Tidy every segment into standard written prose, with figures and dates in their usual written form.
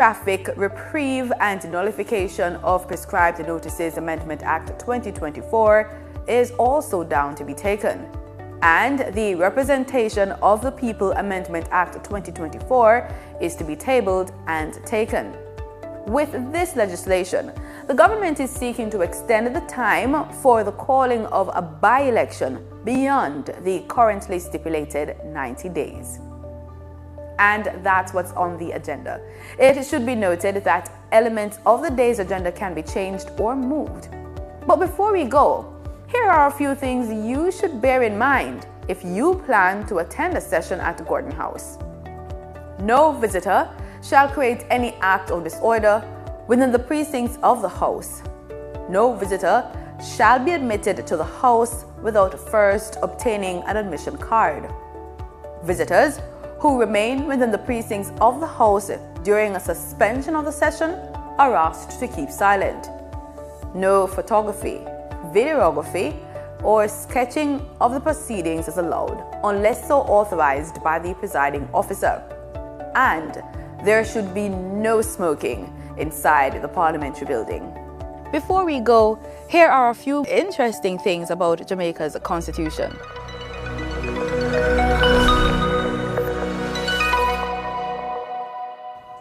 Traffic Reprieve and Nullification of Prescribed Notices Amendment Act 2024 is also down to be taken. And the Representation of the People Amendment Act 2024 is to be tabled and taken. With this legislation, the government is seeking to extend the time for the calling of a by-election beyond the currently stipulated 90 days. And that's what's on the agenda. It should be noted that elements of the day's agenda can be changed or moved. But before we go, here are a few things you should bear in mind if you plan to attend a session at Gordon House. No visitor shall create any act of disorder within the precincts of the House. No visitor shall be admitted to the House without first obtaining an admission card. Visitors who remain within the precincts of the House during a suspension of the session are asked to keep silent. No photography, videography, or sketching of the proceedings is allowed unless so authorized by the presiding officer. And there should be no smoking inside the parliamentary building. Before we go, here are a few interesting things about Jamaica's constitution.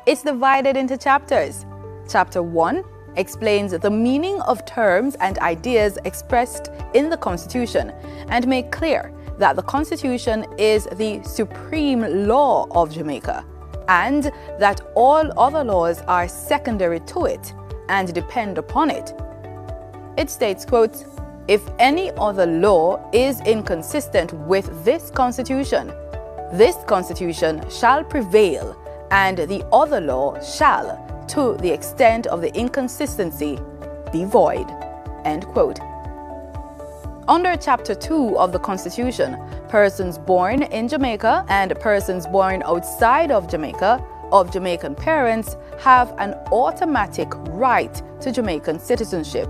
It's divided into chapters. Chapter 1 explains the meaning of terms and ideas expressed in the Constitution and make clear that the Constitution is the supreme law of Jamaica and that all other laws are secondary to it and depend upon it. It states, quote, "If any other law is inconsistent with this Constitution shall prevail, and the other law shall, to the extent of the inconsistency, be void." End quote. Under Chapter 2 of the Constitution, persons born in Jamaica and persons born outside of Jamaica of Jamaican parents have an automatic right to Jamaican citizenship.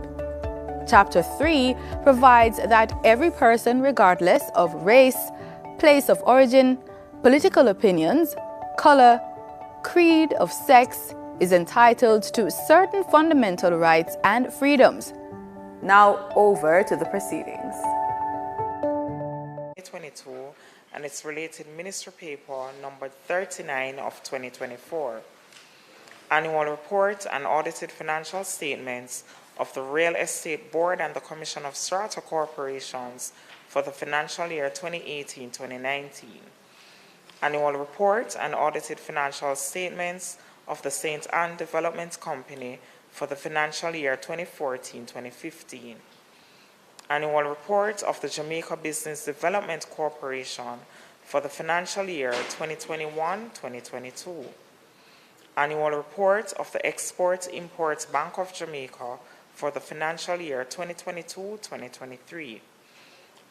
Chapter 3 provides that every person, regardless of race, place of origin, political opinions, color, creed, of sex, is entitled to certain fundamental rights and freedoms. Now over to the proceedings. 2022 and its related Ministry Paper number 39 of 2024. Annual report and audited financial statements of the Real Estate Board and the Commission of Strata Corporations for the financial year 2018-2019. Annual report and audited financial statements of the St. Anne Development Company for the financial year 2014-2015. Annual report of the Jamaica Business Development Corporation for the financial year 2021-2022. Annual report of the Export-Import Bank of Jamaica for the financial year 2022-2023.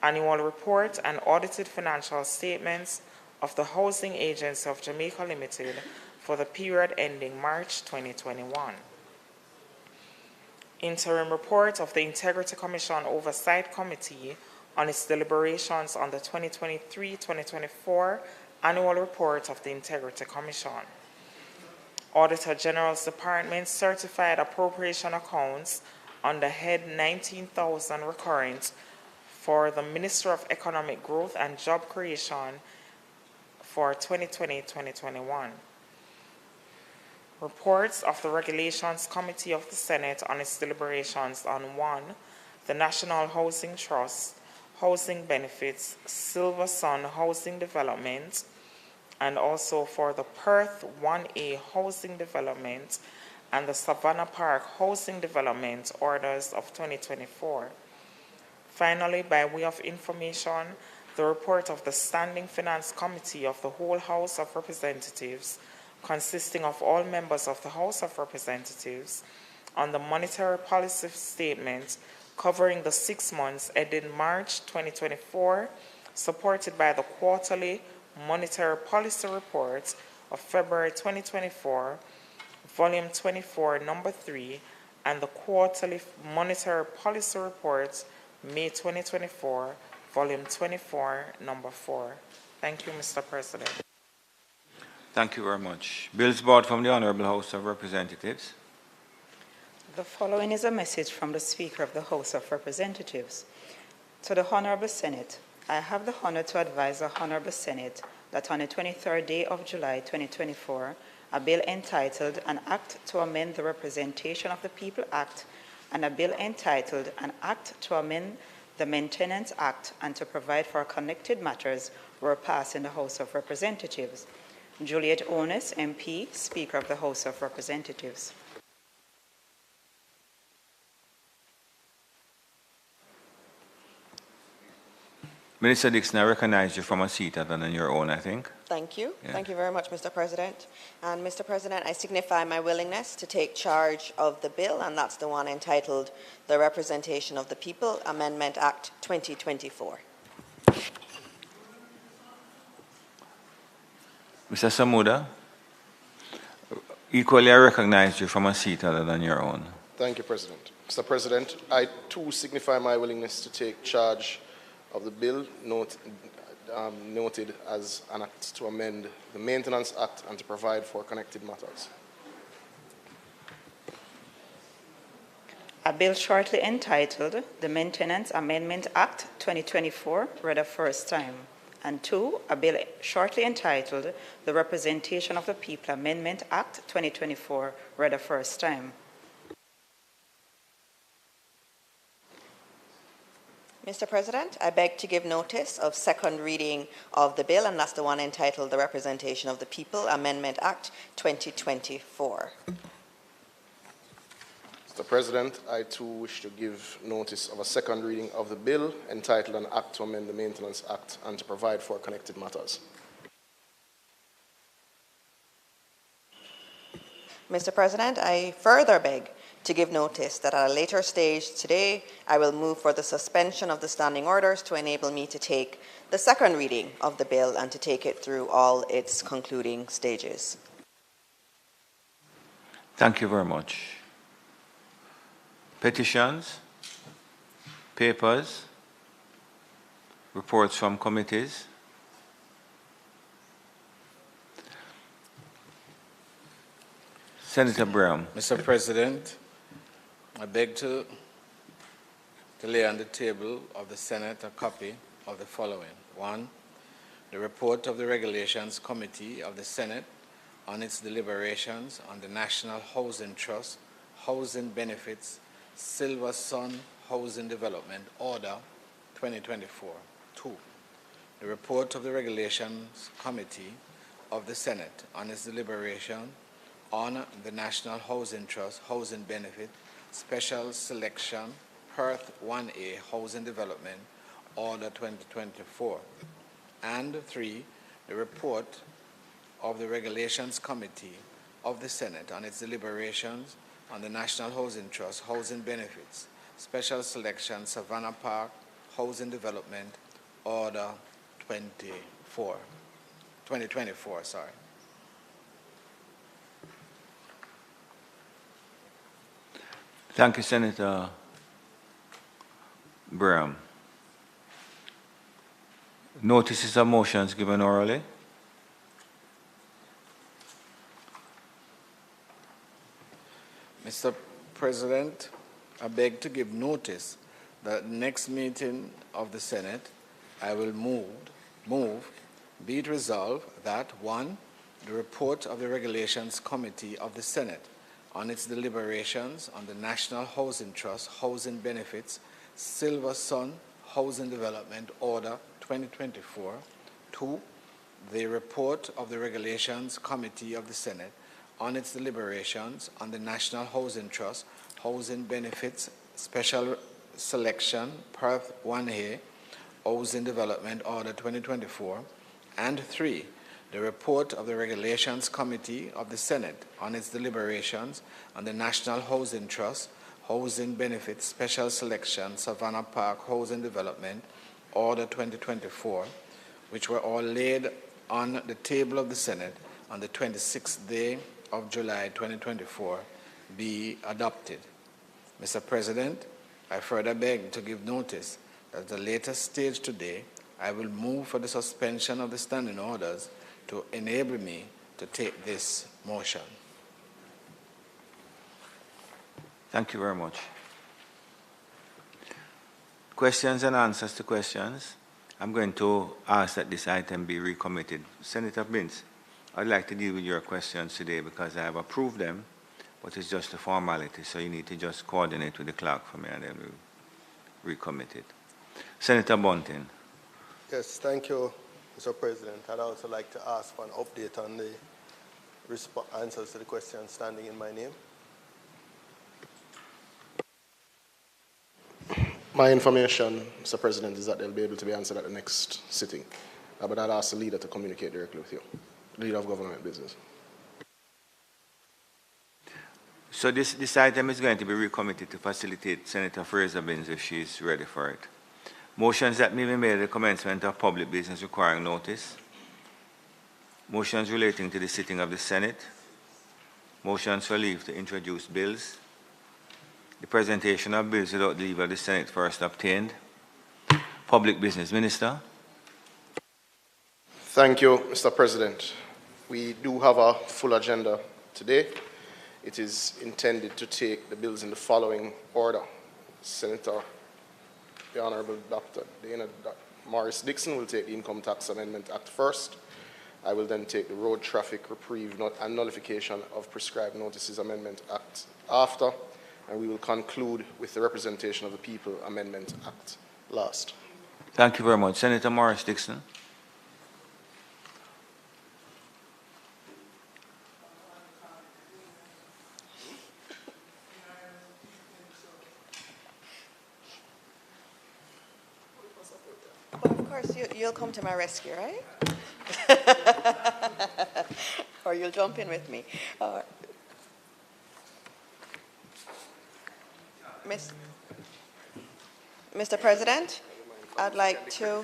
Annual report and audited financial statements of the Housing Agency of Jamaica Limited for the period ending March 2021. Interim report of the Integrity Commission Oversight Committee on its deliberations on the 2023-2024 annual report of the Integrity Commission. Auditor General's Department certified appropriation accounts under head 19,000 recurrent for the Ministry of Economic Growth and Job Creation for 2020-2021. Reports of the Regulations Committee of the Senate on its deliberations on 1. The National Housing Trust, Housing Benefits, Silver Sun Housing Development, and also for the Perth 1A Housing Development and the Savannah Park Housing Development orders of 2024. Finally, by way of information, the report of the Standing Finance Committee of the whole House of Representatives, consisting of all members of the House of Representatives, on the monetary policy statement covering the 6 months ending March 2024, supported by the quarterly monetary policy report of February 2024, volume 24, number 3, and the quarterly monetary policy report, May 2024, volume 24, number 4. Thank you, Mr. President. Thank you very much. Bills brought from the Honourable House of Representatives. The following is a message from the Speaker of the House of Representatives. To the Honourable Senate, I have the honour to advise the Honourable Senate that on the 23rd day of July 2024, a bill entitled An Act to Amend the Representation of the People Act and a bill entitled An Act to Amend the Maintenance Act and to provide for connected matters were passed in the House of Representatives. Juliet Onus, MP, Speaker of the House of Representatives. Minister Dixon, I recognize you from a seat other than your own, I think. Thank you. Yeah. Thank you very much, Mr. President. And Mr. President, I signify my willingness to take charge of the bill, and that's the one entitled The Representation of the People Amendment Act 2024. Mr. Samuda, equally I recognize you from a seat other than your own. Thank you, President. Mr. President, I too signify my willingness to take charge of the bill noted as an act to amend the Maintenance Act and to provide for connected matters. A bill shortly entitled the Maintenance Amendment Act 2024 read a first time. And two, a bill shortly entitled the Representation of the People Amendment Act 2024 read a first time. Mr. President, I beg to give notice of second reading of the bill, and that's the one entitled the Representation of the People Amendment Act 2024. Mr. President, I too wish to give notice of a second reading of the bill entitled An Act to Amend the Maintenance Act and to provide for connected matters. Mr. President, I further beg to give notice that at a later stage today, I will move for the suspension of the standing orders to enable me to take the second reading of the bill and to take it through all its concluding stages. Thank you very much. Petitions, papers, reports from committees. Senator Brown. Mr. President, I beg to lay on the table of the Senate a copy of the following. 1. The report of the Regulations Committee of the Senate on its deliberations on the National Housing Trust, Housing Benefits, Silver Sun Housing Development Order 2024. 2. The report of the Regulations Committee of the Senate on its deliberation on the National Housing Trust, Housing Benefit, Special Selection, Perth 1A Housing Development Order 2024. And 3, the report of the Regulations Committee of the Senate on its deliberations on the National Housing Trust, Housing Benefits, Special Selection, Savannah Park Housing Development Order 2024. Thank you, Senator Brown. Notices of motions given orally. Mr. President, I beg to give notice that next meeting of the Senate, I will move, be it resolved that 1, the report of the Regulations Committee of the Senate on its deliberations on the National Housing Trust, Housing Benefits, Silver Sun Housing Development Order 2024. 2, the report of the Regulations Committee of the Senate on its deliberations on the National Housing Trust, Housing Benefits, Special Selection, Perth 1A, Housing Development Order 2024. And 3, the report of the Regulations Committee of the Senate on its deliberations on the National Housing Trust, Housing Benefits, Special Selection, Savannah Park Housing Development Order 2024, which were all laid on the table of the Senate on the 26th day of July 2024, be adopted. Mr. President, I further beg to give notice that at a later stage today, I will move for the suspension of the standing orders to enable me to take this motion. Thank you very much. Questions and answers to questions. I'm going to ask that this item be recommitted. Senator Binns, I'd like to deal with your questions today because I have approved them, but it's just a formality, so you need to just coordinate with the clerk for me and then we'll recommit it. Senator Bunting. Yes, thank you, Mr. President. I'd also like to ask for an update on the answers to the questions standing in my name. My information, Mr. President, is that they'll be able to be answered at the next sitting. But I'll ask the leader to communicate directly with you, leader of government business. So this item is going to be recommitted to facilitate Senator Fraser Binns if she's ready for it. Motions that may be made at the commencement of public business requiring notice. Motions relating to the sitting of the Senate. Motions for leave to introduce bills. The presentation of bills without the leave of the Senate first obtained. Public Business Minister. Thank you, Mr. President. We do have a full agenda today. It is intended to take the bills in the following order. Senator, the Honorable Dr. Dana Morris Dixon will take the Income Tax Amendment Act first. I will then take the Road Traffic Reprieve and Nullification of Prescribed Notices Amendment Act after, and we will conclude with the Representation of the People Amendment Act last. Thank you very much. Senator Morris Dixon. Well, of course, you'll come to my rescue, right? Or you'll jump in with me. Mr. President, I'd like to...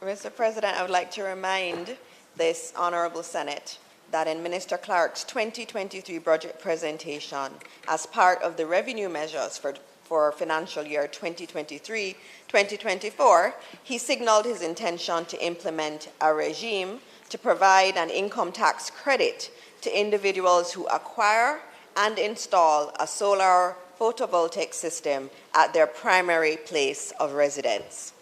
Mr. President, I would like to remind this Honourable Senate that in Minister Clark's 2023 budget presentation, as part of the revenue measures for financial year 2023-2024, he signalled his intention to implement a regime to provide an income tax credit to individuals who acquire and install a solar photovoltaic system at their primary place of residence.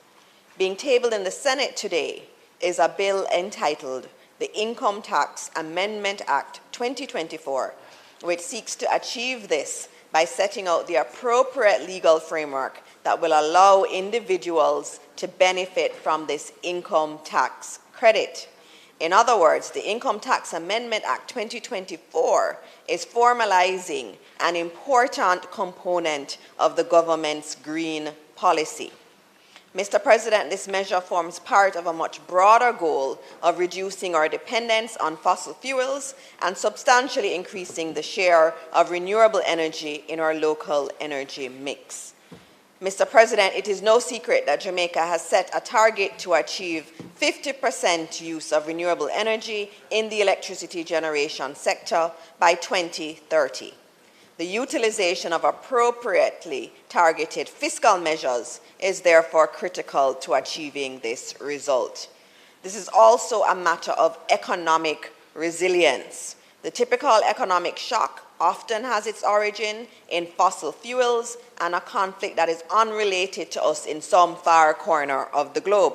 Being tabled in the Senate today is a bill entitled the Income Tax Amendment Act 2024, which seeks to achieve this by setting out the appropriate legal framework that will allow individuals to benefit from this income tax credit. In other words, the Income Tax Amendment Act 2024 is formalizing an important component of the government's green policy. Mr. President, this measure forms part of a much broader goal of reducing our dependence on fossil fuels and substantially increasing the share of renewable energy in our local energy mix. Mr. President, it is no secret that Jamaica has set a target to achieve 50% use of renewable energy in the electricity generation sector by 2030. The utilization of appropriately targeted fiscal measures is therefore critical to achieving this result. This is also a matter of economic resilience. The typical economic shock often has its origin in fossil fuels and a conflict that is unrelated to us in some far corner of the globe.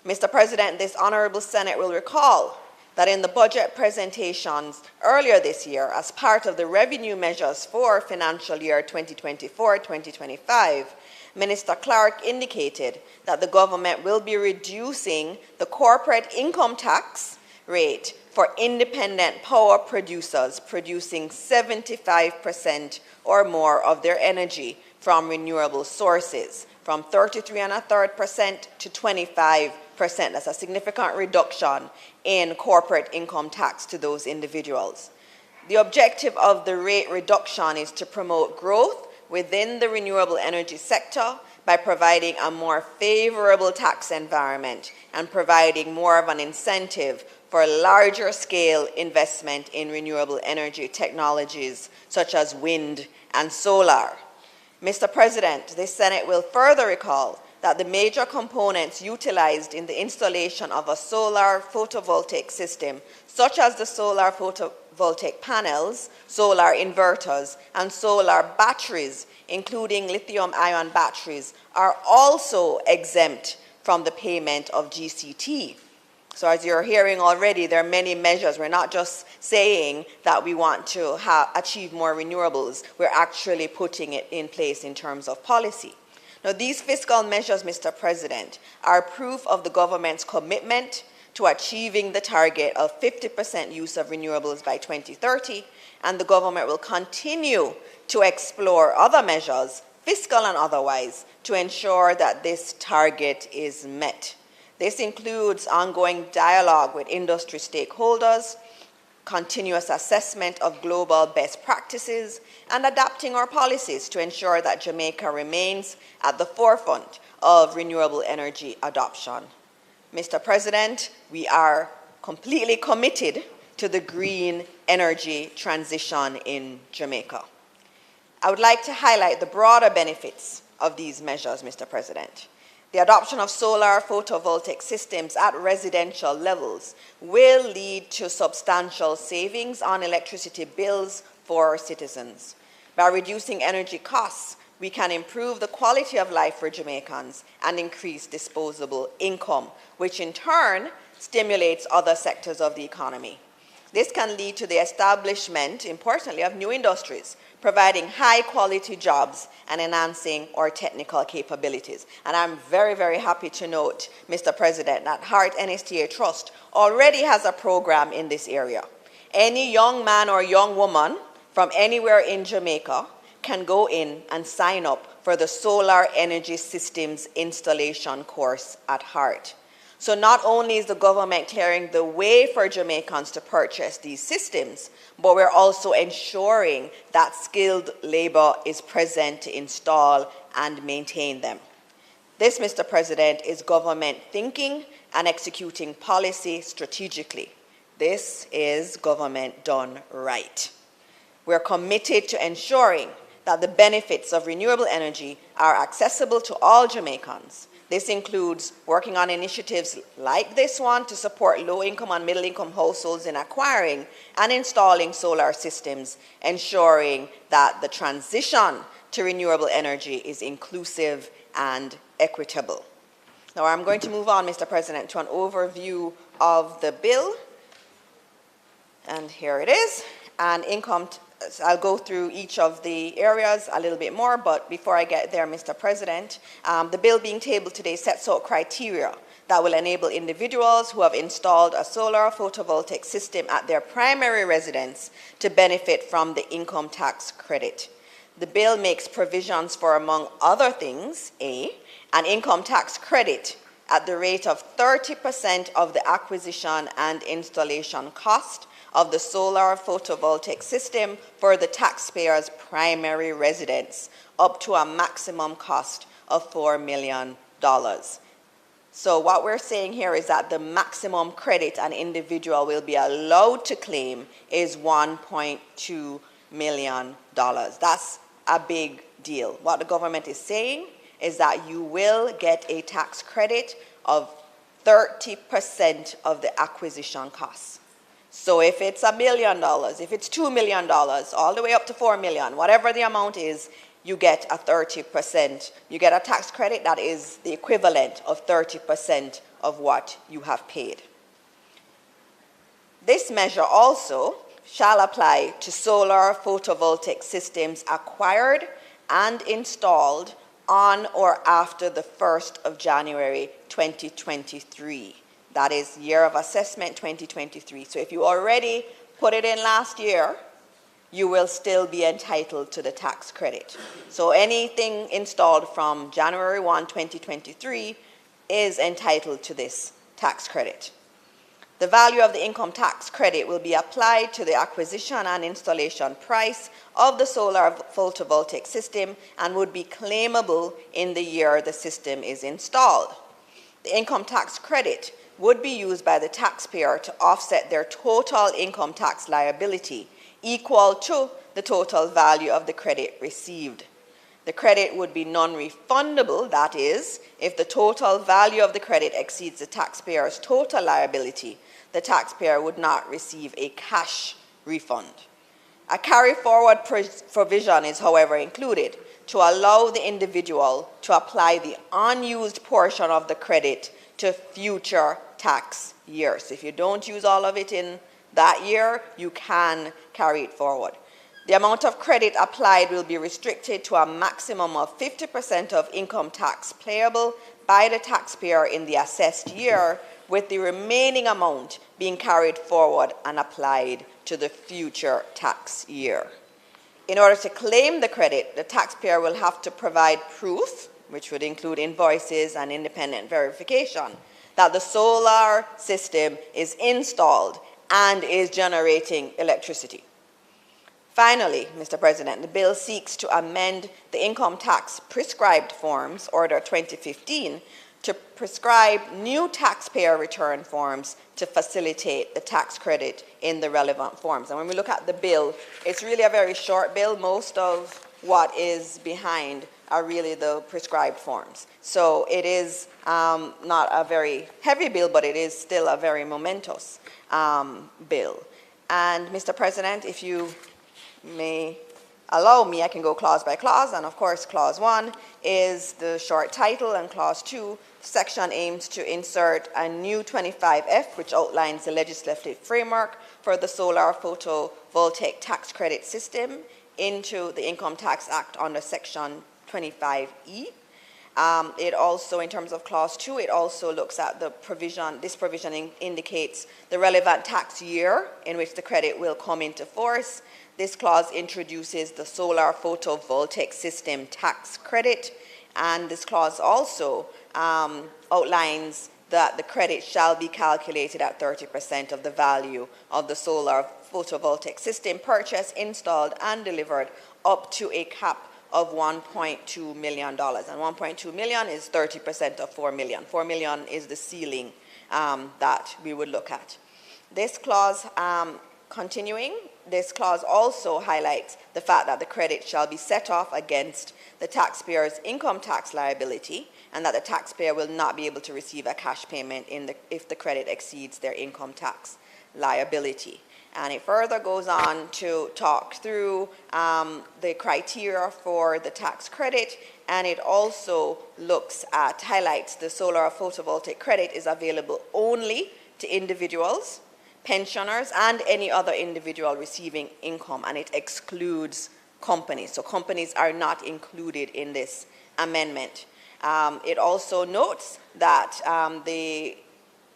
Mr. President, this Honourable Senate will recall that in the budget presentations earlier this year, as part of the revenue measures for financial year 2024-2025, Minister Clark indicated that the government will be reducing the corporate income tax rate for independent power producers producing 75% or more of their energy from renewable sources, from 33.33% to 25%. That's a significant reduction in corporate income tax to those individuals. The objective of the rate reduction is to promote growth within the renewable energy sector by providing a more favorable tax environment and providing more of an incentive for larger scale investment in renewable energy technologies such as wind and solar. Mr. President, the Senate will further recall that the major components utilized in the installation of a solar photovoltaic system, such as the solar photovoltaic panels, solar inverters, and solar batteries, including lithium-ion batteries, are also exempt from the payment of GCT. So as you're hearing already, there are many measures. We're not just saying that we want to achieve more renewables. We're actually putting it in place in terms of policy. Now, these fiscal measures, Mr. President, are proof of the government's commitment to achieving the target of 50% use of renewables by 2030, and the government will continue to explore other measures, fiscal and otherwise, to ensure that this target is met. This includes ongoing dialogue with industry stakeholders, continuous assessment of global best practices, and adapting our policies to ensure that Jamaica remains at the forefront of renewable energy adoption. Mr. President, we are completely committed to the green energy transition in Jamaica. I would like to highlight the broader benefits of these measures, Mr. President. The adoption of solar photovoltaic systems at residential levels will lead to substantial savings on electricity bills for citizens. By reducing energy costs, we can improve the quality of life for Jamaicans and increase disposable income, which in turn stimulates other sectors of the economy. This can lead to the establishment, importantly, of new industries, providing high-quality jobs and enhancing our technical capabilities. And I'm very, very happy to note, Mr. President, that Heart NSTA Trust already has a program in this area. Any young man or young woman from anywhere in Jamaica can go in and sign up for the Solar Energy Systems Installation course at Heart. So not only is the government clearing the way for Jamaicans to purchase these systems, but we're also ensuring that skilled labor is present to install and maintain them. This, Mr. President, is government thinking and executing policy strategically. This is government done right. We're committed to ensuring that the benefits of renewable energy are accessible to all Jamaicans. This includes working on initiatives like this one to support low-income and middle-income households in acquiring and installing solar systems, ensuring that the transition to renewable energy is inclusive and equitable. Now, I'm going to move on, Mr. President, to an overview of the bill. And here it is. And I'll go through each of the areas a little bit more, but before I get there, Mr. President, the bill being tabled today sets out criteria that will enable individuals who have installed a solar photovoltaic system at their primary residence to benefit from the income tax credit. The bill makes provisions for, among other things, an income tax credit at the rate of 30% of the acquisition and installation cost of the solar photovoltaic system for the taxpayer's primary residence, up to a maximum cost of $4 million. So what we're saying here is that the maximum credit an individual will be allowed to claim is $1.2 million. That's a big deal. What the government is saying is that you will get a tax credit of 30% of the acquisition costs. So if it's $1 million, if it's $2 million, all the way up to $4 million, whatever the amount is, you get a 30%. You get a tax credit that is the equivalent of 30% of what you have paid. This measure also shall apply to solar photovoltaic systems acquired and installed on or after the 1st of January 2023. That is year of assessment 2023. So if you already put it in last year, you will still be entitled to the tax credit. So anything installed from January 1, 2023 is entitled to this tax credit. The value of the income tax credit will be applied to the acquisition and installation price of the solar photovoltaic system and would be claimable in the year the system is installed. The income tax credit would be used by the taxpayer to offset their total income tax liability equal to the total value of the credit received. The credit would be non-refundable, that is, if the total value of the credit exceeds the taxpayer's total liability, the taxpayer would not receive a cash refund. A carry-forward provision is, however, included to allow the individual to apply the unused portion of the credit to future tax years. If you don't use all of it in that year, you can carry it forward. The amount of credit applied will be restricted to a maximum of 50% of income tax payable by the taxpayer in the assessed year, with the remaining amount being carried forward and applied to the future tax year. In order to claim the credit, the taxpayer will have to provide proof, which would include invoices and independent verification, that the solar system is installed and is generating electricity. Finally, Mr. President, the bill seeks to amend the income tax prescribed forms, Order 2015, to prescribe new taxpayer return forms to facilitate the tax credit in the relevant forms. And when we look at the bill, it's really a very short bill. Most of what is behind are really the prescribed forms. So it is not a very heavy bill, but it is still a very momentous bill. And Mr. President, if you may allow me, I can go clause by clause, and of course clause 1 is the short title, and clause 2, section aims to insert a new 25F, which outlines the legislative framework for the solar photovoltaic tax credit system into the Income Tax Act under section 25E. It also, in terms of clause 2, it also looks at the provision, this provision indicates the relevant tax year in which the credit will come into force. This clause introduces the solar photovoltaic system tax credit, and this clause also outlines that the credit shall be calculated at 30% of the value of the solar photovoltaic system purchased, installed, and delivered up to a cap of $1.2 million. And $1.2 million is 30% of $4 million. $4 million is the ceiling that we would look at. This clause, continuing, this clause also highlights the fact that the credit shall be set off against the taxpayer's income tax liability, and that the taxpayer will not be able to receive a cash payment if the credit exceeds their income tax liability. And it further goes on to talk through the criteria for the tax credit, and it also highlights the solar photovoltaic credit is available only to individuals, pensioners, and any other individual receiving income, and it excludes companies. So companies are not included in this amendment. It also notes that the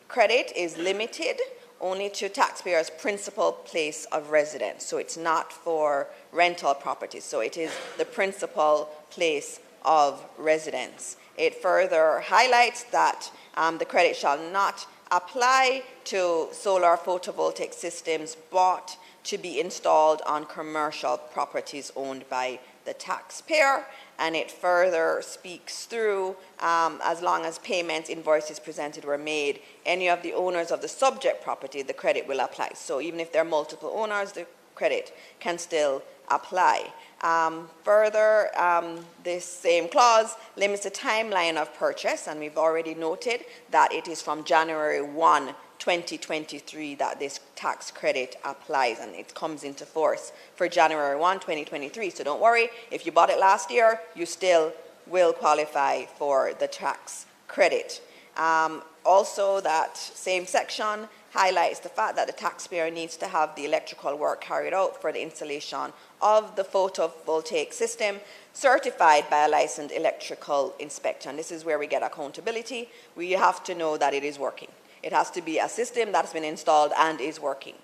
credit is limited only to taxpayers' principal place of residence. So it's not for rental properties. So it is the principal place of residence. It further highlights that the credit shall not apply to solar photovoltaic systems bought to be installed on commercial properties owned by the taxpayer. And it further speaks through, as long as payments, invoices presented were made, any of the owners of the subject property, the credit will apply. So even if there are multiple owners, the credit can still apply. Further, this same clause limits the timeline of purchase, and we've already noted that it is from January 1, 2023 that this tax credit applies, and it comes into force for January 1, 2023. So don't worry, if you bought it last year, you still will qualify for the tax credit. Also, that same section highlights the fact that the taxpayer needs to have the electrical work carried out for the installation of the photovoltaic system certified by a licensed electrical inspector. And this is where we get accountability. We have to know that it is working. It has to be a system that's been installed and is working.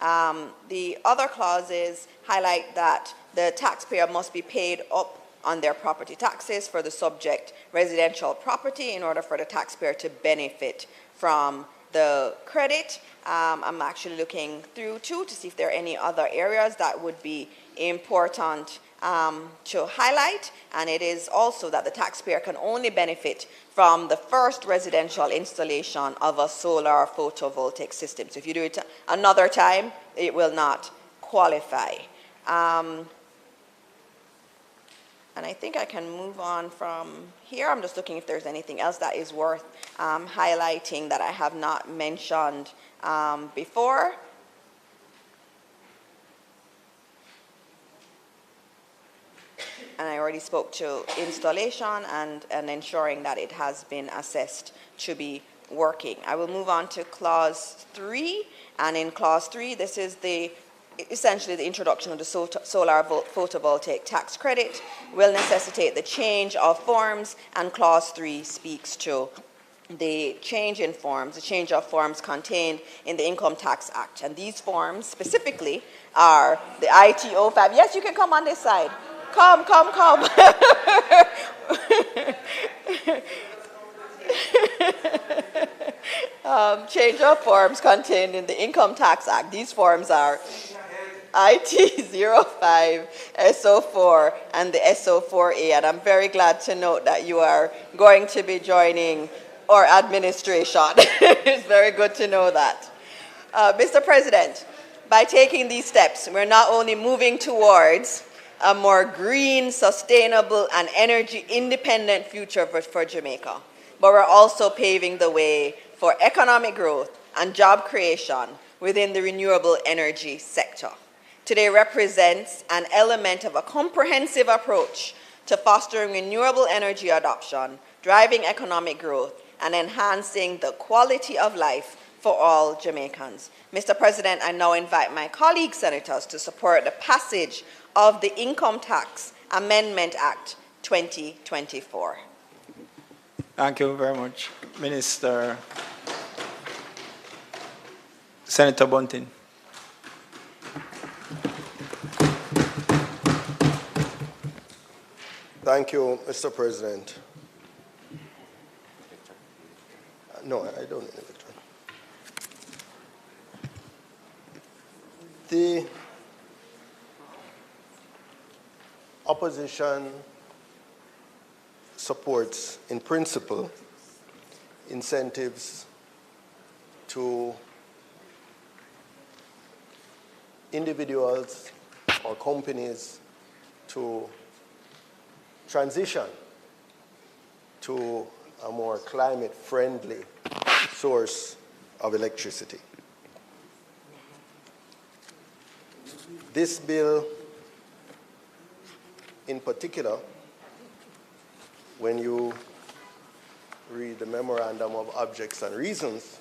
The other clauses highlight that the taxpayer must be paid up on their property taxes for the subject residential property in order for the taxpayer to benefit from the credit. I'm actually looking through too to see if there are any other areas that would be important to highlight, and it is also that the taxpayer can only benefit from the first residential installation of a solar photovoltaic system. So if you do it another time, it will not qualify. And I think I can move on from here. I'm just looking if there's anything else that is worth highlighting that I have not mentioned before. And I already spoke to installation and ensuring that it has been assessed to be working. I will move on to clause 3. And in clause 3, this is essentially the introduction of the solar photovoltaic tax credit will necessitate the change of forms, and clause 3 speaks to the change in forms, the change of forms contained in the Income Tax Act. And these forms specifically are the IT05. Yes, you can come on this side. Come. Change of forms contained in the Income Tax Act. These forms are IT05, SO4, and the SO4A. And I'm very glad to note that you are going to be joining our administration. It's very good to know that. Mr. President, by taking these steps, we're not only moving towards a more green, sustainable, and energy-independent future for Jamaica, but we're also paving the way for economic growth and job creation within the renewable energy sector. Today represents an element of a comprehensive approach to fostering renewable energy adoption, driving economic growth, and enhancing the quality of life for all Jamaicans. Mr. President, I now invite my colleague senators to support the passage of the Income Tax Amendment Act 2024. Thank you very much, Minister. Senator Bunting. Thank you, Mr. President. No, I don't need a lecture. The opposition supports, in principle, incentives to individuals or companies to transition to a more climate-friendly source of electricity. This bill, in particular, when you read the Memorandum of Objects and Reasons,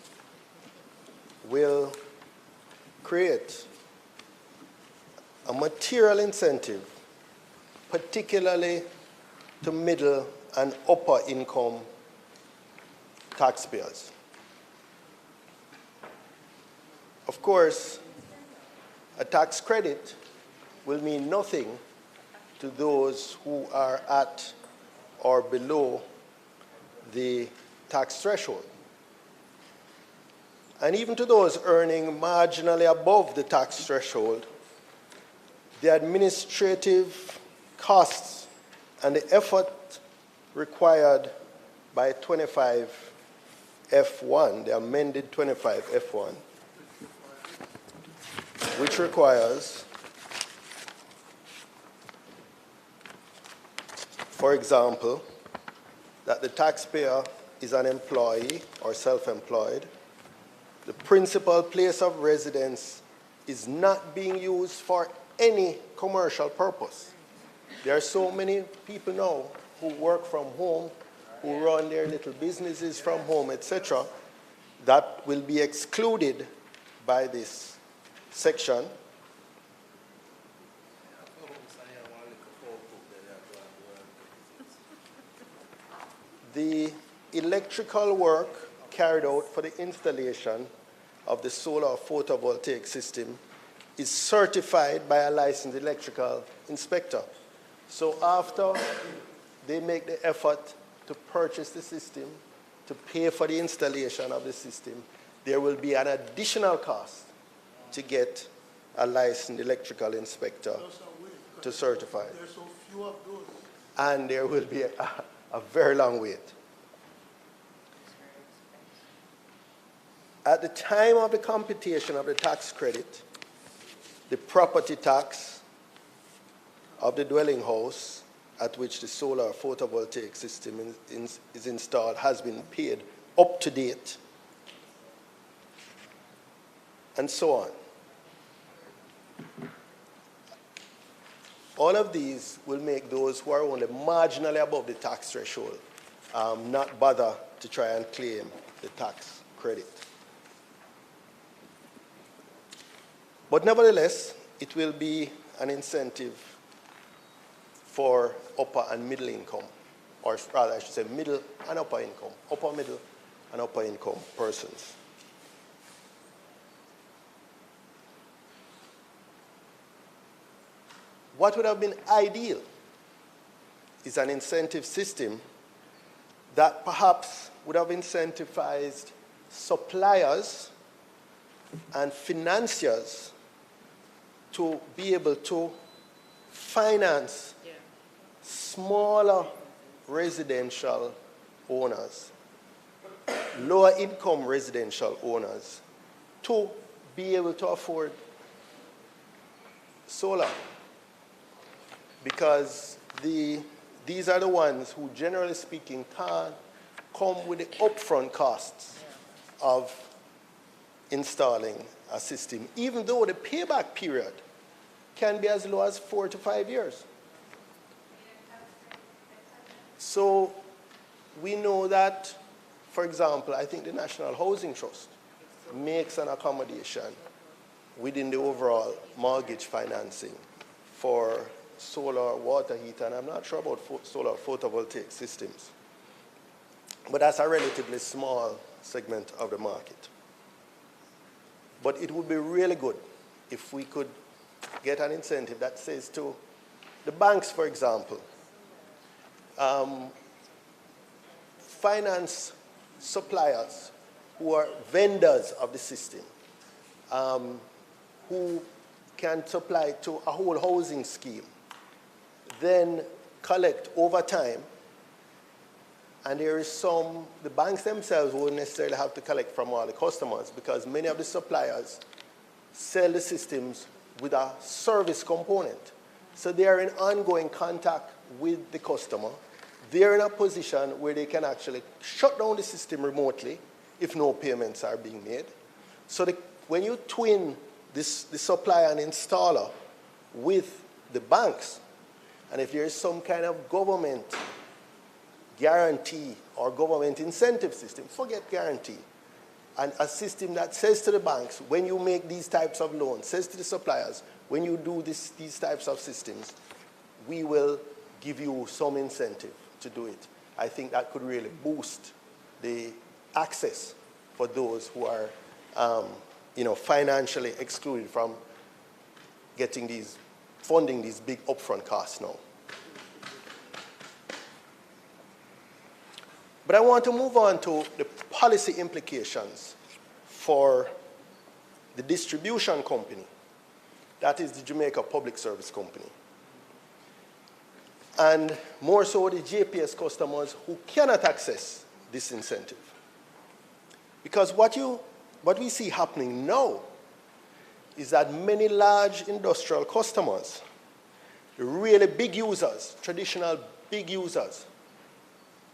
will create a material incentive, particularly to middle and upper income taxpayers. Of course, a tax credit will mean nothing to those who are at or below the tax threshold. And even to those earning marginally above the tax threshold, the administrative costs and the effort required by 25F1, the amended 25F1, which requires, for example, that the taxpayer is an employee or self-employed, the principal place of residence is not being used for any commercial purpose. There are so many people now who work from home, who run their little businesses from home, etc., that will be excluded by this section. The electrical work carried out for the installation of the solar photovoltaic system is certified by a licensed electrical inspector. So after they make the effort to purchase the system, to pay for the installation of the system, there will be an additional cost to get a licensed electrical inspector to certify. There are so few of those. And there will be a very long wait. At the time of the computation of the tax credit, the property tax of the dwelling house at which the solar photovoltaic system is installed has been paid up to date, and so on. All of these will make those who are only marginally above the tax threshold not bother to try and claim the tax credit. But nevertheless, it will be an incentive for upper and middle income, or rather I should say middle and upper income, upper middle and upper income persons. What would have been ideal is an incentive system that perhaps would have incentivized suppliers and financiers to be able to finance smaller residential owners, lower income residential owners, to be able to afford solar. Because these are the ones who, generally speaking, can't come with the upfront costs of installing a system, even though the payback period can be as low as 4 to 5 years. So we know that, for example, I think the National Housing Trust makes an accommodation within the overall mortgage financing for solar water heater, and I'm not sure about solar photovoltaic systems. But that's a relatively small segment of the market. But it would be really good if we could get an incentive that says to the banks, for example, finance suppliers who are vendors of the system, who can supply to a whole housing scheme, then collect over time. And there is some, the banks themselves won't necessarily have to collect from all the customers, because many of the suppliers sell the systems with a service component. So they are in ongoing contact with the customer. They're in a position where they can actually shut down the system remotely if no payments are being made. So when you twin the supplier and installer with the banks, and if there is some kind of government guarantee or government incentive system, forget guarantee, and a system that says to the banks, when you make these types of loans, says to the suppliers, when you do these types of systems, we will give you some incentive to do it. I think that could really boost the access for those who are financially excluded from funding these big upfront costs now. But I want to move on to the policy implications for the distribution company, that is the Jamaica Public Service Company, and more so the JPS customers who cannot access this incentive. Because what we see happening now is that many large industrial customers, the really big users, traditional big users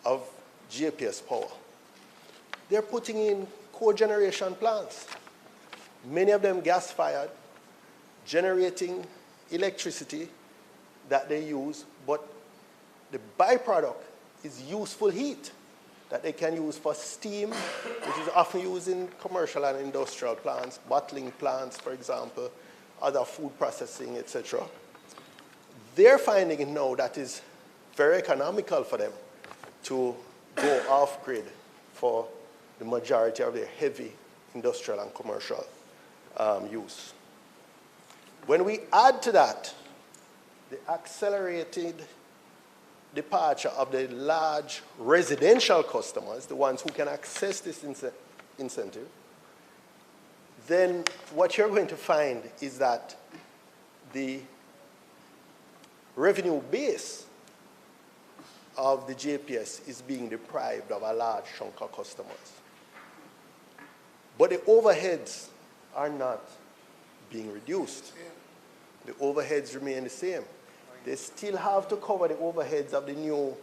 of JPS power, they're putting in cogeneration plants, many of them gas-fired, generating electricity that they use, but the byproduct is useful heat that they can use for steam, which is often used in commercial and industrial plants, bottling plants, for example, other food processing, etc. They're finding it now that is very economical for them to go off-grid for the majority of their heavy industrial and commercial use. When we add to that the accelerated departure of the large residential customers, the ones who can access this incentive, then what you're going to find is that the revenue base of the JPS is being deprived of a large chunk of customers. But the overheads are not being reduced. The overheads remain the same. They still have to cover the overheads of the new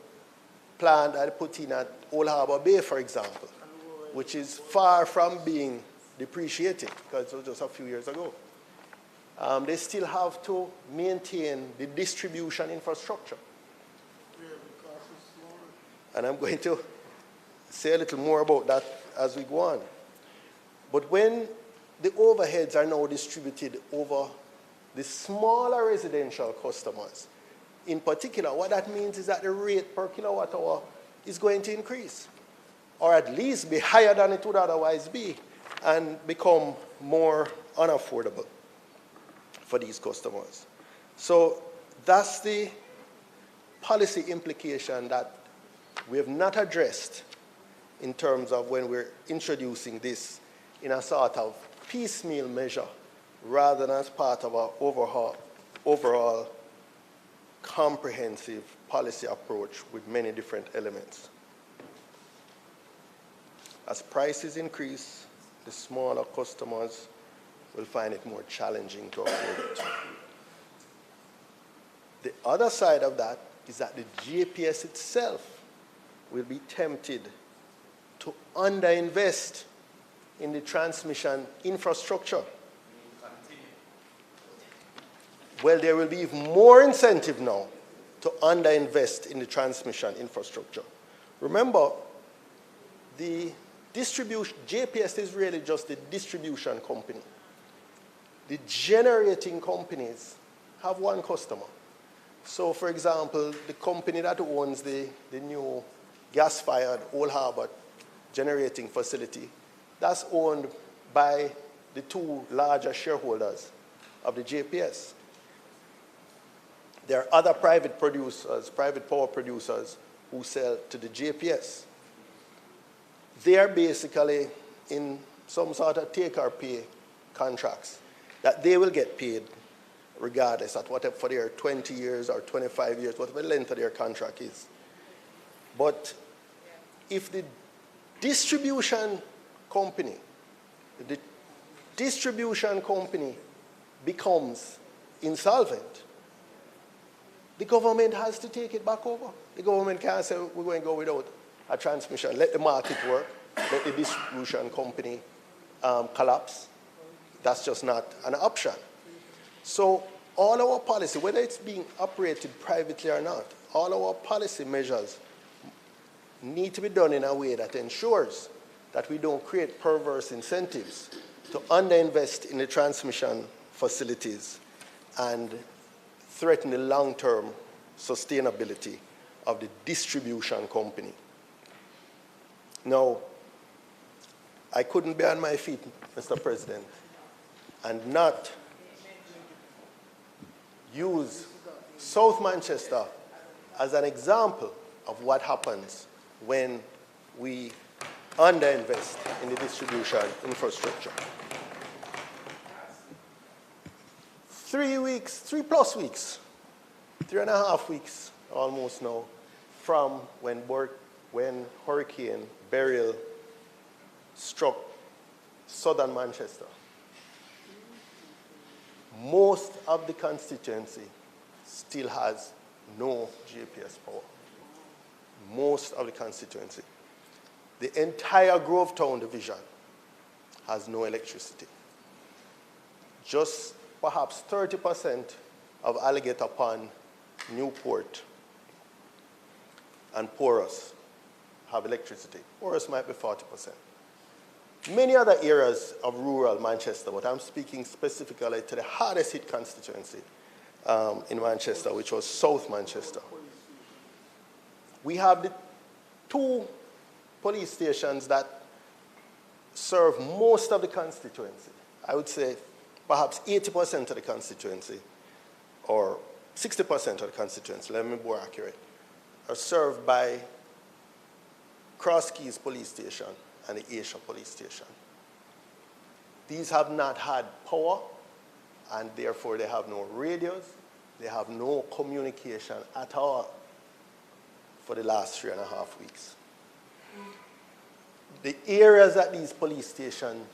plant that I put in at Old Harbour Bay, for example, which is far from being depreciated because it was just a few years ago. They still have to maintain the distribution infrastructure. And I'm going to say a little more about that as we go on. But when the overheads are now distributed over the smaller residential customers, in particular, what that means is that the rate per kilowatt hour is going to increase, or at least be higher than it would otherwise be, and become more unaffordable for these customers. So that's the policy implication that we have not addressed in terms of when we're introducing this in a sort of piecemeal measure rather than as part of our overall comprehensive policy approach with many different elements. As prices increase, the smaller customers will find it more challenging to afford it. The other side of that is that the JPS itself will be tempted to underinvest in the transmission infrastructure. Well, there will be even more incentive now to underinvest in the transmission infrastructure. Remember, the distribution, JPS is really just the distribution company. The generating companies have one customer. So, for example, the company that owns the new gas-fired Old Harbour generating facility, that's owned by the two larger shareholders of the JPS. There are other private producers, private power producers, who sell to the JPS. They are basically in some sort of take-or-pay contracts that they will get paid regardless of whatever, for their 20 years or 25 years, whatever the length of their contract is. But if the distribution company becomes insolvent, the government has to take it back over. The government can't say we're going to go without a transmission. Let the market work. Let the distribution company collapse. That's just not an option. So all our policy, whether it's being operated privately or not, all our policy measures need to be done in a way that ensures that we don't create perverse incentives to underinvest in the transmission facilities and threaten the long-term sustainability of the distribution company. Now, I couldn't be on my feet, Mr. President, and not use South Manchester as an example of what happens when we underinvest in the distribution infrastructure. 3 weeks, 3+ weeks, 3.5 weeks almost now from when Hurricane Beryl struck southern Manchester. Most of the constituency still has no JPS power. Most of the constituency. The entire Grovetown division has no electricity. Just perhaps 30% of Alligator Pond, Newport, and Porus have electricity. Porus might be 40%. Many other areas of rural Manchester, but I'm speaking specifically to the hardest hit constituency in Manchester, which was South Manchester. We have the 2 police stations that serve most of the constituency. I would say perhaps 80% of the constituency, or 60% of the constituency, let me be more accurate, are served by Cross Keys Police Station and the Asia Police Station. These have not had power, and therefore they have no radios, they have no communication at all for the last 3.5 weeks. The areas that these police stations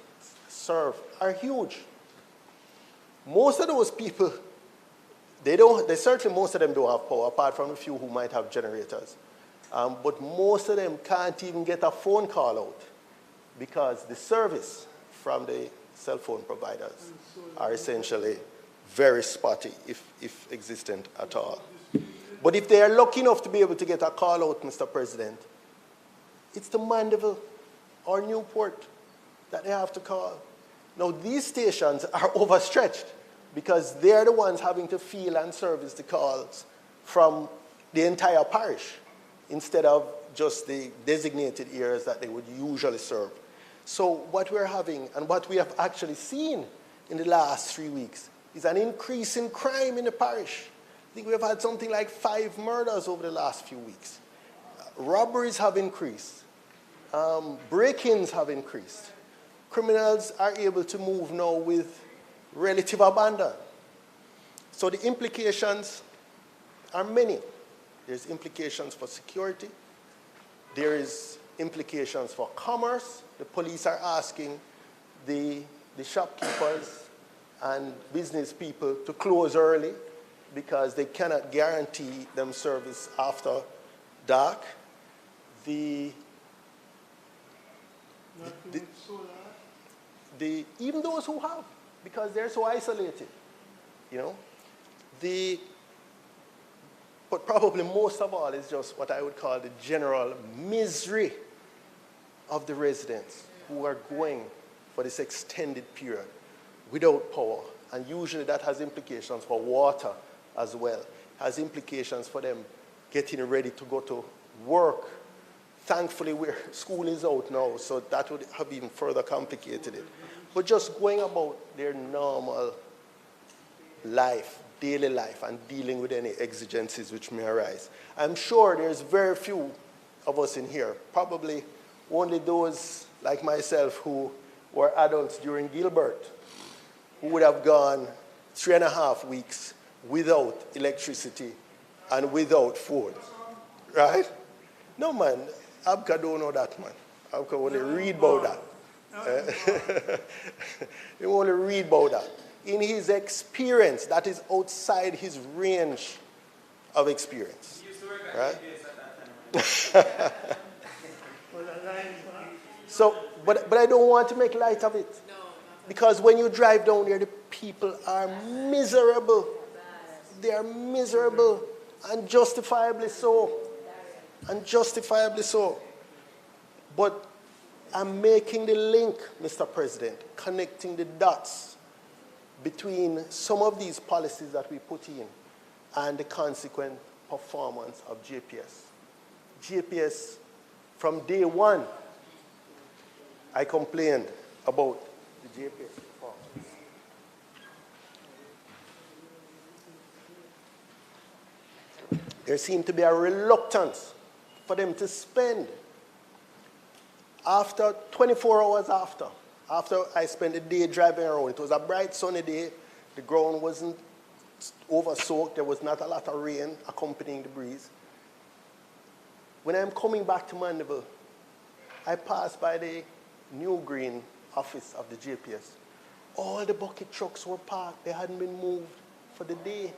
serve are huge. Most of those people They certainly, most of them don't have power, apart from a few who might have generators. But most of them can't even get a phone call out because the service from the cell phone providers are essentially very spotty, if existent at all. But if they are lucky enough to be able to get a call out, Mr. President, it's the Mandeville or Newport that they have to call. Now, these stations are overstretched because they're the ones having to field and service the calls from the entire parish instead of just the designated areas that they would usually serve. So what we're having and what we have actually seen in the last 3 weeks is an increase in crime in the parish. I think we have had something like 5 murders over the last few weeks. Robberies have increased. Break-ins have increased. Criminals are able to move now with relative abandon. So the implications are many. There's implications for security. There is implications for commerce. The police are asking the shopkeepers and business people to close early because they cannot guarantee them service after dark. Even those who have, because they're so isolated, you know. But probably most of all is just what I would call the general misery of the residents who are going for this extended period without power. And usually that has implications for water as well. It has implications for them getting ready to go to work. Thankfully, school is out now, so that would have even further complicated it. But just going about their normal life, daily life, and dealing with any exigencies which may arise. I'm sure there's very few of us in here, probably only those like myself who were adults during Gilbert, who would have gone 3.5 weeks without electricity and without food, right? No, man, Abka don't know that, man. Abka only read about that. He only read about that. In his experience, that is outside his range of experience, right? So, but I don't want to make light of it. Because when you drive down there, the people are miserable. They are miserable, and justifiably so. And justifiably so. But I'm making the link, Mr. President, connecting the dots between some of these policies that we put in and the consequent performance of JPS. JPS, from day one, I complained about the JPS performance. There seemed to be a reluctance for them to spend. After 24 hours after I spent the day driving around, it was a bright sunny day, the ground wasn't over-soaked, there was not a lot of rain accompanying the breeze. When I'm coming back to Mandeville, I passed by the New Green office of the JPS. All the bucket trucks were parked, they hadn't been moved for the day.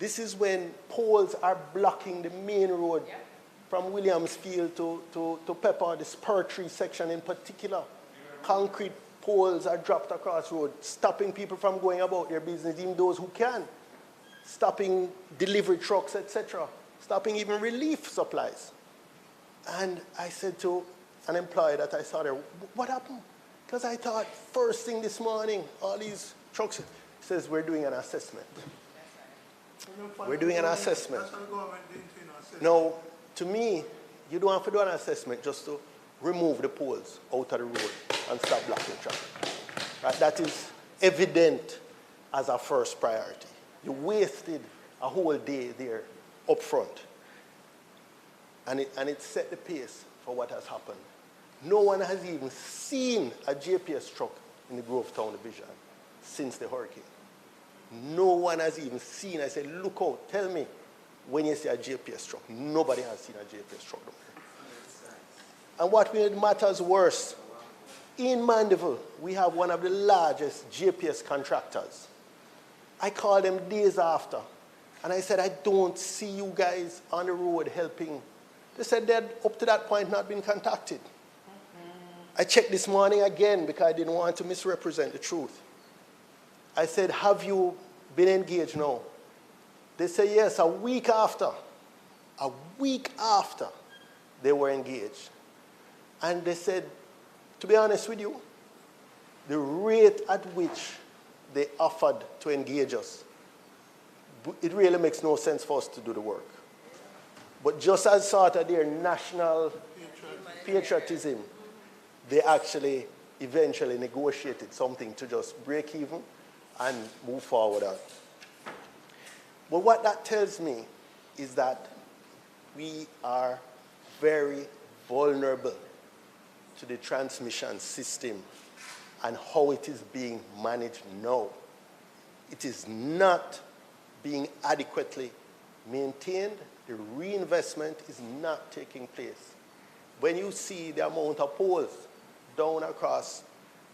This is when poles are blocking the main road from Williamsfield to Pepper, the spur tree section in particular. Concrete poles are dropped across the road, stopping people from going about their business, even those who can. Stopping delivery trucks, etc. Stopping even relief supplies. And I said to an employee that I saw there, what happened? Because I thought first thing this morning, all these trucks, says we're doing an assessment. We're doing an assessment. Now, to me, you don't have to do an assessment just to remove the poles out of the road and stop blocking traffic. Right? That is evident as a first priority. You wasted a whole day there up front. And it set the pace for what has happened. No one has even seen a JPS truck in the Grovetown division since the hurricane. No one has even seen. I said, look out, tell me when you see a JPS truck. Nobody has seen a JPS truck down there. And what made matters worse, in Mandeville, we have one of the largest JPS contractors I called them days after, and I said, I don't see you guys on the road helping. They said they'd up to that point not been contacted. I checked this morning again because I didn't want to misrepresent the truth. I said, have you been engaged now? They say yes, a week after they were engaged. And they said, to be honest with you, the rate at which they offered to engage us, it really makes no sense for us to do the work. But just as sort of their national patriotism, they actually eventually negotiated something to just break even and move forward on. But what that tells me is that we are very vulnerable to the transmission system and how it is being managed now. It is not being adequately maintained. The reinvestment is not taking place. When you see the amount of poles down across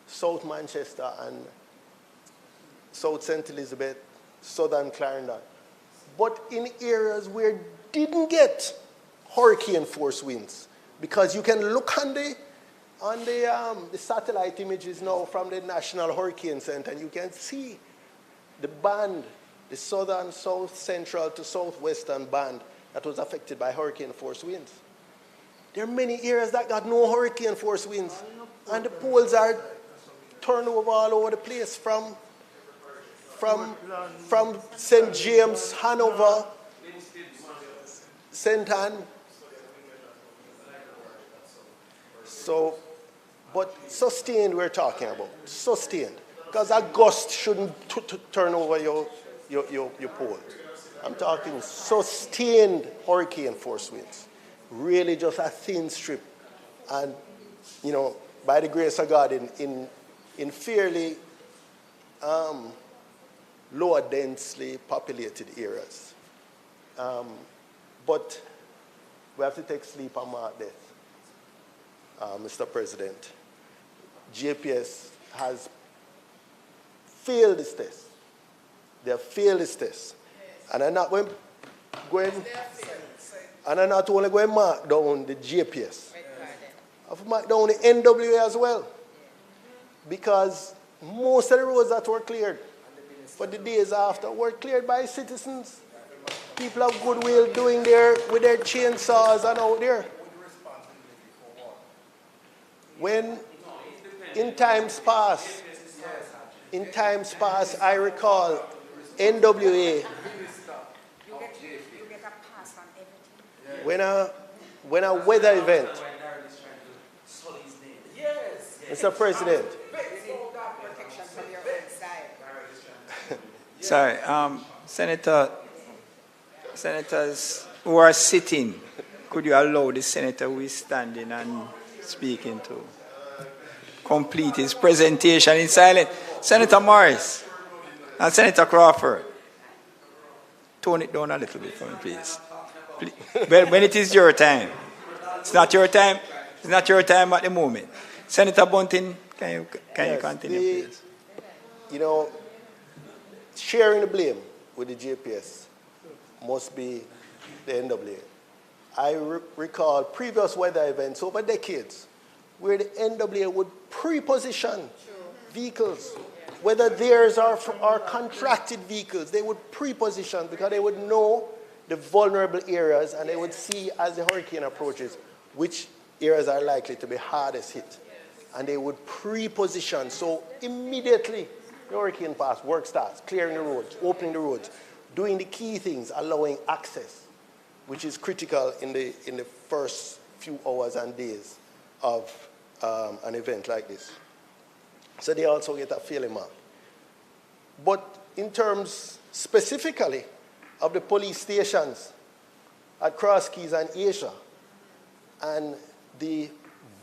South Manchester and South St. Elizabeth, Southern Clarendon, but in areas where didn't get hurricane force winds, because you can look on the satellite images now from the National Hurricane Center, and you can see the band, the southern, south central to southwestern band that was affected by hurricane force winds. There are many areas that got no hurricane force winds, and the poles are turned over all over the place from St. James, Hanover, St. Anne. So, but sustained we're talking about, sustained. Because a gust shouldn't turn over your pole. I'm talking sustained hurricane force winds. Really just a thin strip. And, you know, by the grace of God, in fairly lower densely populated areas. But we have to take sleep and mark death, Mr. President. JPS has failed this test. They have failed this test. And I'm not only going to mark down the JPS. I've marked down the NWA as well. Because most of the roads that were cleared for the days after were cleared by citizens. People of goodwill doing with their chainsaws and out there. When in times past, I recall NWA, when a weather event, Mr. President. Sorry, senators who are sitting, could you allow the senator who is standing and speaking to complete his presentation in silence? Senator Morris and Senator Crawford, tone it down a little bit for me, please. When it is your time. It's not your time. It's not your time at the moment. Senator Bunting, can you continue, please? You know, sharing the blame with the JPS must be the NWA. I recall previous weather events over decades where the NWA would pre-position vehicles, whether theirs or contracted vehicles. They would pre-position because they would know the vulnerable areas, and they would see as the hurricane approaches which areas are likely to be hardest hit. And they would pre-position. So immediately the hurricane pass, work starts, clearing the roads, opening the roads, doing the key things, allowing access, which is critical in the first few hours and days of an event like this. So they also get a failing mark. But in terms specifically of the police stations at Cross Keys and Asia, and the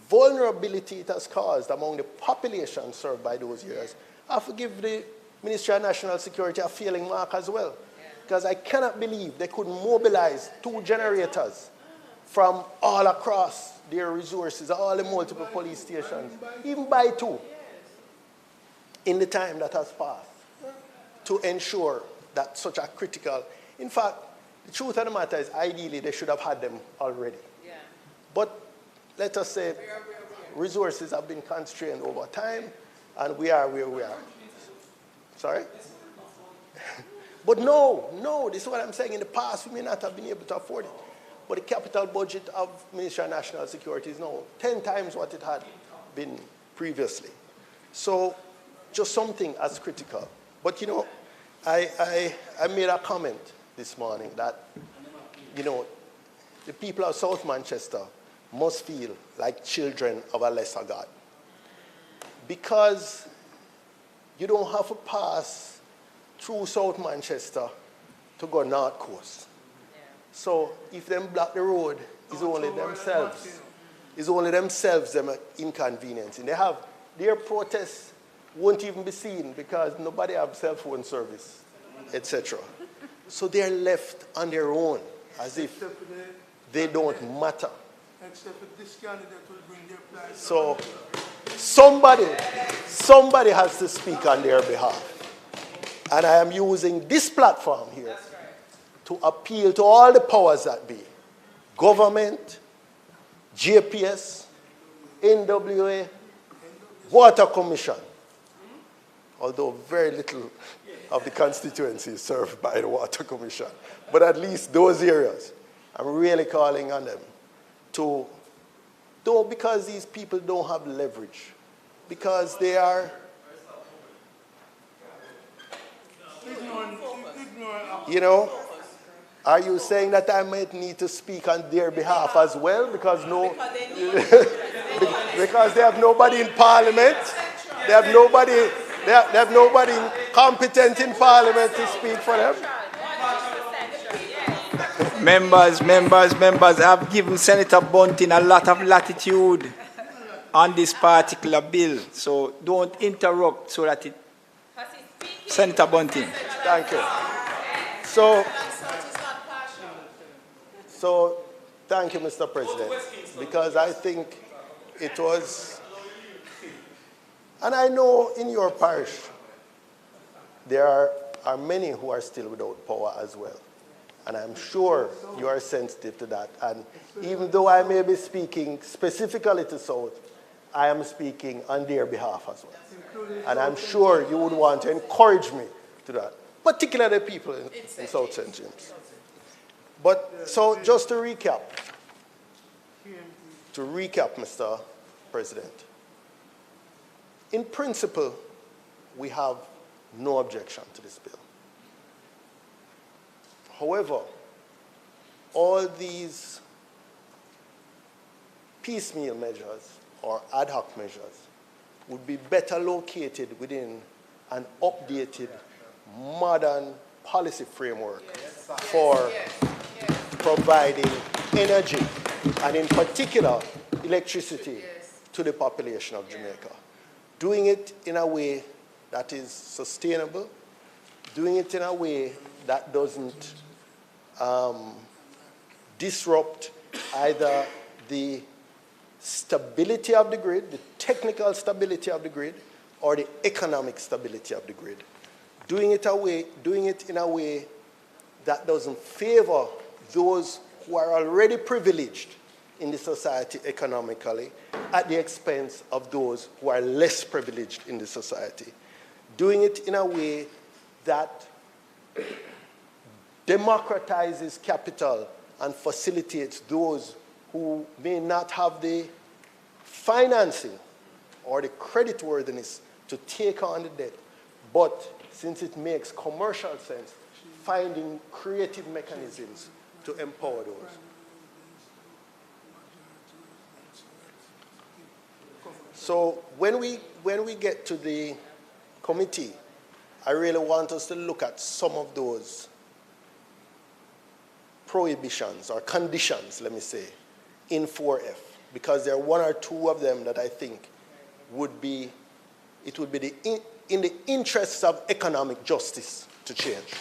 vulnerability it has caused among the population served by those areas, I have to give the Ministry of National Security a failing mark as well. Because I cannot believe they could mobilize 2 generators from all across their resources, all the multiple police stations, even by 2, in the time that has passed. to ensure that such a critical, in fact, the truth of the matter is ideally they should have had them already. Yeah. But let us say resources have been constrained over time and we are where we are. Sorry? But no, this is what I'm saying. In the past, we may not have been able to afford it. But the capital budget of Ministry of National Security is now 10 times what it had been previously. So just something as critical. But, you know, I made a comment this morning that, you know, the people of South Manchester must feel like children of a lesser God. Because you don't have to pass through South Manchester to go North Coast. Yeah. So if them block the road, it's only themselves. It's only themselves them inconveniencing. They have their protests won't even be seen because nobody have cell phone service, etc. So they're left on their own as if they don't matter. Except for this candidate will bring their price. So somebody has to speak on their behalf. And I am using this platform here to appeal to all the powers that be. Government, JPS, NWA, Water Commission. Although very little of the constituency is served by the Water Commission. But at least those areas, I'm really calling on them to, though because these people don't have leverage, because they are, you know, are you saying that I might need to speak on their behalf as well? Because because they have nobody in Parliament, they have nobody competent in Parliament to speak for them. Members, I've given Senator Bunting a lot of latitude on this particular bill. So don't interrupt so that it... Senator Bunting. Thank you. So thank you, Mr. President, because I think it was... And I know in your parish, there are many who are still without power as well. And I'm sure you are sensitive to that. And even though I may be speaking specifically to South, I am speaking on their behalf as well. And I'm sure you would want to encourage me to that, particularly people in South St. James. But so just to recap, Mr. President, in principle, we have no objection to this bill. However, all these piecemeal measures or ad hoc measures would be better located within an updated, modern policy framework for providing energy, and in particular, electricity to the population of Jamaica. Doing it in a way that is sustainable, doing it in a way that doesn't disrupt either the stability of the grid, the technical stability of the grid, or the economic stability of the grid. Doing it in a way that doesn't favor those who are already privileged in the society economically at the expense of those who are less privileged in the society. Doing it in a way that democratizes capital and facilitates those who may not have the financing or the creditworthiness to take on the debt, but since it makes commercial sense, finding creative mechanisms to empower those. So when we get to the committee, I really want us to look at some of those prohibitions or conditions, let me say, in 4F, because there are one or two of them that I think would be, it would be in the interests of economic justice to change.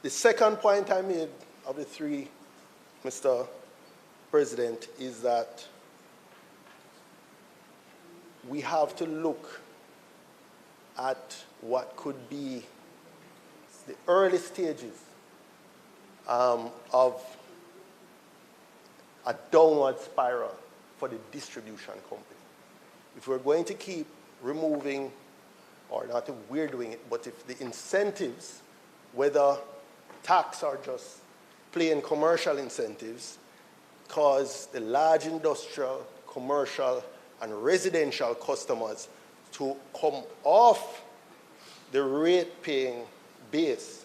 The second point I made of the three, Mr. President, is that we have to look at what could be the early stages of a downward spiral for the distribution company. If we're going to keep removing, or not if we're doing it, but if the incentives, whether tax or just plain commercial incentives, cause the large industrial, commercial, and residential customers to come off the rate-paying base,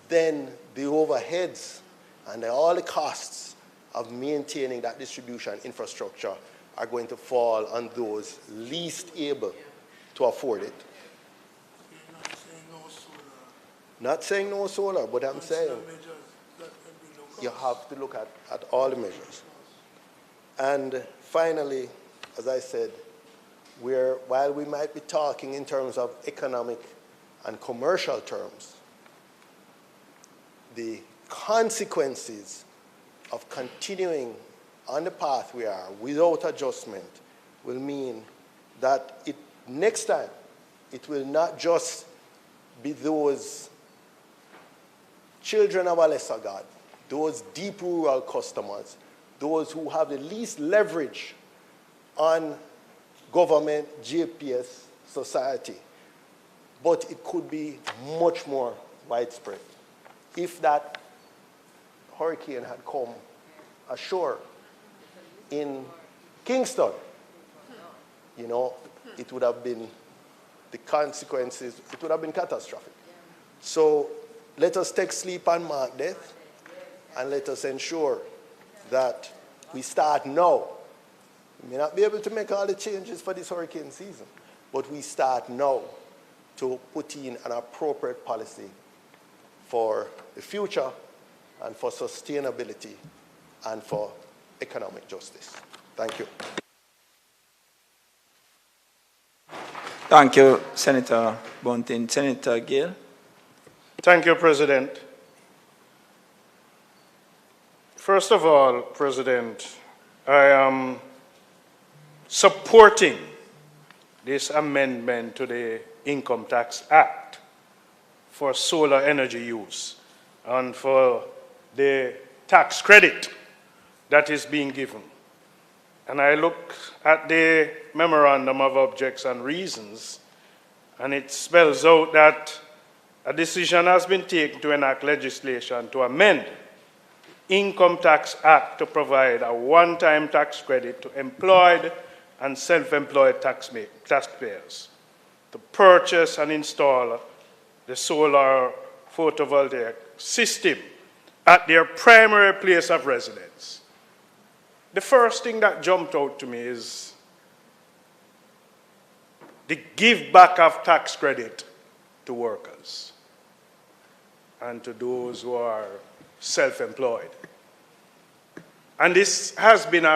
then the overheads and all the costs of maintaining that distribution infrastructure are going to fall on those least able to afford it. You're not saying no solar. Not saying no solar, but I'm saying you have to look at all the measures. And finally, as I said, while we might be talking in terms of economic and commercial terms, the consequences of continuing on the path we are without adjustment will mean that next time it will not just be those children of a lesser God, those deep rural customers, those who have the least leverage on government, JPS, society. But it could be much more widespread. If that hurricane had come ashore in Kingston, it would have been, the consequences, it would have been catastrophic. So let us take sleep and mark death, and let us ensure that we start now. We may not be able to make all the changes for this hurricane season, but we start now to put in an appropriate policy for the future and for sustainability and for economic justice. Thank you. Thank you, Senator Bunting. Senator Gill. Thank you, President. First of all, President, I am supporting this amendment to the Income Tax Act for solar energy use and for the tax credit that is being given. And I look at the Memorandum of Objects and Reasons, and it spells out that a decision has been taken to enact legislation to amend Income Tax Act to provide a one-time tax credit to employed and self-employed taxpayers to purchase and install the solar photovoltaic system at their primary place of residence. The first thing that jumped out to me is the give back of tax credit to workers and to those who are self-employed. And this has been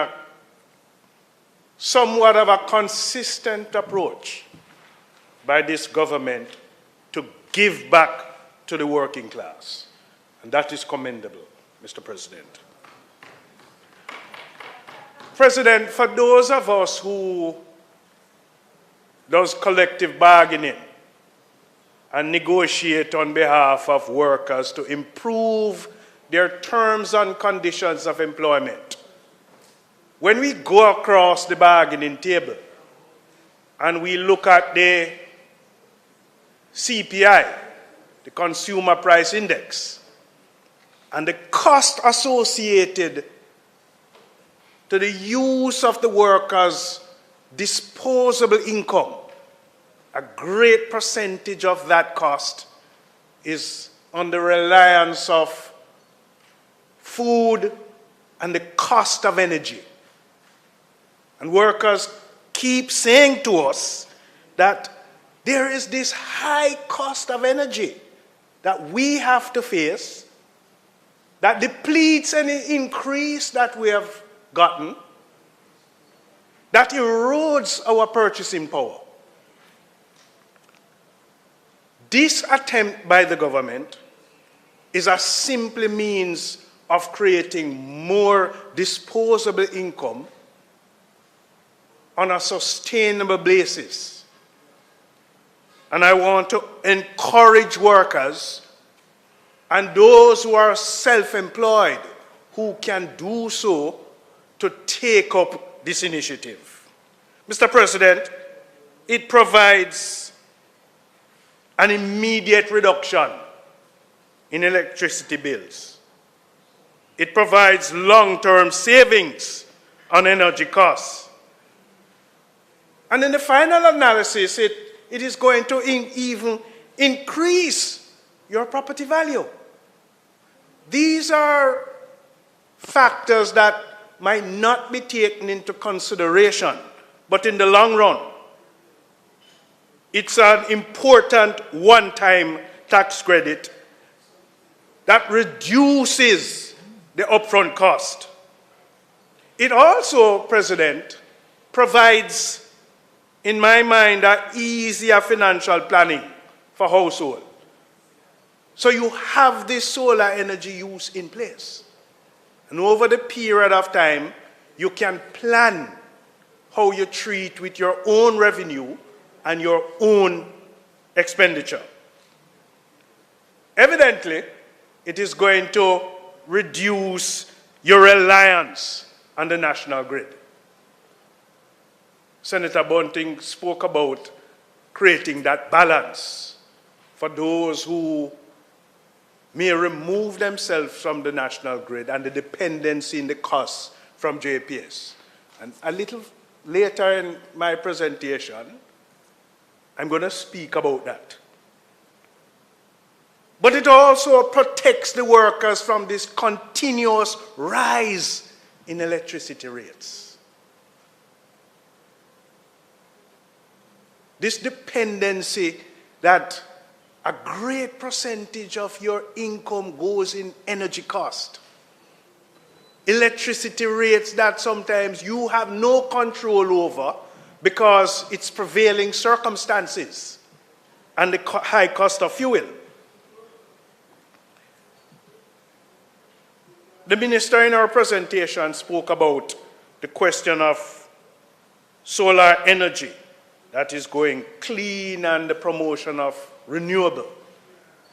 somewhat of a consistent approach by this government to give back to the working class. And that is commendable, Mr. President. President, for those of us who does collective bargaining and negotiate on behalf of workers to improve their terms and conditions of employment, when we go across the bargaining table and we look at the CPI, the Consumer Price Index, and the cost associated to the use of the workers' disposable income, a great percentage of that cost is on the reliance of food and the cost of energy. And workers keep saying to us that there is this high cost of energy that we have to face that depletes any increase that we have gotten, that erodes our purchasing power. This attempt by the government is a simple means of creating more disposable income on a sustainable basis. And I want to encourage workers and those who are self-employed who can do so to take up this initiative. Mr. President, it provides an immediate reduction in electricity bills. It provides long-term savings on energy costs. And in the final analysis, it is going to even increase your property value. These are factors that might not be taken into consideration, but in the long run, it's an important one-time tax credit that reduces the upfront cost. It also, President, provides, in my mind, an easier financial planning for households. So you have this solar energy use in place. And over the period of time, you can plan how you treat with your own revenue and your own expenditure. Evidently, it is going to reduce your reliance on the national grid. Senator Bunting spoke about creating that balance for those who may remove themselves from the national grid and the dependency in the costs from JPS. And a little later in my presentation, I'm going to speak about that. But it also protects the workers from this continuous rise in electricity rates. This dependency that a great percentage of your income goes in energy cost. Electricity rates that sometimes you have no control over because it's prevailing circumstances and the high cost of fuel. The minister in our presentation spoke about the question of solar energy that is going clean and the promotion of renewable.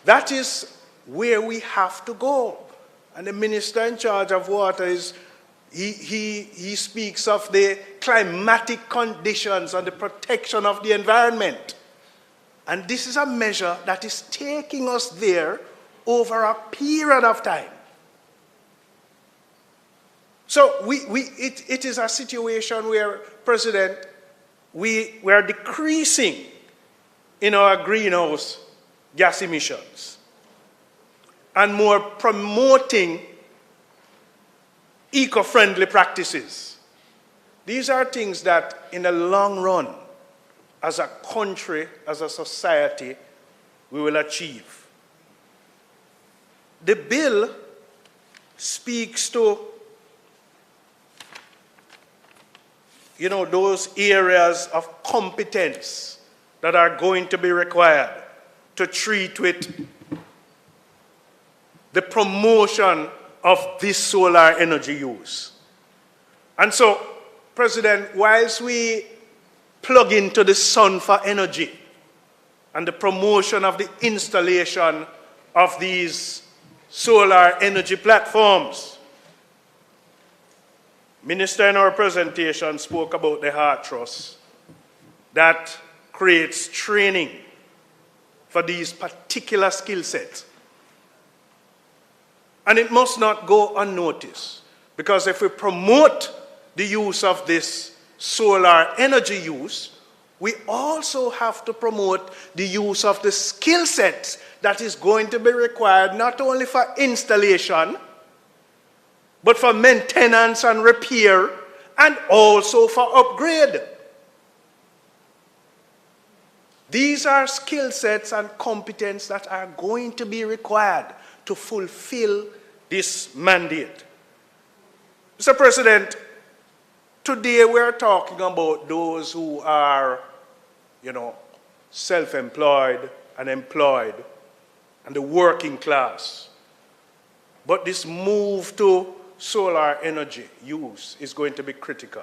That is where we have to go. And the minister in charge of water he speaks of the climatic conditions and the protection of the environment. And this is a measure that is taking us there over a period of time. So it is a situation where, President, we are decreasing in our greenhouse gas emissions and more promoting eco-friendly practices. These are things that in the long run, as a country, as a society, we will achieve. The bill speaks to those areas of competence that are going to be required to treat with the promotion of this solar energy use. And so, President, whilst we plug into the sun for energy and the promotion of the installation of these solar energy platforms, Minister in our presentation spoke about the Heart Trust that creates training for these particular skill sets. And it must not go unnoticed, because if we promote the use of this solar energy use, we also have to promote the use of the skill sets that is going to be required not only for installation, but for maintenance and repair, and also for upgrade. These are skill sets and competence that are going to be required to fulfill this mandate. Mr. President, today we're talking about those who are, self-employed and employed, and the working class. But this move to solar energy use is going to be critical.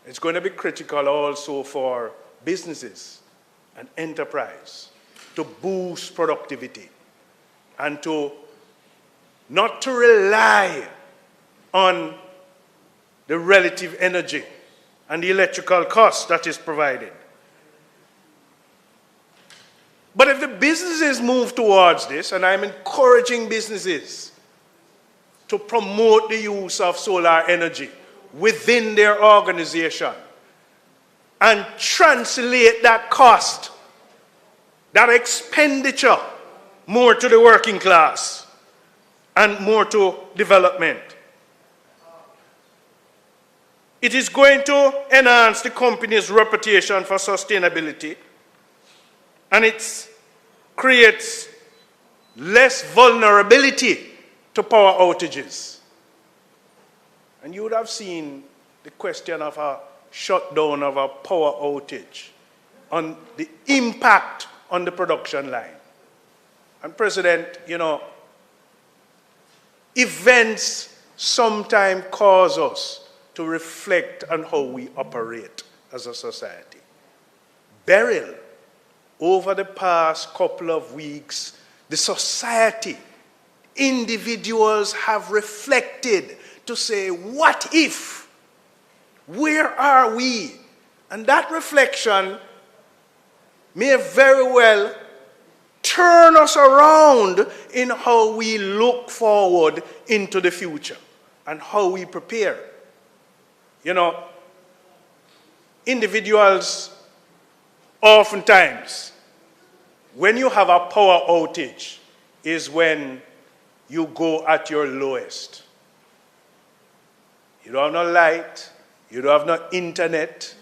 It's going to be critical also for businesses and enterprise to boost productivity and not to rely on the relative energy and the electrical cost that is provided. But if the businesses move towards this, and I'm encouraging businesses to promote the use of solar energy within their organization and translate that cost, that expenditure, more to the working class and more to development. It is going to enhance the company's reputation for sustainability, and it creates less vulnerability to power outages. And you would have seen the question of a shutdown of a power outage on the impact on the production line. And President, you know, events sometimes cause us to reflect on how we operate as a society. Beryl, over the past couple of weeks, the society, individuals have reflected to say, what if? Where are we? And that reflection may very well turn us around in how we look forward into the future and how we prepare. You know, individuals oftentimes, when you have a power outage, is when you go at your lowest. You don't have no light, you don't have no internet.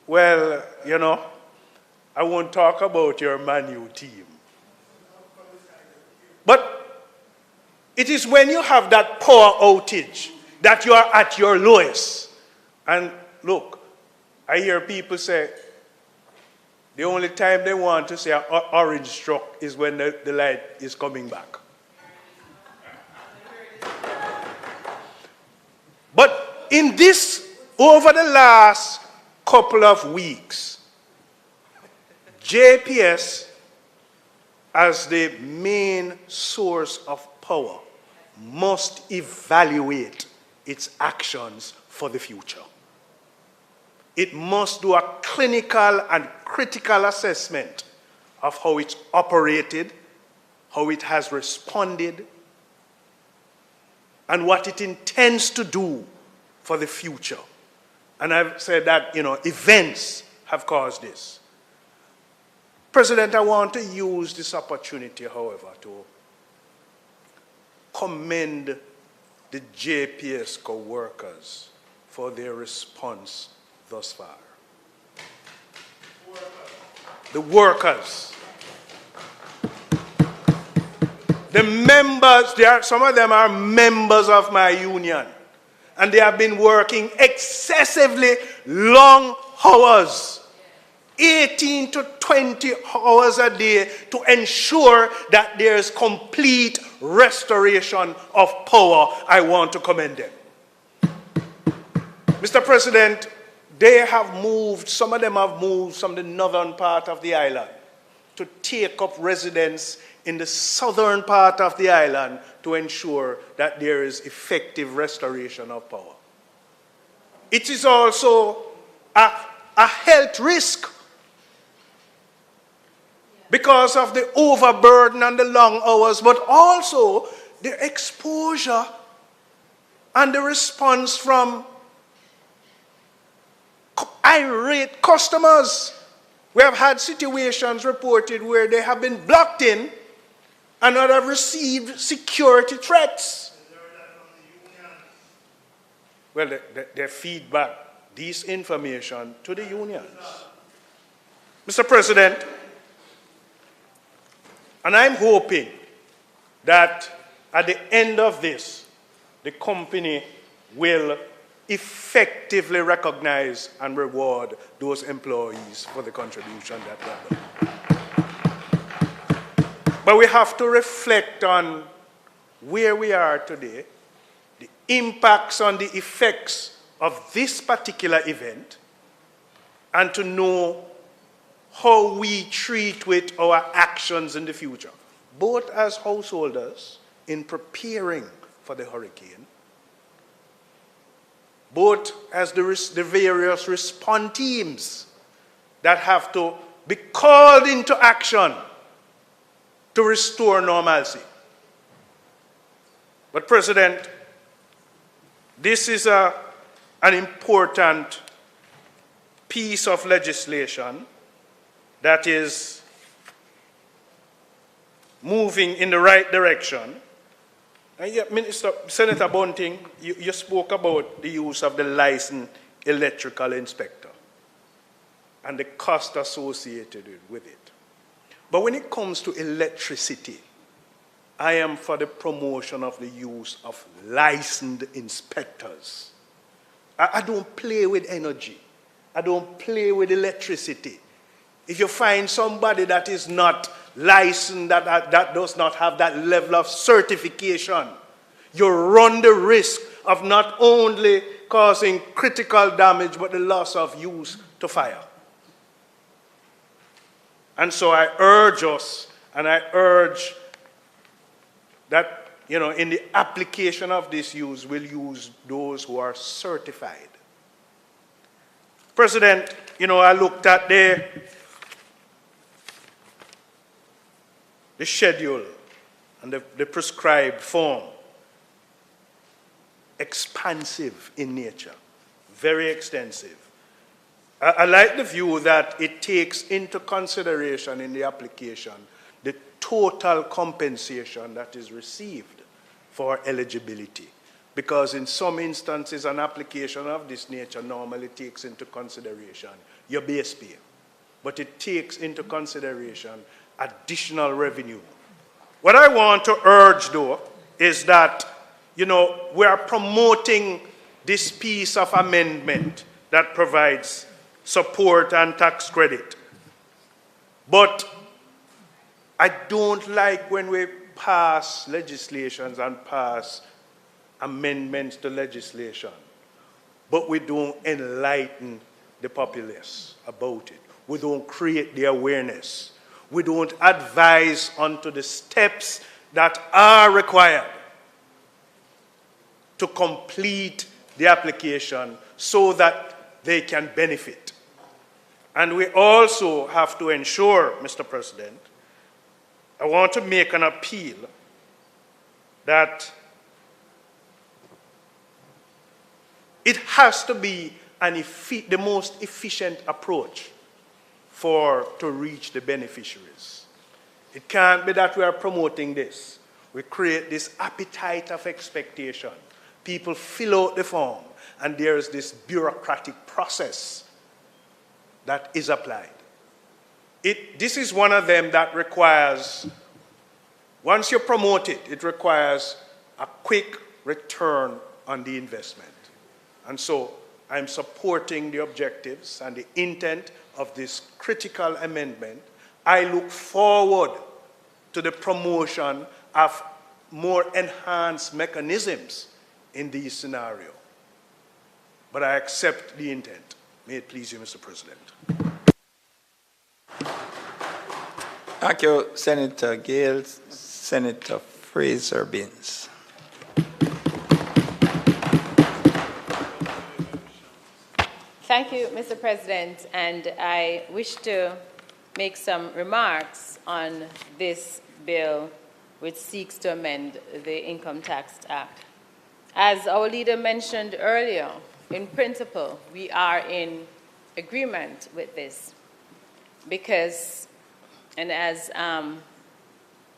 Well, you know, I won't talk about your Man U team. But it is when you have that power outage that you are at your lowest. And look, I hear people say the only time they want to say an orange struck is when the light is coming back. But in this, over the last couple of weeks, JPS, as the main source of power, must evaluate its actions for the future. It must do a clinical and critical assessment of how it's operated, how it has responded, and what it intends to do for the future. And I've said that, you know, events have caused this. President, I want to use this opportunity, however, to commend the JPS co-workers for their response thus far. The workers. The members, some of them are members of my union, and they have been working excessively long hours, 18 to 20 hours a day, to ensure that there's complete restoration of power. I want to commend them. Mr. President, they have moved, some of them have moved from the northern part of the island to take up residence in the southern part of the island to ensure that there is effective restoration of power. It is also a health risk because of the overburden and the long hours, but also the exposure and the response from irate customers. We have had situations reported where they have been blocked in and not have received security threats. Well, they feedback this information to the unions. Mr. President, and I'm hoping that at the end of this, the company will effectively recognize and reward those employees for the contribution that they have done. But we have to reflect on where we are today, the impacts on the effects of this particular event and to know how we treat with our actions in the future, both as householders in preparing for the hurricane, both as the various response teams that have to be called into action to restore normalcy. But, President, this is an important piece of legislation that is moving in the right direction. And yet, Senator Bunting, you spoke about the use of the licensed electrical inspector and the cost associated with it. But when it comes to electricity, I am for the promotion of the use of licensed inspectors. I don't play with energy. I don't play with electricity. If you find somebody that is not licensed, that does not have that level of certification, you run the risk of not only causing critical damage, but the loss of use to fire. And so I urge us, and I urge that, in the application of this use, we'll use those who are certified. President, I looked at the schedule and the prescribed form. Expansive in nature, very extensive. I like the view that it takes into consideration in the application the total compensation that is received for eligibility. Because in some instances, an application of this nature normally takes into consideration your base pay. But it takes into consideration additional revenue. What I want to urge, though, is that, we are promoting this piece of amendment that provides support and tax credit. But I don't like when we pass legislations and pass amendments to legislation, but we don't enlighten the populace about it. We don't create the awareness. We don't advise onto the steps that are required to complete the application so that they can benefit. And we also have to ensure, Mr. President, I want to make an appeal that it has to be the most efficient approach to reach the beneficiaries. It can't be that we are promoting this. We create this appetite of expectation. People fill out the form, and there's this bureaucratic process that is applied. This is one of them that requires, once you promote it, it requires a quick return on the investment. And so I'm supporting the objectives and the intent of this critical amendment. I look forward to the promotion of more enhanced mechanisms in these scenarios. But I accept the intent. May it please you, Mr. President. Thank you, Senator Gale. Senator Fraser-Binns. Thank you, Mr. President, and I wish to make some remarks on this bill which seeks to amend the Income Tax Act. As our leader mentioned earlier, in principle, we are in agreement with this because, and as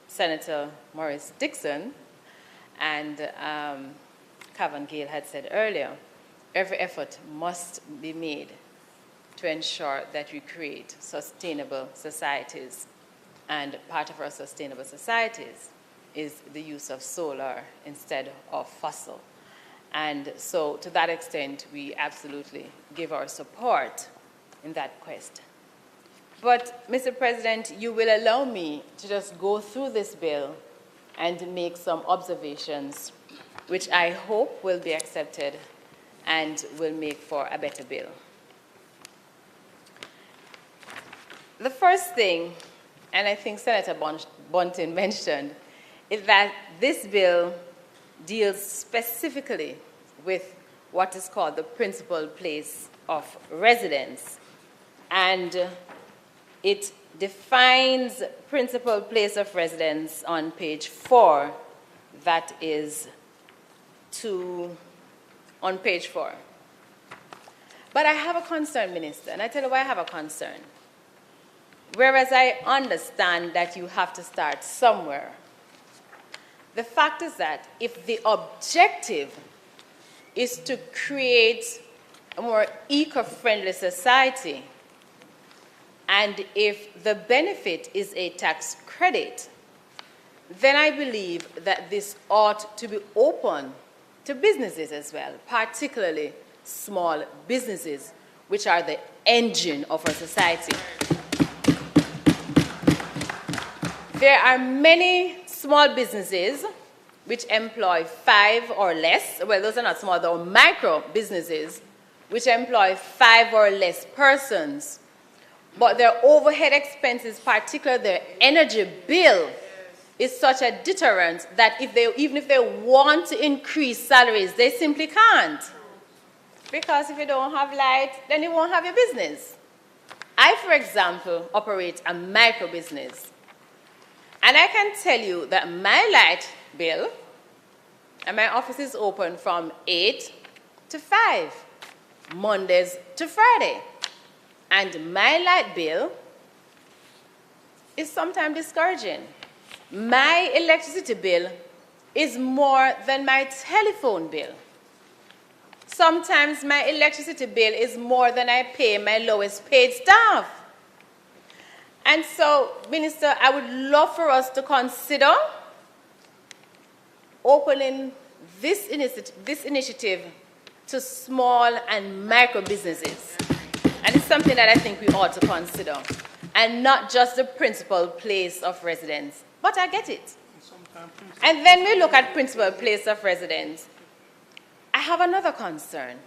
Senator Morris Dixon and Cavan Gale had said earlier, every effort must be made to ensure that we create sustainable societies. And part of our sustainable societies is the use of solar instead of fossil. And so to that extent, we absolutely give our support in that quest. But, Mr. President, you will allow me to just go through this bill and make some observations which I hope will be accepted and will make for a better bill. The first thing, and I think Senator Bunting mentioned, is that this bill deals specifically with what is called the principal place of residence. And it defines principal place of residence on page 4, that is on page 4. But I have a concern, Minister, and I tell you why I have a concern. Whereas I understand that you have to start somewhere, the fact is that if the objective is to create a more eco-friendly society, and if the benefit is a tax credit, then I believe that this ought to be open to businesses as well, particularly small businesses, which are the engine of our society. There are many small businesses which employ 5 or less, well, those are not small, they're micro businesses, which employ 5 or less persons. But their overhead expenses, particularly their energy bill, is such a deterrent that even if they want to increase salaries, they simply can't. Because if you don't have light, then you won't have your business. I, for example, operate a micro business. And I can tell you that my light bill, and my office is open from 8 to 5, Mondays to Friday. And my light bill is sometimes discouraging. My electricity bill is more than my telephone bill. Sometimes my electricity bill is more than I pay my lowest paid staff. And so, Minister, I would love for us to consider opening this initiative to small and micro businesses. And it's something that I think we ought to consider. And not just the principal place of residence. But I get it. And then we look at principal place of residence. I have another concern.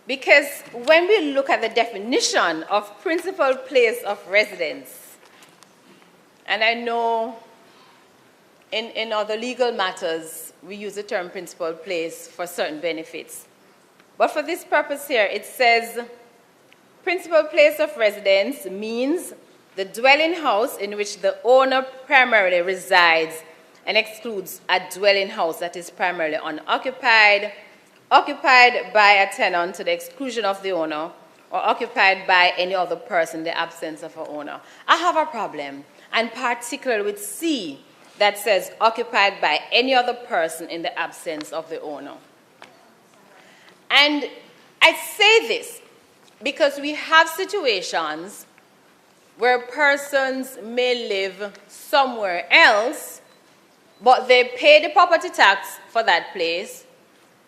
Because when we look at the definition of principal place of residence, and I know in other legal matters, we use the term principal place for certain benefits. But for this purpose here, it says, principal place of residence means the dwelling house in which the owner primarily resides and excludes a dwelling house that is primarily unoccupied, occupied by a tenant to the exclusion of the owner, or occupied by any other person in the absence of an owner. I have a problem, and particularly with C, that says occupied by any other person in the absence of the owner. And I say this because we have situations where persons may live somewhere else, but they pay the property tax for that place,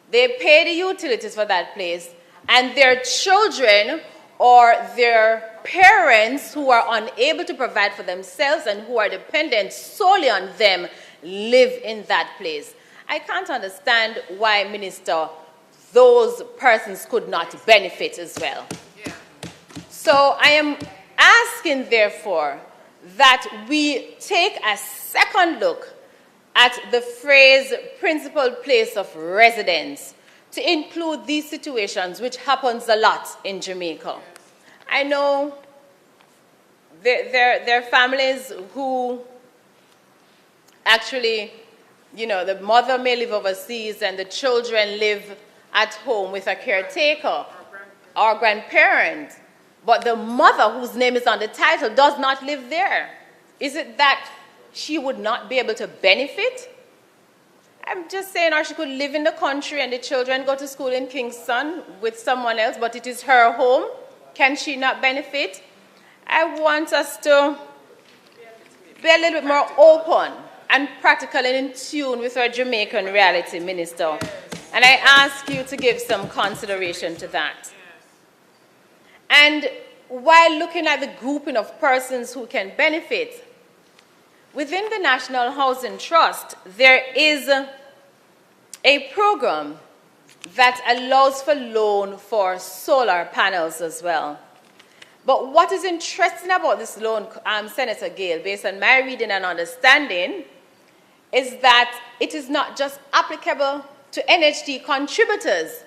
they pay the utilities for that place, and their children or their parents who are unable to provide for themselves and who are dependent solely on them live in that place. I can't understand why, Minister, those persons could not benefit as well. Yeah. So I am asking, therefore, that we take a second look at the phrase principal place of residence to include these situations, which happens a lot in Jamaica. I know there are families who actually, you know, the mother may live overseas and the children live at home with a caretaker or grandparent, but the mother whose name is on the title does not live there. Is it that she would not be able to benefit? I'm just saying, or she could live in the country and the children go to school in Kingston with someone else, but it is her home. Can she not benefit? I want us to be a little bit more open and practical and in tune with our Jamaican reality, Minister. And I ask you to give some consideration to that. And while looking at the grouping of persons who can benefit, within the National Housing Trust, there is a program that allows for loan for solar panels as well. But what is interesting about this loan, Senator Gale, based on my reading and understanding, is that it is not just applicable to NHD contributors.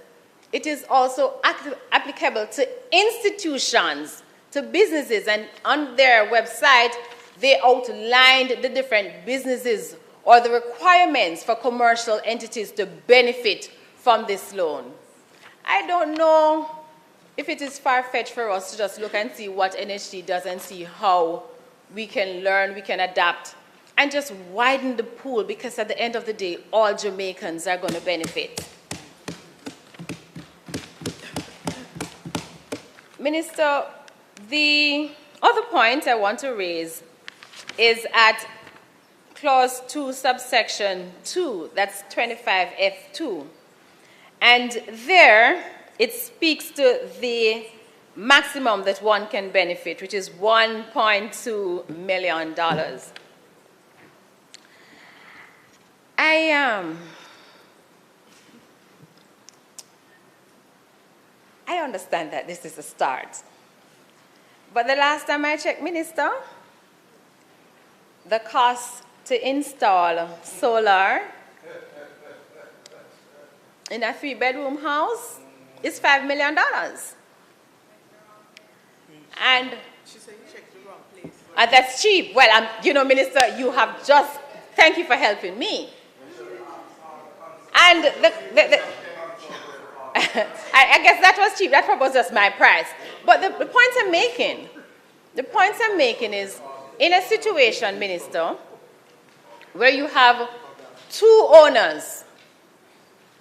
It is also applicable to institutions, to businesses, and on their website, they outlined the different businesses or the requirements for commercial entities to benefit from this loan. I don't know if it is far-fetched for us to just look and see what NHD does and see how we can learn, we can adapt, and just widen the pool, because at the end of the day, all Jamaicans are going to benefit. Minister, the other point I want to raise is at Clause 2, subsection 2, that's 25F2. And there, it speaks to the maximum that one can benefit, which is $1.2 million. I understand that this is a start. But the last time I checked, Minister, the cost to install solar in a 3-bedroom house is $5 million. And She said you checked the wrong place. that's cheap. Well, you know, Minister, you have just, thank you for helping me. And I guess that was cheap. That was just my price. But the point I'm making is, in a situation, Minister, where you have two owners,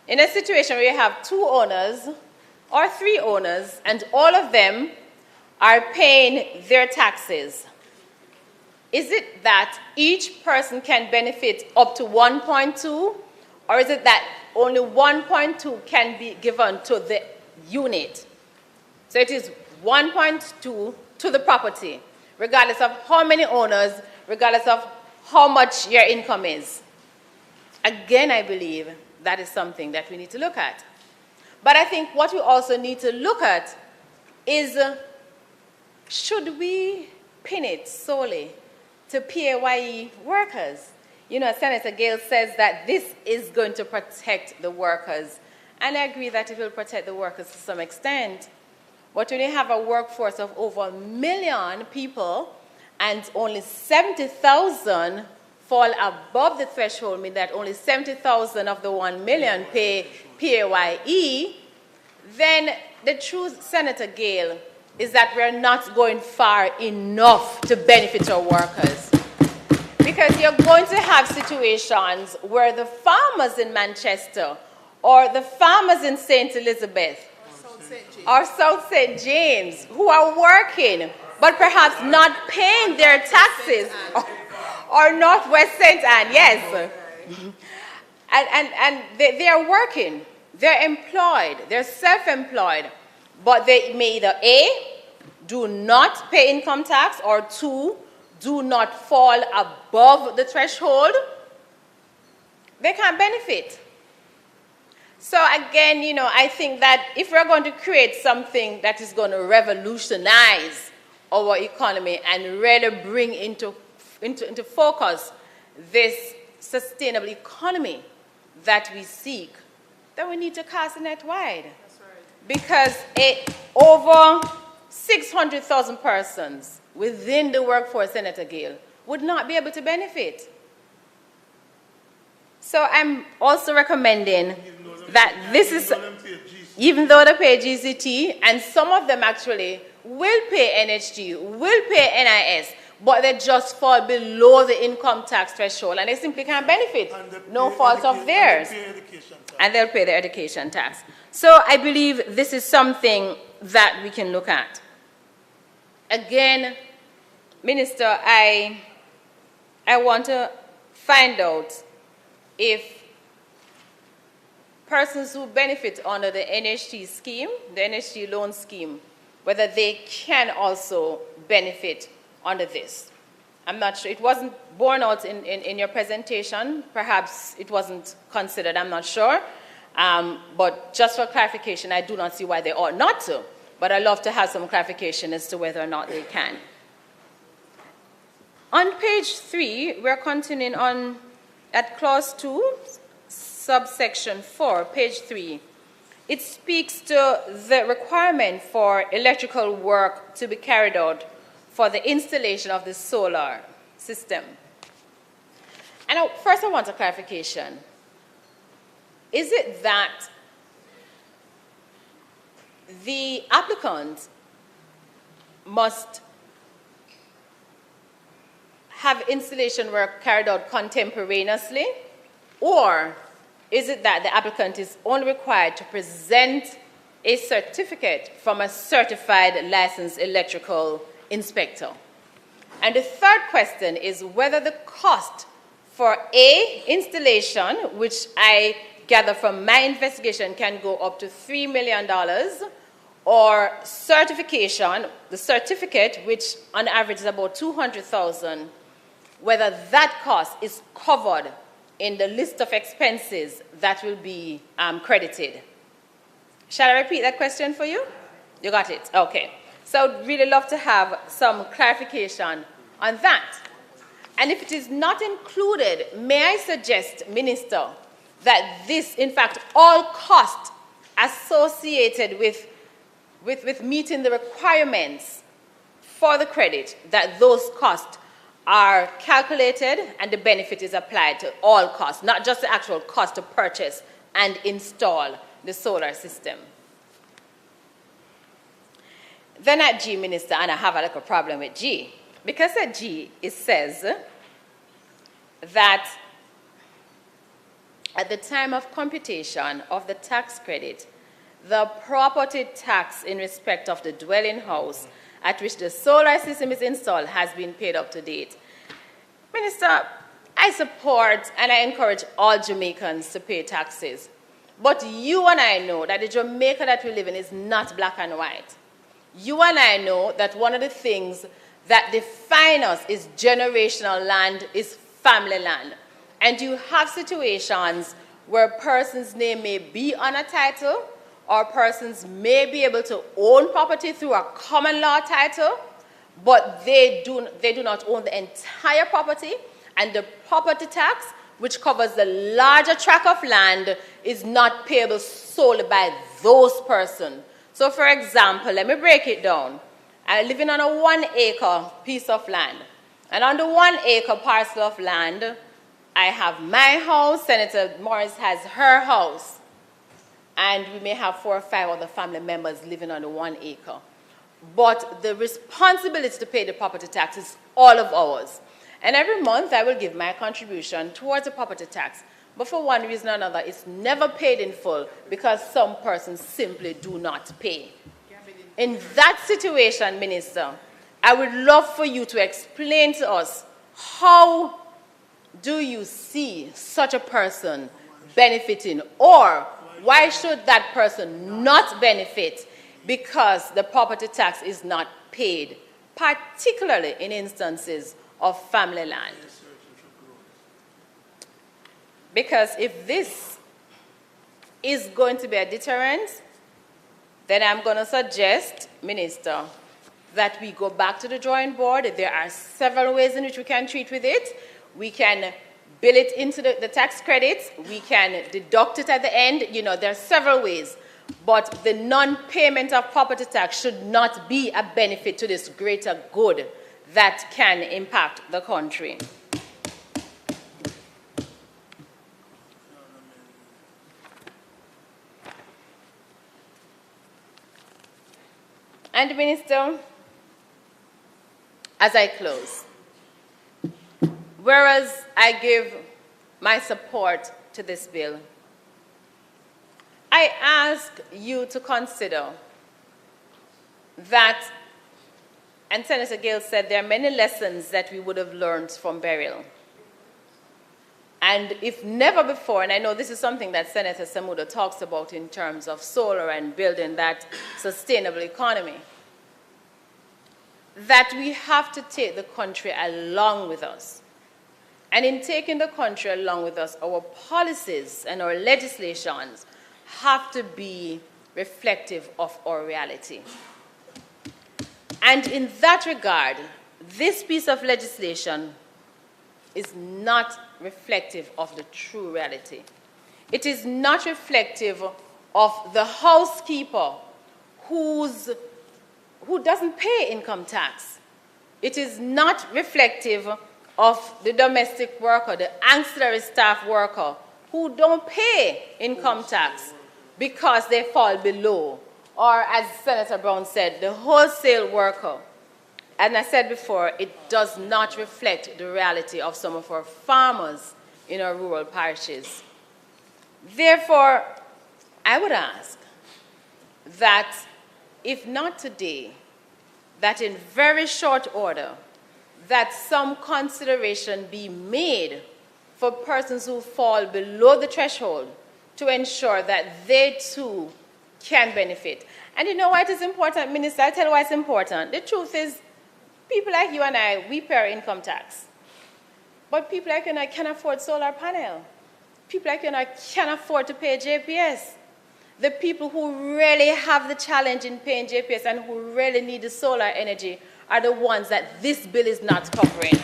in a situation where you have two owners or three owners, and all of them are paying their taxes, is it that each person can benefit up to 1.2, or is it that only 1.2 can be given to the unit? So it is 1.2 to the property, regardless of how many owners, regardless of how much your income is. Again, I believe that is something that we need to look at. But I think what we also need to look at is, should we pin it solely to PAYE workers? You know, Senator Gale says that this is going to protect the workers. And I agree that it will protect the workers to some extent. But when you have a workforce of over 1 million people and only 70,000 fall above the threshold, meaning that only 70,000 of the 1 million pay PAYE, then the truth, Senator Gale, is that we're not going far enough to benefit our workers. Because you're going to have situations where the farmers in Manchester or the farmers in St. Elizabeth or South St. James who are working but perhaps not paying their taxes, or Northwest St. Anne, yes. And they are working, they're employed, they're self-employed, but they may either A, do not pay income tax, or 2, do not fall above the threshold. They can't benefit. So again, you know, I think that if we're going to create something that is going to revolutionize our economy and really bring into focus this sustainable economy that we seek, then we need to cast the net wide. That's right. Because over 600,000 persons within the workforce, Senator Gale, would not be able to benefit. So I'm also recommending that this is, even though they pay GCT, and some of them actually will pay NHG, will pay NIS, but they just fall below the income tax threshold, and they simply can't benefit. No fault of theirs. And they'll pay their education tax. So I believe this is something that we can look at. Again, Minister, I want to find out if persons who benefit under the NHT scheme, the NHT loan scheme, whether they can also benefit under this. I'm not sure. It wasn't borne out in your presentation. Perhaps it wasn't considered. I'm not sure. But just for clarification, I do not see why they ought not to. But I'd love to have some clarification as to whether or not they can. On page 3, we're continuing on at clause 2, subsection 4, page 3. It speaks to the requirement for electrical work to be carried out for the installation of the solar system. And first I want a clarification. Is it that the applicant must have installation work carried out contemporaneously, or is it that the applicant is only required to present a certificate from a certified licensed electrical inspector? And the third question is whether the cost for A, installation, which I gather from my investigation can go up to $3 million, or certification, the certificate, which on average is about $200,000, whether that cost is covered in the list of expenses that will be credited. Shall I repeat that question for you? You got it? Okay. So I'd really love to have some clarification on that. And if it is not included, may I suggest, Minister, that this, in fact, all costs associated with meeting the requirements for the credit, that those costs are calculated and the benefit is applied to all costs, not just the actual cost to purchase and install the solar system. Then at G, Minister, and I have a little problem with G, because at G it says that at the time of computation of the tax credit, the property tax in respect of the dwelling house at which the solar system is installed has been paid up to date. Minister, I support and I encourage all Jamaicans to pay taxes. But you and I know that the Jamaica that we live in is not black and white. You and I know that one of the things that define us is generational land, is family land. And you have situations where a person's name may be on a title, or persons may be able to own property through a common law title, but they do not own the entire property, and the property tax, which covers the larger tract of land, is not payable solely by those persons. So for example, let me break it down. I'm living on a 1-acre piece of land, and on the 1-acre parcel of land, I have my house, Senator Morris has her house, and we may have 4 or 5 other family members living on the 1 acre. But the responsibility to pay the property tax is all of ours. And every month I will give my contribution towards the property tax. But for one reason or another, it's never paid in full because some persons simply do not pay. In that situation, Minister, I would love for you to explain to us, how do you see such a person benefiting, or why should that person not benefit because the property tax is not paid, particularly in instances of family land? Because if this is going to be a deterrent, then I'm going to suggest, Minister, that we go back to the drawing board. There are several ways in which we can treat with it. We can bill it into the tax credits. We can deduct it at the end. You know, there are several ways. But the non-payment of property tax should not be a benefit to this greater good that can impact the country. And Minister, as I close, whereas I give my support to this bill, I ask you to consider that, and Senator Gale said there are many lessons that we would have learned from burial. And if never before, and I know this is something that Senator Samuda talks about in terms of solar and building that sustainable economy, that we have to take the country along with us. And in taking the country along with us, our policies and our legislations have to be reflective of our reality. And in that regard, this piece of legislation is not reflective of the true reality. It is not reflective of the housekeeper who doesn't pay income tax. It is not reflective of the domestic worker, the ancillary staff worker, who don't pay income tax because they fall below. Or, as Senator Brown said, the wholesale worker. And I said before, it does not reflect the reality of some of our farmers in our rural parishes. Therefore, I would ask that, if not today, that in very short order, that some consideration be made for persons who fall below the threshold to ensure that they too can benefit. And you know why it is important, Minister? I'll tell you why it's important. The truth is, people like you and I, we pay our income tax. But people like you and I can afford solar panel. People like you and I can afford to pay JPS. The people who really have the challenge in paying JPS and who really need the solar energy are the ones that this bill is not covering.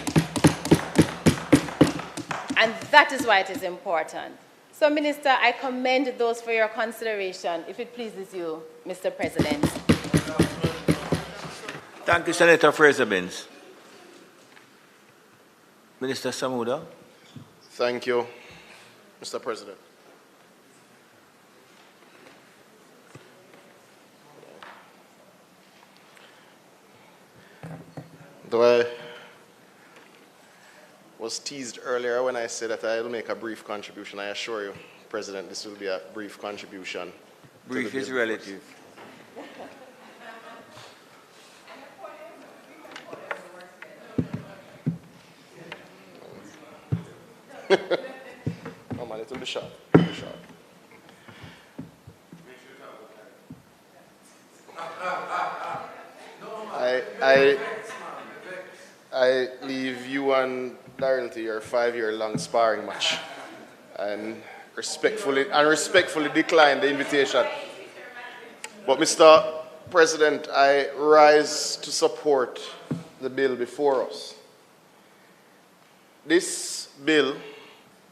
And that is why it is important. So, Minister, I commend those for your consideration, if it pleases you, Mr. President. Thank you, Senator Fraser-Binns. Minister Samuda. Thank you, Mr. President. Though I was teased earlier when I said that I will make a brief contribution, I assure you, President, this will be a brief contribution. Brief is relative. Oh man, it will be short. It will be short. I leave you and Daryl to your 5-year-long sparring match, and respectfully decline the invitation. But Mr. President, I rise to support the bill before us. This bill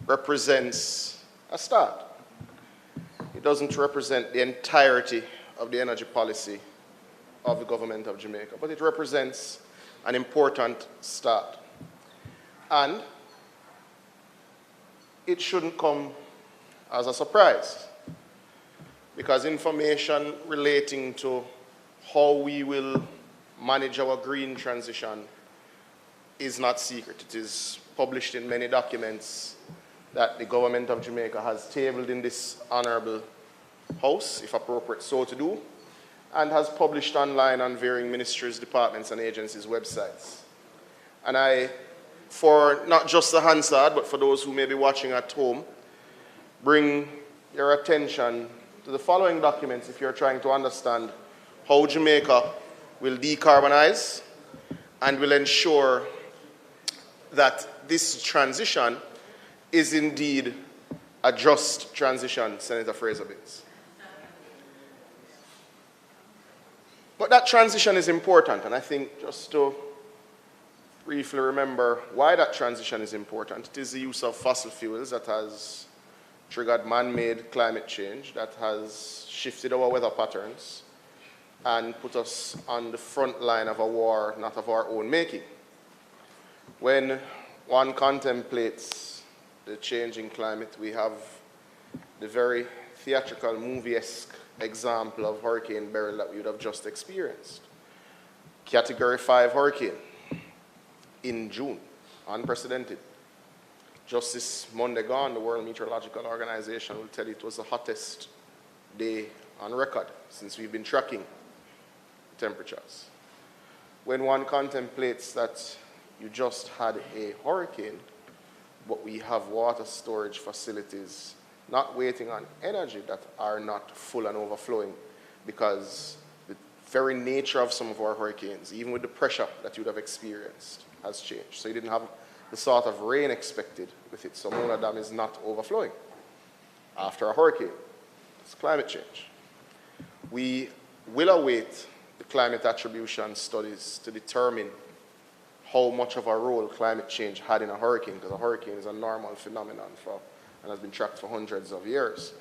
represents a start. It doesn't represent the entirety of the energy policy of the government of Jamaica, but it represents an important start. And it shouldn't come as a surprise, because information relating to how we will manage our green transition is not secret. It is published in many documents that the government of Jamaica has tabled in this honorable House, if appropriate so to do, and has published online on varying ministries, departments, and agencies' websites. And I, for not just the Hansard, but for those who may be watching at home, bring your attention to the following documents if you're trying to understand how Jamaica will decarbonize and will ensure that this transition is indeed a just transition, Senator Fraser-Binns. But that transition is important, and I think just to briefly remember why that transition is important, it is the use of fossil fuels that has triggered man-made climate change, that has shifted our weather patterns, and put us on the front line of a war not of our own making. When one contemplates the changing climate, we have the very theatrical, movie-esque example of Hurricane Beryl that we would have just experienced. Category 5 hurricane in June, unprecedented. Just this Monday gone, the World Meteorological Organization will tell you it was the hottest day on record since we've been tracking temperatures. When one contemplates that you just had a hurricane, but we have water storage facilities not waiting on energy that are not full and overflowing because the very nature of some of our hurricanes, even with the pressure that you would have experienced, has changed. So you didn't have the sort of rain expected with it. So Mona Dam is not overflowing after a hurricane. It's climate change. We will await the climate attribution studies to determine how much of a role climate change had in a hurricane, because a hurricane is a normal phenomenon and has been tracked for hundreds of years.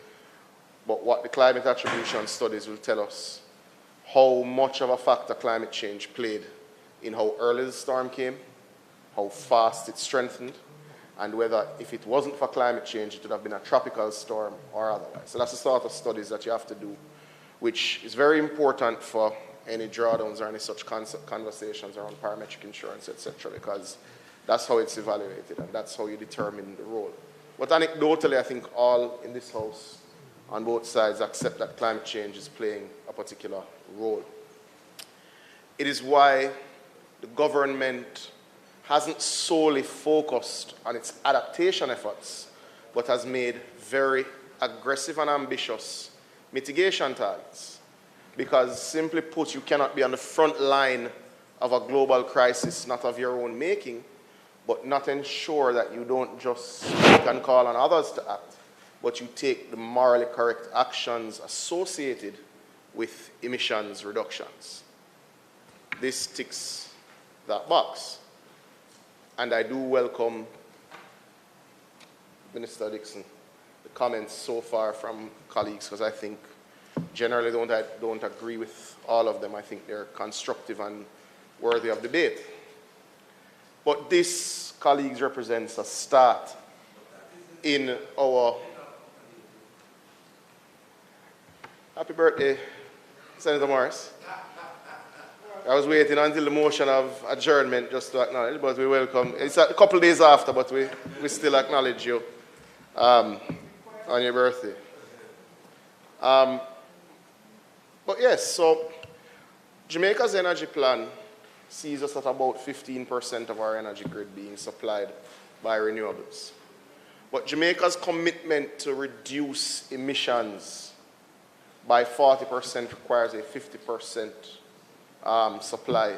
But what the climate attribution studies will tell us, how much of a factor climate change played in how early the storm came, how fast it strengthened, and whether if it wasn't for climate change, it would have been a tropical storm or otherwise. So that's the sort of studies that you have to do, which is very important for any drawdowns or any such conversations around parametric insurance, etc., because that's how it's evaluated and that's how you determine the role. But anecdotally, I think all in this house on both sides accept that climate change is playing a particular role. It is why the government hasn't solely focused on its adaptation efforts, but has made very aggressive and ambitious mitigation targets. Because simply put, you cannot be on the front line of a global crisis, not of your own making, but not ensure that you don't just speak and call on others to act, but you take the morally correct actions associated with emissions reductions. This ticks that box. And I do welcome, Minister Dixon, the comments so far from colleagues, because I think generally don't agree with all of them. I think they're constructive and worthy of debate. But this, colleagues, represents a start in our... Happy birthday, Senator Morris. I was waiting until the motion of adjournment just to acknowledge, but we welcome. It's a couple of days after, but we still acknowledge you on your birthday. But yes, so Jamaica's energy plan sees us at about 15% of our energy grid being supplied by renewables. But Jamaica's commitment to reduce emissions by 40% requires a 50% supply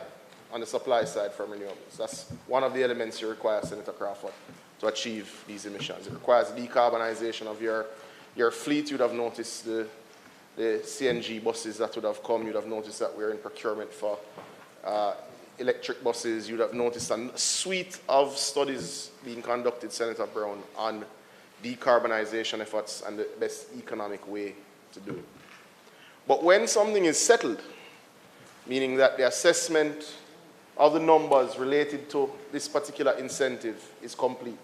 on the supply side from renewables. That's one of the elements you require, Senator Crawford, to achieve these emissions. It requires decarbonization of your fleet. You'd have noticed the CNG buses that would have come. You'd have noticed that we're in procurement for electric buses. You'd have noticed a suite of studies being conducted, Senator Brown, on decarbonization efforts and the best economic way to do it. But when something is settled, meaning that the assessment of the numbers related to this particular incentive is complete,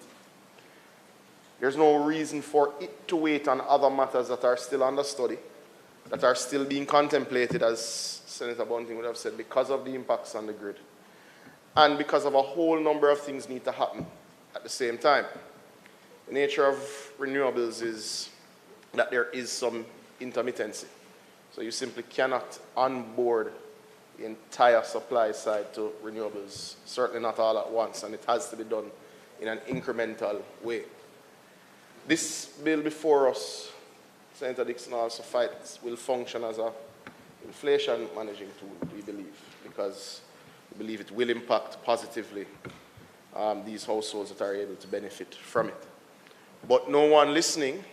there's no reason for it to wait on other matters that are still under study, that are still being contemplated, as Senator Bunting would have said, because of the impacts on the grid, and because of a whole number of things need to happen at the same time. The nature of renewables is that there is some intermittency. So you simply cannot onboard the entire supply side to renewables, certainly not all at once, and it has to be done in an incremental way. This bill before us, Senator Dixon also fights, will function as an inflation managing tool, we believe, because we believe it will impact positively these households that are able to benefit from it. But no one listening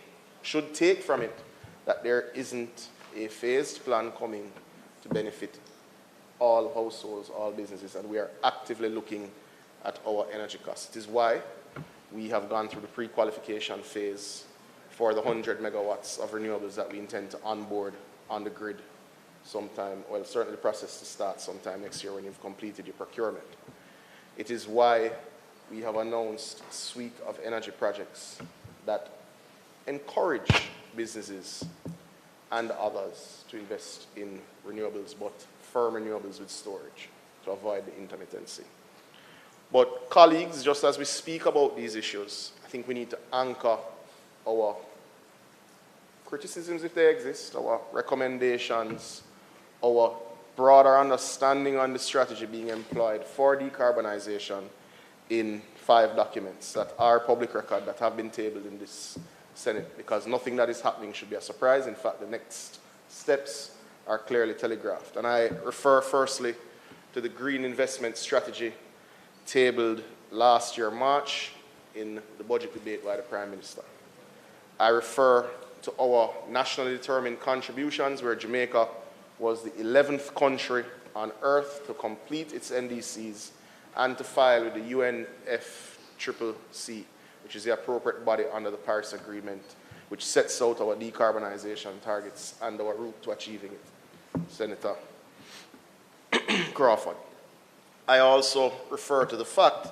should take from it that there isn't a phased plan coming to benefit all households, all businesses, and we are actively looking at our energy costs. It is why we have gone through the pre-qualification phase for the 100 megawatts of renewables that we intend to onboard on the grid sometime, well, certainly the process to start sometime next year when you've completed your procurement. It is why we have announced a suite of energy projects that encourage businesses and others to invest in renewables, but firm renewables with storage to avoid the intermittency. But colleagues, just as we speak about these issues, I think we need to anchor our criticisms, if they exist, our recommendations, our broader understanding on the strategy being employed for decarbonization in 5 documents that are public record, that have been tabled in this Senate, because nothing that is happening should be a surprise. In fact, the next steps are clearly telegraphed. And I refer firstly to the Green Investment Strategy tabled last year, March, in the budget debate by the Prime Minister. I refer to our nationally determined contributions, where Jamaica was the 11th country on earth to complete its NDCs and to file with the UNFCCC, which is the appropriate body under the Paris Agreement, which sets out our decarbonization targets and our route to achieving it. Senator Crawford. I also refer to the fact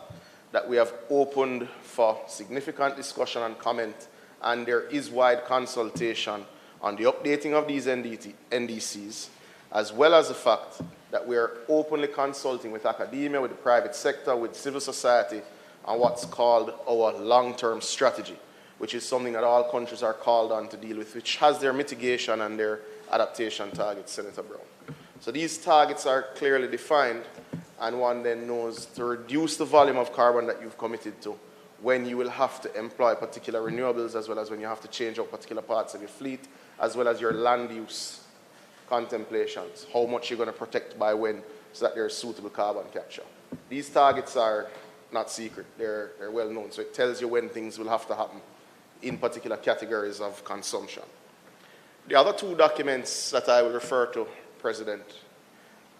that we have opened for significant discussion and comment, and there is wide consultation on the updating of these NDCs, as well as the fact that we are openly consulting with academia, with the private sector, with civil society, on what's called our long-term strategy, which is something that all countries are called on to deal with, which has their mitigation and their adaptation targets, Senator Brown. So these targets are clearly defined, and one then knows to reduce the volume of carbon that you've committed to, when you will have to employ particular renewables, as well as when you have to change out particular parts of your fleet, as well as your land use contemplations, how much you're going to protect by when, so that there's suitable carbon capture. These targets are not secret, they're well known, so it tells you when things will have to happen in particular categories of consumption. The other two documents that I will refer to, President,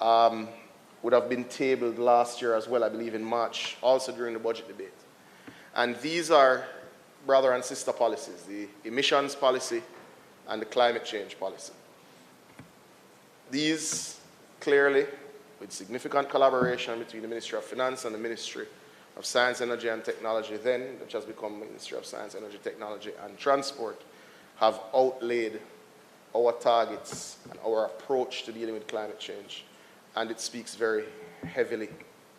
would have been tabled last year as well, I believe in March, also during the budget debate. And these are brother and sister policies, the emissions policy and the climate change policy. These clearly, with significant collaboration between the Ministry of Finance and the Ministry of Science, Energy and Technology then, which has become Ministry of Science, Energy, Technology and Transport, have outlaid our targets and our approach to dealing with climate change. And it speaks very heavily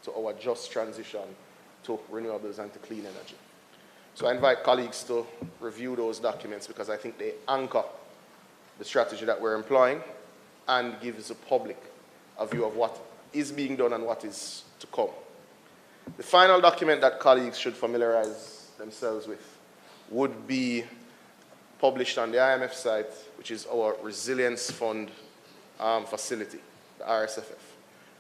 to our just transition to renewables and to clean energy. So I invite colleagues to review those documents, because I think they anchor the strategy that we're employing and gives the public a view of what is being done and what is to come. The final document that colleagues should familiarize themselves with would be published on the IMF site, which is our Resilience Fund facility, the RSFF,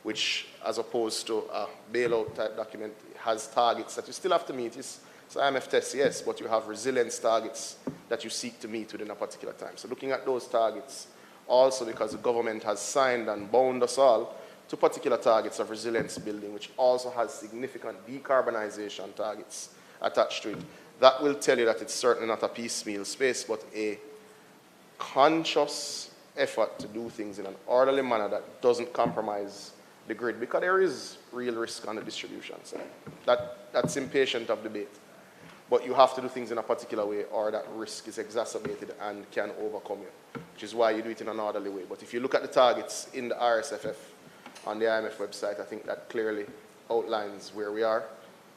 which, as opposed to a bailout type document, has targets that you still have to meet. It's IMF test, yes, but you have resilience targets that you seek to meet within a particular time. So looking at those targets, also because the government has signed and bound us all to particular targets of resilience building, which also has significant decarbonization targets attached to it, that will tell you that it's certainly not a piecemeal space, but a conscious effort to do things in an orderly manner that doesn't compromise the grid, because there is real risk on the distribution side. That's impatient of debate. But you have to do things in a particular way, or that risk is exacerbated and can overcome you, which is why you do it in an orderly way. But if you look at the targets in the RSFF on the IMF website, I think that clearly outlines where we are,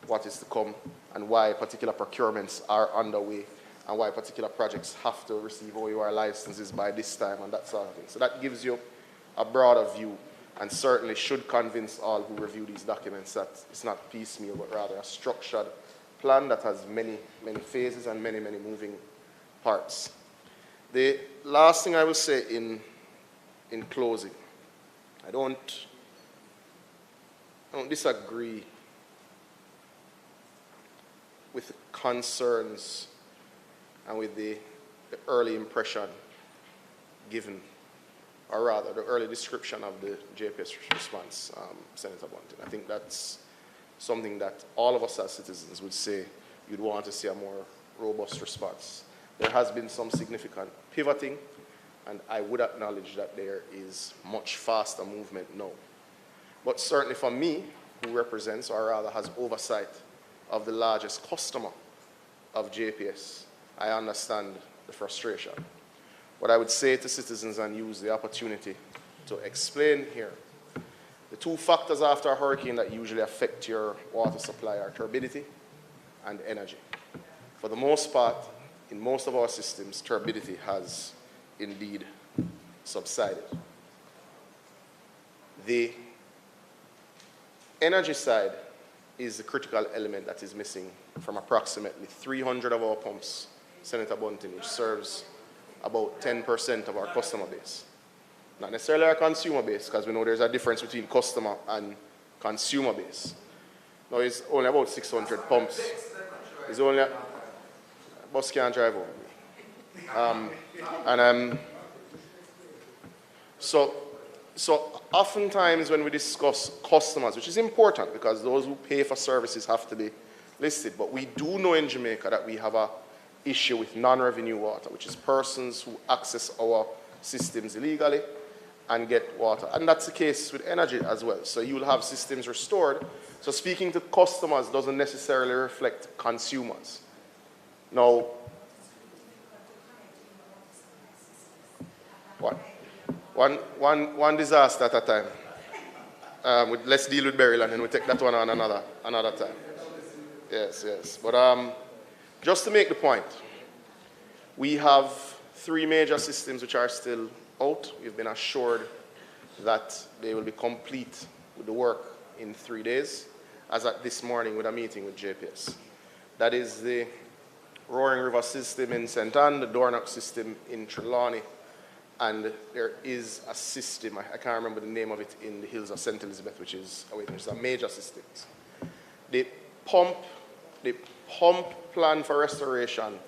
what is to come, and why particular procurements are underway, and why particular projects have to receive OUR licenses by this time, and that sort of thing. So that gives you a broader view, and certainly should convince all who review these documents that it's not piecemeal, but rather a structured plan that has many, many phases and many, many moving parts. The last thing I will say in closing, I don't disagree with the concerns and with the early impression given, or rather the early description of the JPS response, Senator Bunting. I think that's something that all of us as citizens would say you'd want to see a more robust response. There has been some significant pivoting, and I would acknowledge that there is much faster movement now. But certainly for me, who represents, or rather has oversight of the largest customer of JPS, I understand the frustration. What I would say to citizens, and use the opportunity to explain here, the two factors after a hurricane that usually affect your water supply are turbidity and energy. For the most part, in most of our systems, turbidity has indeed subsided. The energy side is the critical element that is missing from approximately 300 of our pumps, Senator Bunting, which serves about 10% of our customer base. Not necessarily our consumer base, because we know there's a difference between customer and consumer base. Now it's only about 600 pumps. It's only a bus can't drive over me. So oftentimes when we discuss customers, which is important because those who pay for services have to be listed, but we do know in Jamaica that we have an issue with non-revenue water, which is persons who access our systems illegally and get water. And that's the case with energy as well. So you'll have systems restored. So speaking to customers doesn't necessarily reflect consumers. Now, one disaster at a time. Let's deal with Berryland and we'll take that one on another time. Yes. But just to make the point, we have 3 major systems which are still out. We've been assured that they will be complete with the work in 3 days, as at this morning with a meeting with JPS. That is the Roaring River system in St. Ann, the Dornoch system in Trelawney, and there is a system, I can't remember the name of it, in the hills of St. Elizabeth, which is a major system. The pump plan for restoration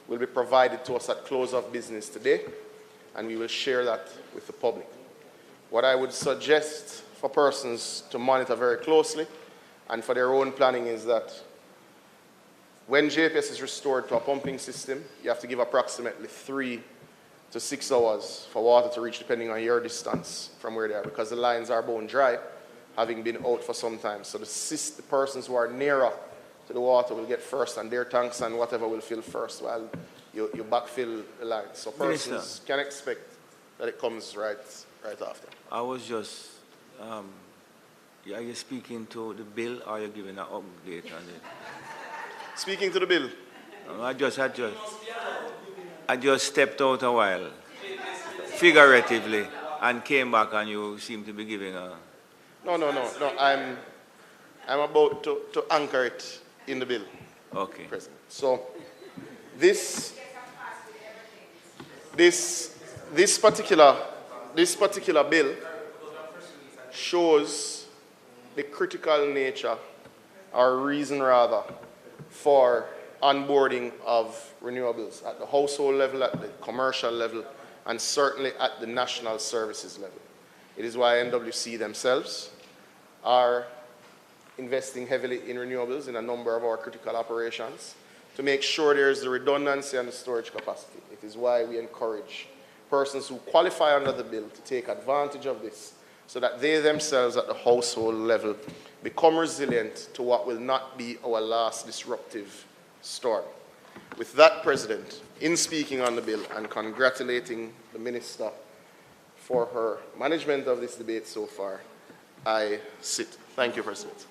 will be provided to us at close of business today, and we will share that with the public. What I would suggest for persons to monitor very closely and for their own planning is that when JPS is restored to a pumping system, you have to give approximately 3 to 6 hours for water to reach, depending on your distance from where they are, because the lines are bone dry, having been out for some time. So the persons who are nearer to the water will get first, and their tanks and whatever will fill first while you backfill the lines. So persons can expect that it comes right after. I was just, are you speaking to the bill or are you giving an update on it? Speaking to the bill. I just stepped out a while, figuratively, and came back and you seem to be giving a... No. I'm about to anchor it in the bill. Okay. President. So this particular bill shows the critical nature, or reason rather, for onboarding of renewables at the household level, at the commercial level, and certainly at the national services level. It is why NWC themselves are investing heavily in renewables in a number of our critical operations to make sure there is the redundancy and the storage capacity. It is why we encourage persons who qualify under the bill to take advantage of this so that they themselves at the household level become resilient to what will not be our last disruptive storm. With that, President, in speaking on the bill and congratulating the Minister for her management of this debate so far, I sit. Thank you, President.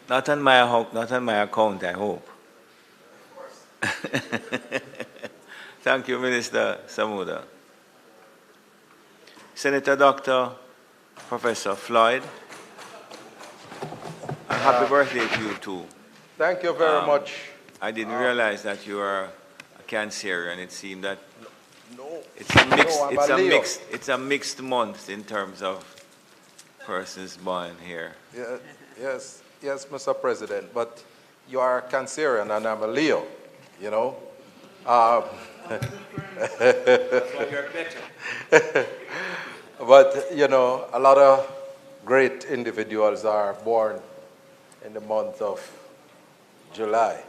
Not on my account, I hope. Thank you, Minister Samuda. Senator Dr. Professor Floyd, and happy birthday to you too. Thank you very much. I didn't realize that you are a Cancerian. It seemed that it's a mixed month in terms of persons born here. Yeah, yes, Mr. President, but you are a Cancerian and I'm a Leo, you know. You're better. But, you know, a lot of great individuals are born in the month of July.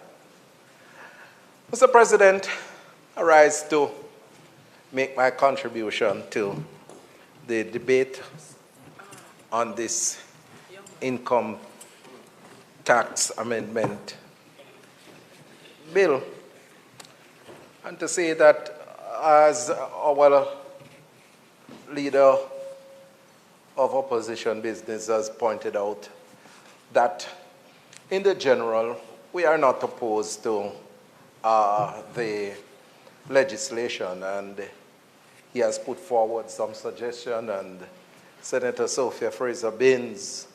Mr. President, I rise to make my contribution to the debate on this income tax amendment bill, and to say that as our leader of opposition business has pointed out, that in the general, we are not opposed to the legislation, and he has put forward some suggestion, and Senator Sophia Fraser-Binns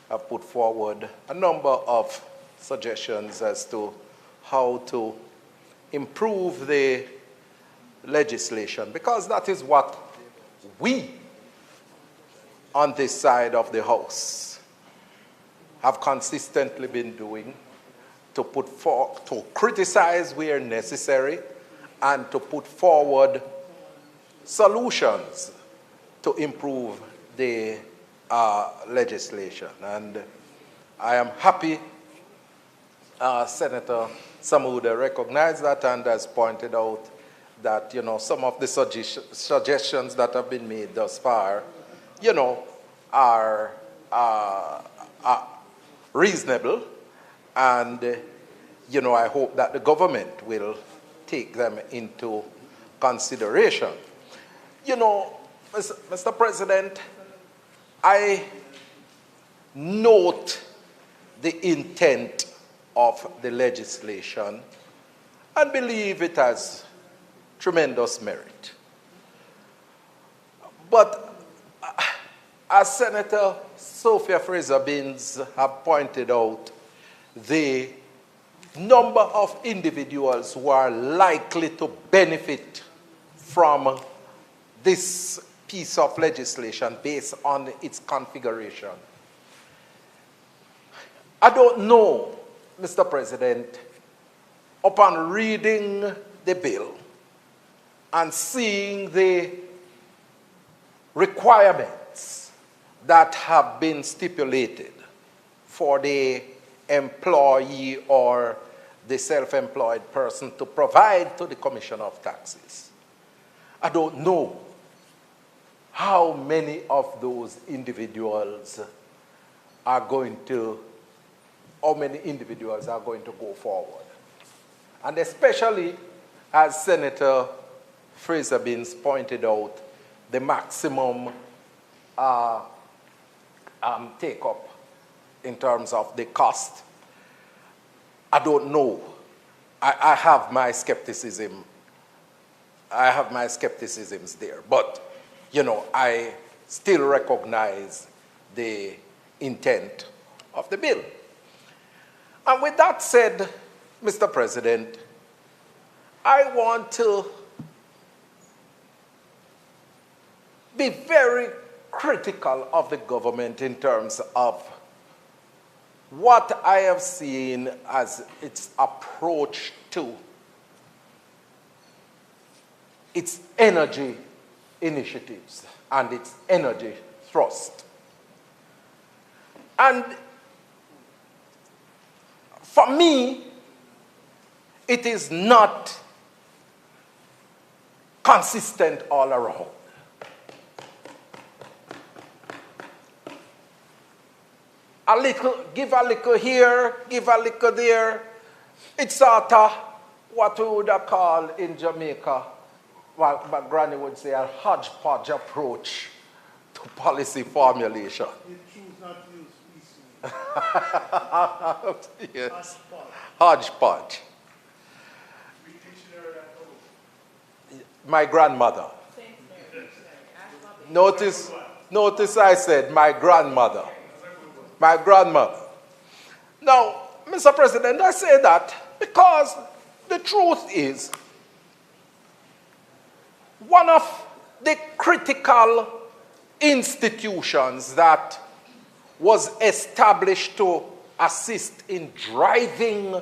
have put forward a number of suggestions as to how to improve the legislation, because that is what we on this side of the House have consistently been doing, to criticize where necessary and to put forward solutions to improve the legislation. And I am happy Senator Samuda recognized that and has pointed out that, some of the suggestions that have been made thus far, are reasonable, and, I hope that the government will take them into consideration. Mr. President, I note the intent of the legislation and believe it has tremendous merit. But as Senator Sophia Fraser-Binns have pointed out, the number of individuals who are likely to benefit from this piece of legislation based on its configuration. I don't know, Mr. President, upon reading the bill and seeing the requirements that have been stipulated for the employee or the self-employed person to provide to the Commission of Taxes, I don't know how many of those individuals are going to go forward. And especially, as Senator Fraser-Binns pointed out, the maximum take-up in terms of the cost. I don't know. I have my skepticism. I have my skepticisms there. But, I still recognize the intent of the bill. And with that said, Mr. President, I want to be very critical of the government in terms of what I have seen as its approach to its energy initiatives and its energy thrust. And for me, it is not consistent all around. Give a little here, give a little there. It's sort of what we would have called in Jamaica, what my granny would say, a hodgepodge approach to policy formulation. You choose not to use species. Yes. Hodgepodge. My grandmother. Notice I said my grandmother. My grandmother. Now, Mr. President, I say that because the truth is, one of the critical institutions that was established to assist in driving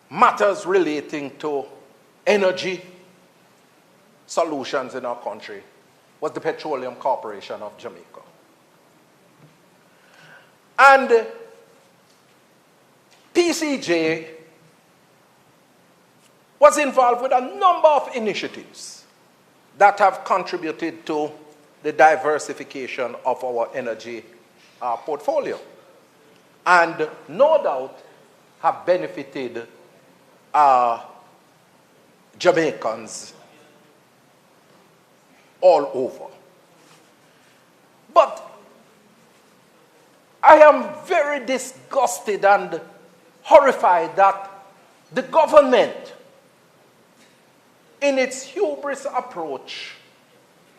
matters relating to energy solutions in our country was the Petroleum Corporation of Jamaica. And PCJ was involved with a number of initiatives that have contributed to the diversification of our energy portfolio, and no doubt have benefited Jamaicans all over. But I am very disgusted and horrified that the government, in its hubris approach,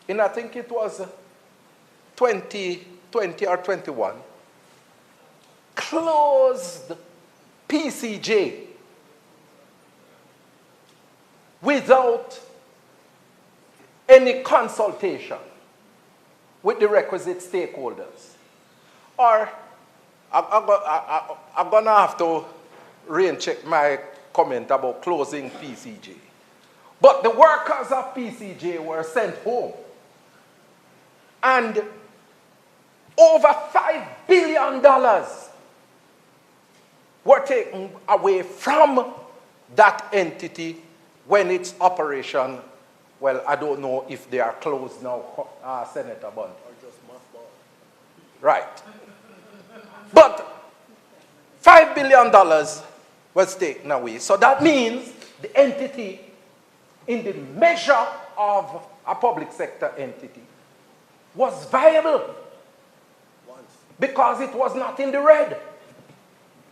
in I think it was 2020 or 21, closed PCJ without any consultation with the requisite stakeholders. Or I'm going to have to rein-check my comment about closing PCJ. But the workers of PCJ were sent home. And over $5 billion were taken away from that entity when its operation, well, I don't know if they are closed now, Senator Bond. Right. But $5 billion was taken away. So that means the entity, in the measure of a public sector entity, was viable because it was not in the red.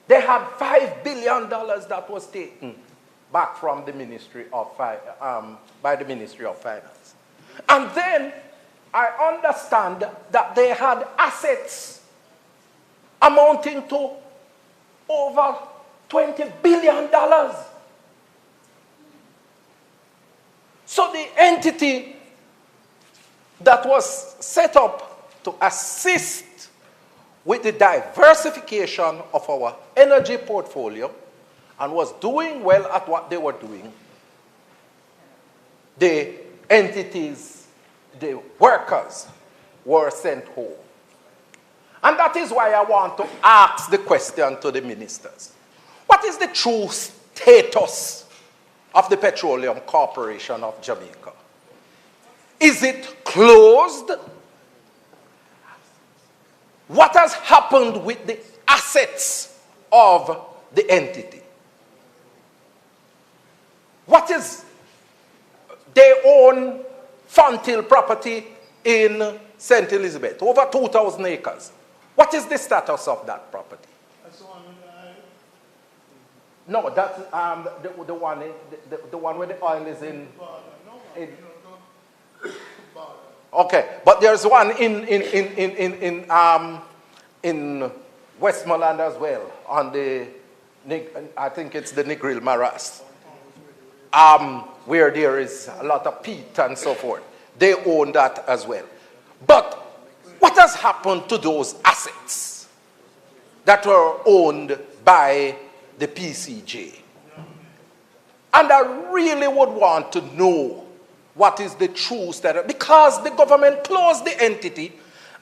They had $5 billion that was taken back from the Ministry of by the Ministry of Finance. And then I understand that they had assets amounting to over $20 billion. So the entity that was set up to assist with the diversification of our energy portfolio and was doing well at what they were doing, the entities, the workers were sent home. And that is why I want to ask the question to the ministers. What is the true status of the Petroleum Corporation of Jamaica? Is it closed? What has happened with the assets of the entity? What is, they own Fonthill property in St. Elizabeth, over 2,000 acres. What is the status of that property? That's the one with the No, that's the one where the oil is in. Okay, but there's one in Westmoreland as well, on the, I think it's the Negril Maras, where there is a lot of peat and so forth. They own that as well. But what has happened to those assets that were owned by the PCJ? And I really would want to know what is the true status, because the government closed the entity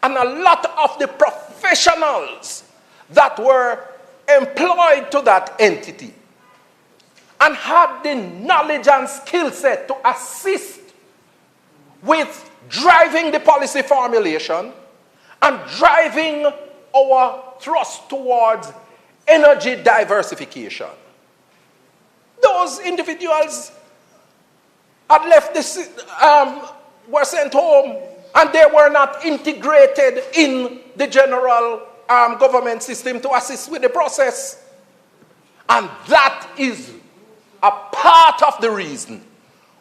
and a lot of the professionals that were employed to that entity and had the knowledge and skill set to assist with driving the policy formulation and driving our thrust towards energy diversification. Those individuals had left this, were sent home, and they were not integrated in the general government system to assist with the process. And that is a part of the reason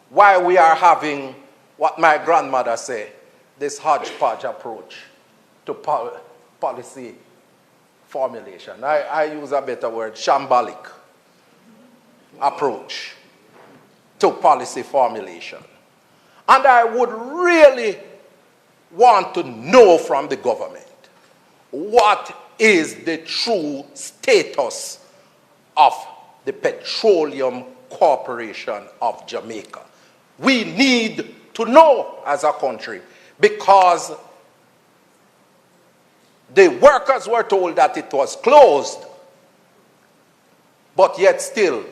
why we are having what my grandmother said, this hodgepodge approach to policy formulation. I use a better word, shambolic approach to policy formulation. And I would really want to know from the government what is the true status of the Petroleum Corporation of Jamaica. We need to know as a country, because the workers were told that it was closed, but yet still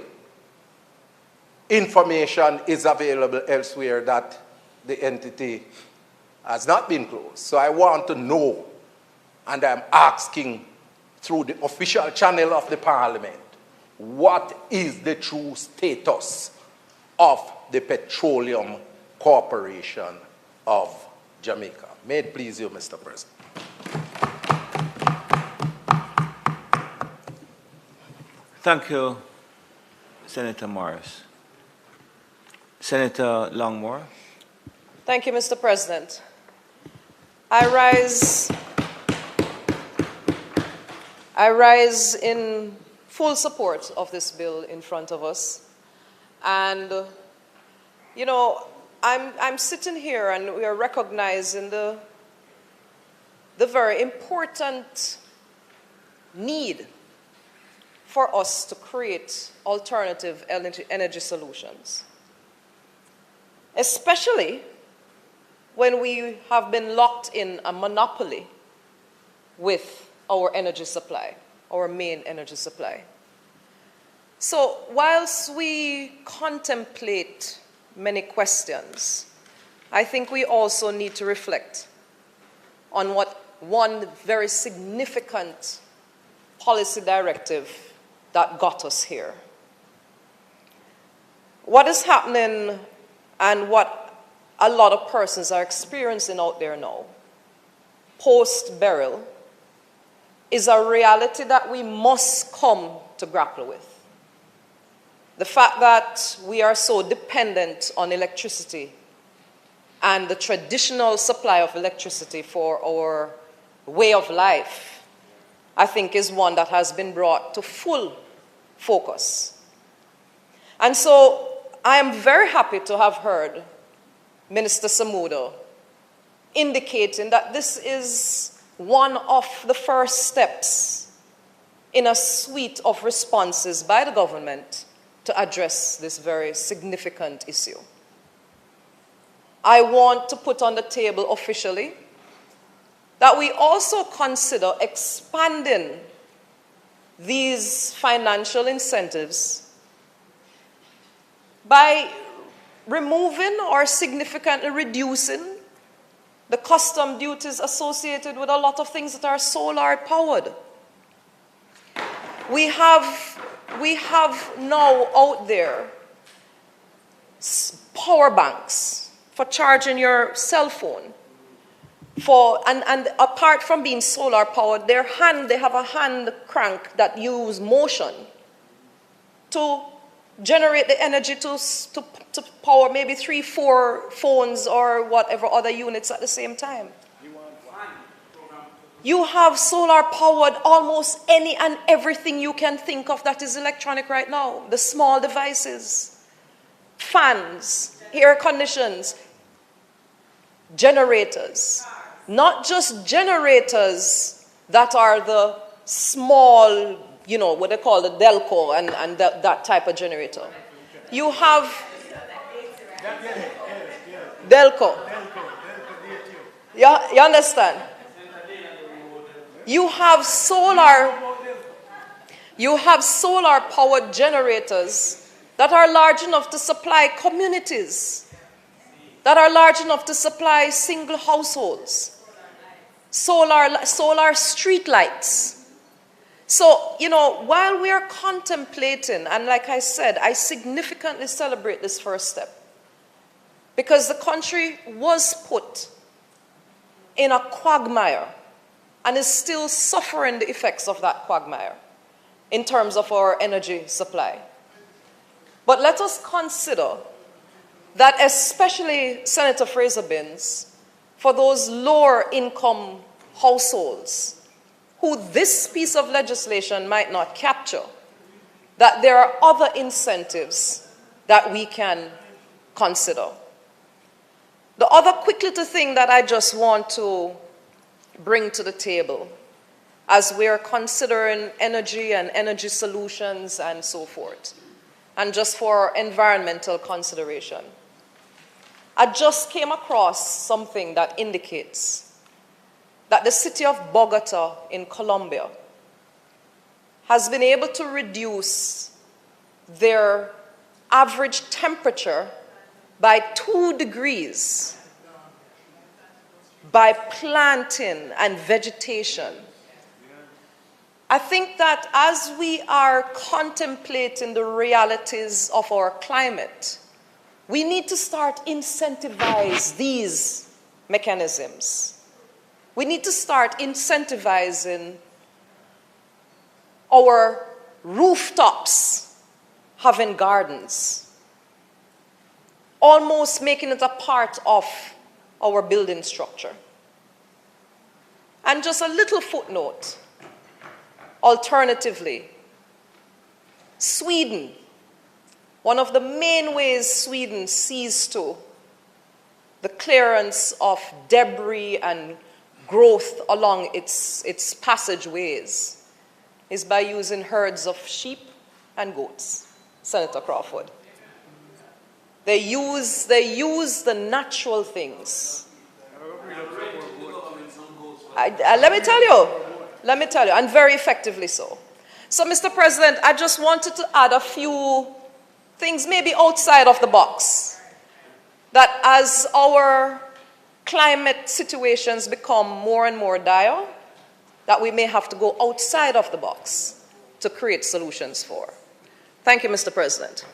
information is available elsewhere that the entity has not been closed. So I want to know, and I'm asking through the official channel of the Parliament, what is the true status of the Petroleum Corporation of Jamaica? May it please you, Mr. President. Thank you, Senator Morris. Senator Longmore. Thank you, Mr. President. I rise in full support of this bill in front of us, and you know, I'm sitting here and we are recognizing the very important need for us to create alternative energy solutions, especially when we have been locked in a monopoly with our energy supply, our main energy supply. So whilst we contemplate many questions, I think we also need to reflect on what one very significant policy directive that got us here. What is happening and what a lot of persons are experiencing out there now, post-Beryl, is a reality that we must come to grapple with. The fact that we are so dependent on electricity and the traditional supply of electricity for our way of life, I think is one that has been brought to full focus. And so I am very happy to have heard Minister Samudo indicating that this is one of the first steps in a suite of responses by the government to address this very significant issue. I want to put on the table officially that we also consider expanding these financial incentives by removing or significantly reducing the custom duties associated with a lot of things that are solar powered. We have now out there power banks for charging your cell phone. And apart from being solar powered, they have a hand crank that use motion to generate the energy to power maybe 3-4 phones or whatever other units at the same time. You have solar powered almost any and everything you can think of that is electronic right now. The small devices, fans, air conditions, generators. Not just generators that are the small, you know, what they call the Delco and that type of generator. You have Delco. You understand? You have solar powered generators that are large enough to supply communities, that are large enough to supply single households, solar street lights. So, you know, while we are contemplating, and like I said, I significantly celebrate this first step, because the country was put in a quagmire and is still suffering the effects of that quagmire in terms of our energy supply. But let us consider that especially Senator Fraser-Binns, for those lower income households who this piece of legislation might not capture, that there are other incentives that we can consider. The other quick little thing that I just want to bring to the table as we are considering energy and energy solutions and so forth, and just for environmental consideration. I just came across something that indicates that the city of Bogota in Colombia has been able to reduce their average temperature by 2 degrees by planting and vegetation. I think that as we are contemplating the realities of our climate, we need to start incentivize these mechanisms. We need to start incentivizing our rooftops having gardens, almost making it a part of our building structure. And just a little footnote, alternatively, Sweden one of the main ways Sweden sees to the clearance of debris and growth along its passageways is by using herds of sheep and goats, Senator Crawford. They use the natural things. Let me tell you, and very effectively so. So, Mr. President, I just wanted to add a few things maybe outside of the box, that as our climate situations become more and more dire, that we may have to go outside of the box to create solutions for. Thank you, Mr. President.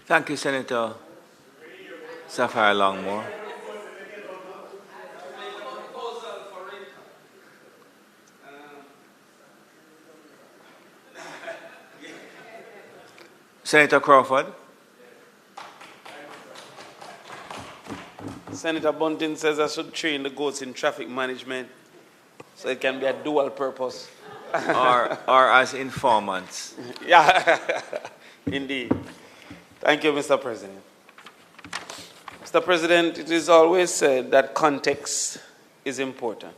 Thank you, Senator Sapphire Longmore. Senator Crawford. Senator Bunting says I should train the goats in traffic management so it can be a dual purpose. or as informants. Yeah, indeed. Thank you, Mr. President. Mr. President, it is always said that context is important.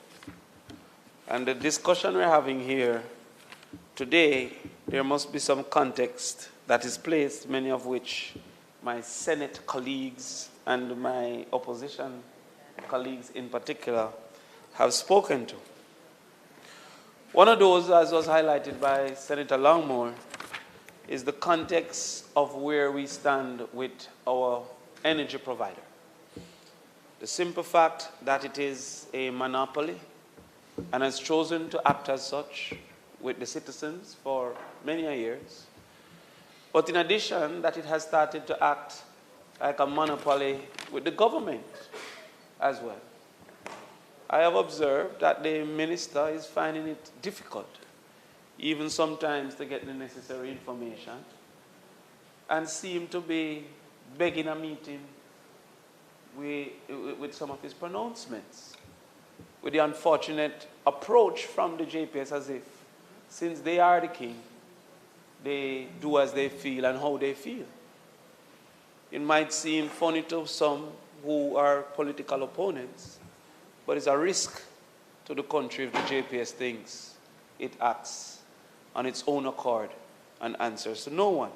And the discussion we're having here today, there must be some context that is placed, many of which my Senate colleagues and my opposition colleagues in particular have spoken to. One of those, as was highlighted by Senator Longmore, is the context of where we stand with our energy provider. The simple fact that it is a monopoly and has chosen to act as such with the citizens for many years. But in addition, that it has started to act like a monopoly with the government as well. I have observed that the minister is finding it difficult, even sometimes to get the necessary information, and seem to be begging a meeting with some of his pronouncements, with the unfortunate approach from the JPS as if, since they are the king, they do as they feel and how they feel. It might seem funny to some who are political opponents, but it's a risk to the country if the JPS thinks it acts on its own accord and answers to no one.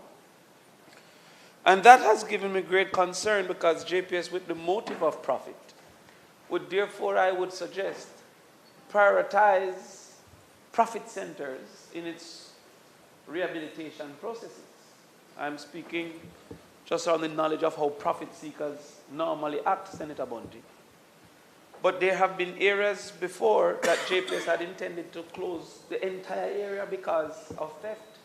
And that has given me great concern, because JPS, with the motive of profit, would therefore, I would suggest, prioritize profit centers in its rehabilitation processes. I'm speaking just on the knowledge of how profit seekers normally act, Senator Bunting. But there have been areas before that JPS had intended to close the entire area because of theft,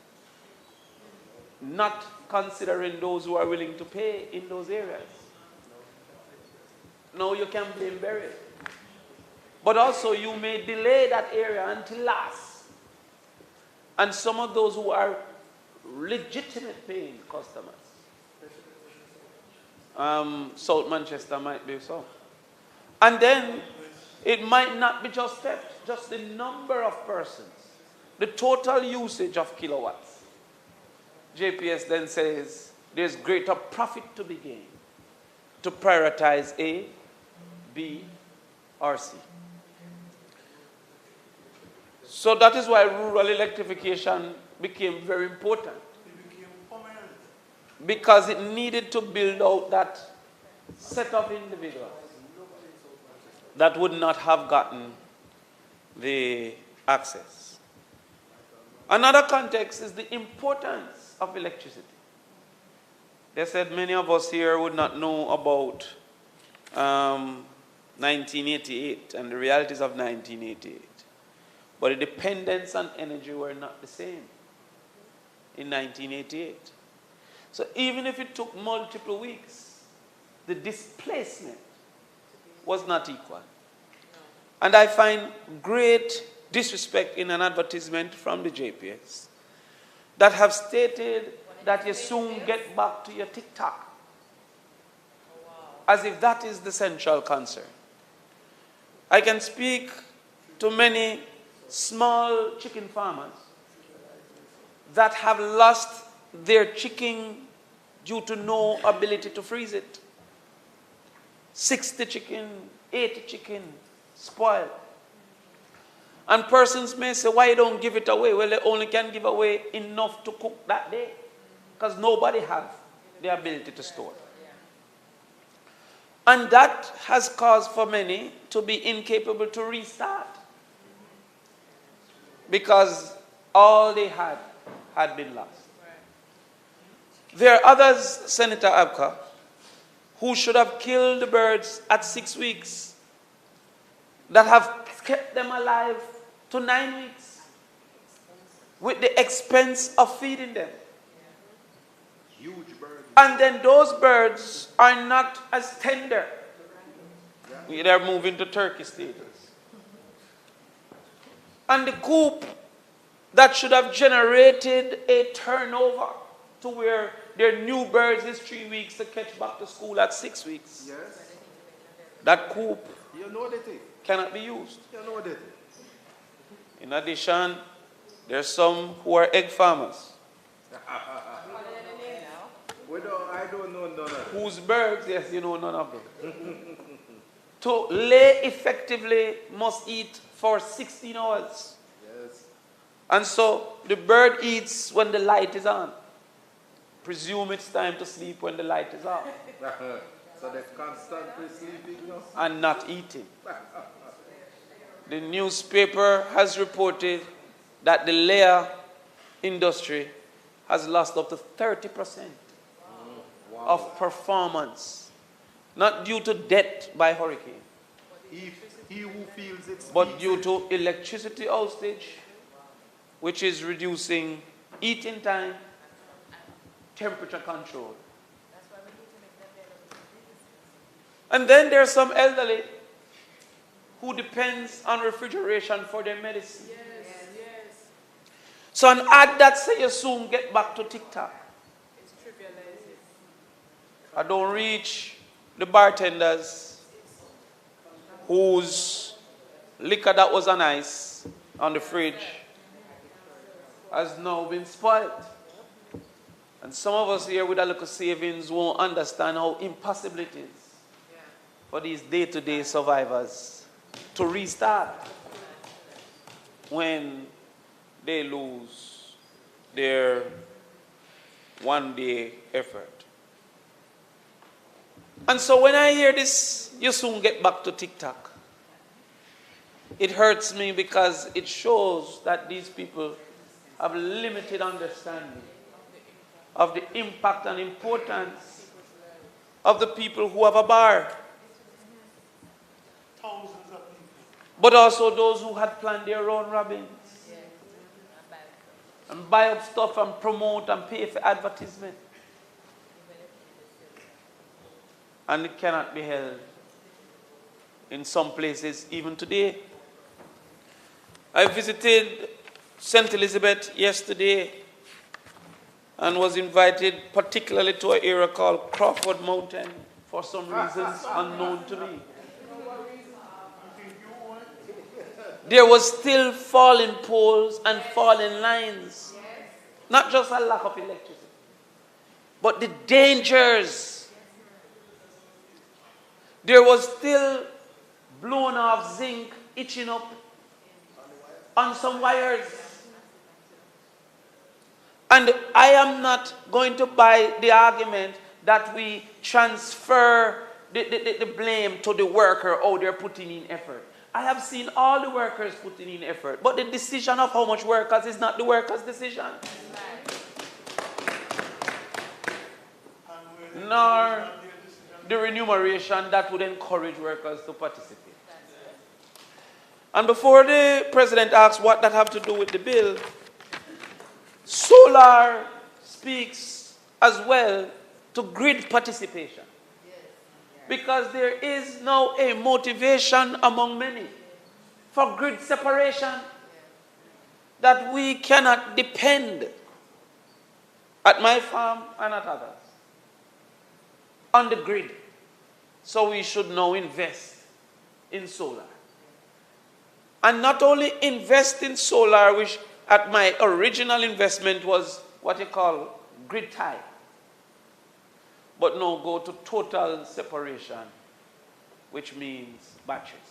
not considering those who are willing to pay in those areas. No, you can blame Berry. But also you may delay that area until last. And some of those who are legitimate paying customers, South Manchester might be so. And then it might not be just theft, just the number of persons, the total usage of kilowatts. JPS then says there's greater profit to be gained to prioritize A, B, or C. So that is why rural electrification became very important, because it needed to build out that set of individuals that would not have gotten the access. Another context is the importance of electricity. They said many of us here would not know about 1988 and the realities of 1988. But the dependence on energy were not the same in 1988. So even if it took multiple weeks, the displacement was not equal. And I find great disrespect in an advertisement from the JPS that have stated that you soon get back to your TikTok, as if that is the central concern. I can speak to many small chicken farmers that have lost their chicken due to no ability to freeze it. 60 chicken, 80 chicken, spoiled. And persons may say, why don't give it away? Well, they only can give away enough to cook that day, because nobody has the ability to store. And that has caused for many to be incapable to restart, because all they had been lost. There are others, Senator Abka, who should have killed the birds at 6 weeks, that have kept them alive to 9 weeks with the expense of feeding them. Huge birds. And then those birds are not as tender. They're moving to turkey status. And the coop that should have generated a turnover to where their new birds is 3 weeks to catch back to school at 6 weeks. Yes. That coop You know that thing. cannot be used. You know that. In addition, there are some who are egg farmers. I don't know none of them. Whose birds, yes, you know none of them. To lay effectively must eat for 16 hours. Yes. And so the bird eats when the light is on. Presume it's time to sleep when the light is off. So they're constantly sleeping now? And not eating. The newspaper has reported that the layer industry has lost up to 30% of performance, not due to death by hurricane, He who feels it but due to electricity outage, which is reducing eating time, temperature control. And then there are some elderly who depends on refrigeration for their medicine. Yes. So an ad that say you soon get back to TikTok. It's trivializing. I don't reach the bartenders whose liquor that was on ice on the fridge has now been spoiled. And some of us here with a little savings won't understand how impossible it is for these day-to-day survivors to restart when they lose their one-day effort. And so when I hear this, you soon get back to TikTok, it hurts me because it shows that these people have limited understanding of the impact and importance of the people who have a bar. Thousands of people. But also those who had planned their own robins. And buy up stuff and promote and pay for advertisement. And it cannot be held in some places even today. I visited St. Elizabeth yesterday and was invited particularly to an area called Crawford Mountain for some reasons unknown to me. There was still falling poles and falling lines. Not just a lack of electricity, but the dangers. There was still blown off zinc itching up on some wires. And I am not going to buy the argument that we transfer the blame to the worker, oh, they're putting in effort. I have seen all the workers putting in effort, but the decision of how much workers is not the workers' decision. Nor the remuneration that would encourage workers to participate. And before the president asks what that have to do with the bill, solar speaks as well to grid participation. Because there is now a motivation among many for grid separation, that we cannot depend at my farm and at others on the grid. So we should now invest in solar. And not only invest in solar, at my original investment was what you call grid tie. But now go to total separation, which means batteries.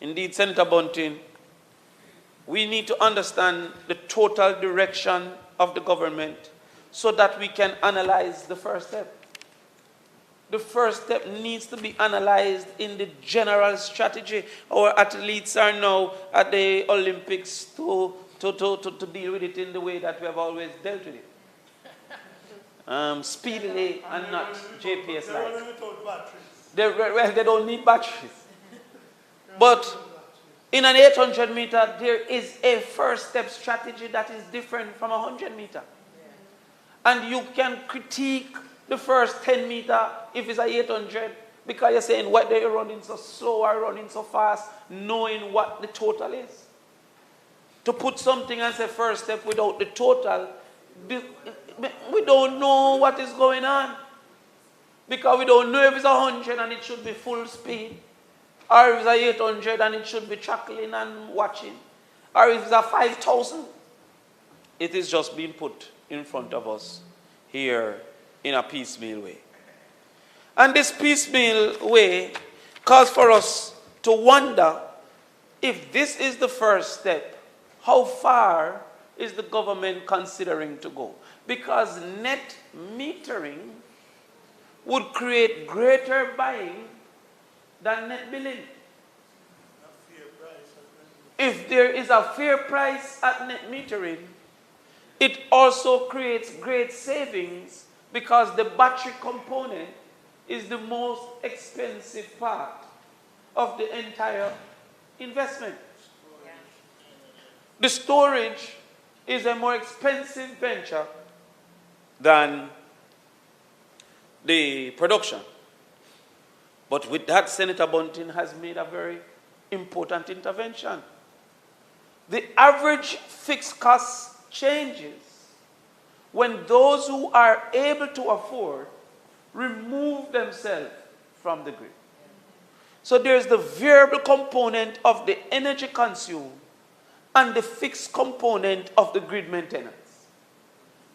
Indeed, Senator Bunting, we need to understand the total direction of the government so that we can analyze the first step. The first step needs to be analyzed in the general strategy. Our athletes are now at the Olympics to deal with it in the way that we have always dealt with it. Speedily and not JPS-like. They don't need batteries. But in an 800 meter, there is a first step strategy that is different from a 100 meter. And you can critique the first 10 meter if it's a 800 because you're saying why they're running so slow or running so fast, knowing what the total is. To put something as a first step without the total, we don't know what is going on. Because we don't know if it's 100 and it should be full speed, or if it's a 800 and it should be chuckling and watching, or if it's a 5,000. It is just being put in front of us here in a piecemeal way. And this piecemeal way calls for us to wonder if this is the first step, how far is the government considering to go? Because net metering would create greater buying than net billing. If there is a fair price at net metering, it also creates great savings because the battery component is the most expensive part of the entire investment. The storage is a more expensive venture than the production. But with that, Senator Bunting has made a very important intervention. The average fixed cost changes when those who are able to afford remove themselves from the grid. So there's the variable component of the energy consumed and the fixed component of the grid maintenance.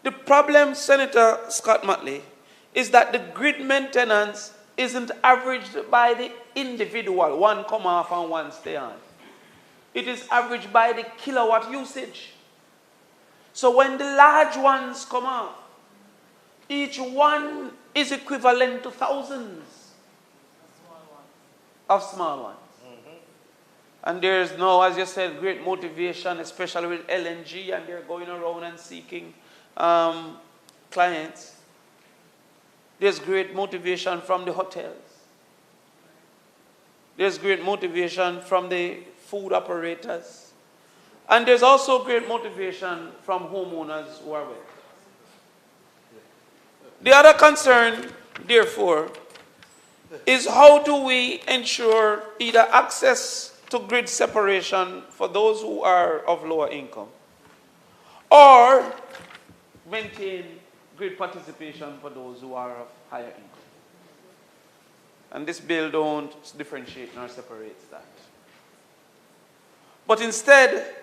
The problem, Senator Scott Motley, is that the grid maintenance isn't averaged by the individual, one come off and one stay on. It is averaged by the kilowatt usage. So when the large ones come off, each one is equivalent to thousands of small ones. And there's now, as you said, great motivation, especially with LNG, and they're going around and seeking clients. There's great motivation from the hotels. There's great motivation from the food operators. And there's also great motivation from homeowners who are well. The other concern, therefore, is how do we ensure either access to grid separation for those who are of lower income, or maintain grid participation for those who are of higher income. And this bill don't differentiate nor separates that. But instead,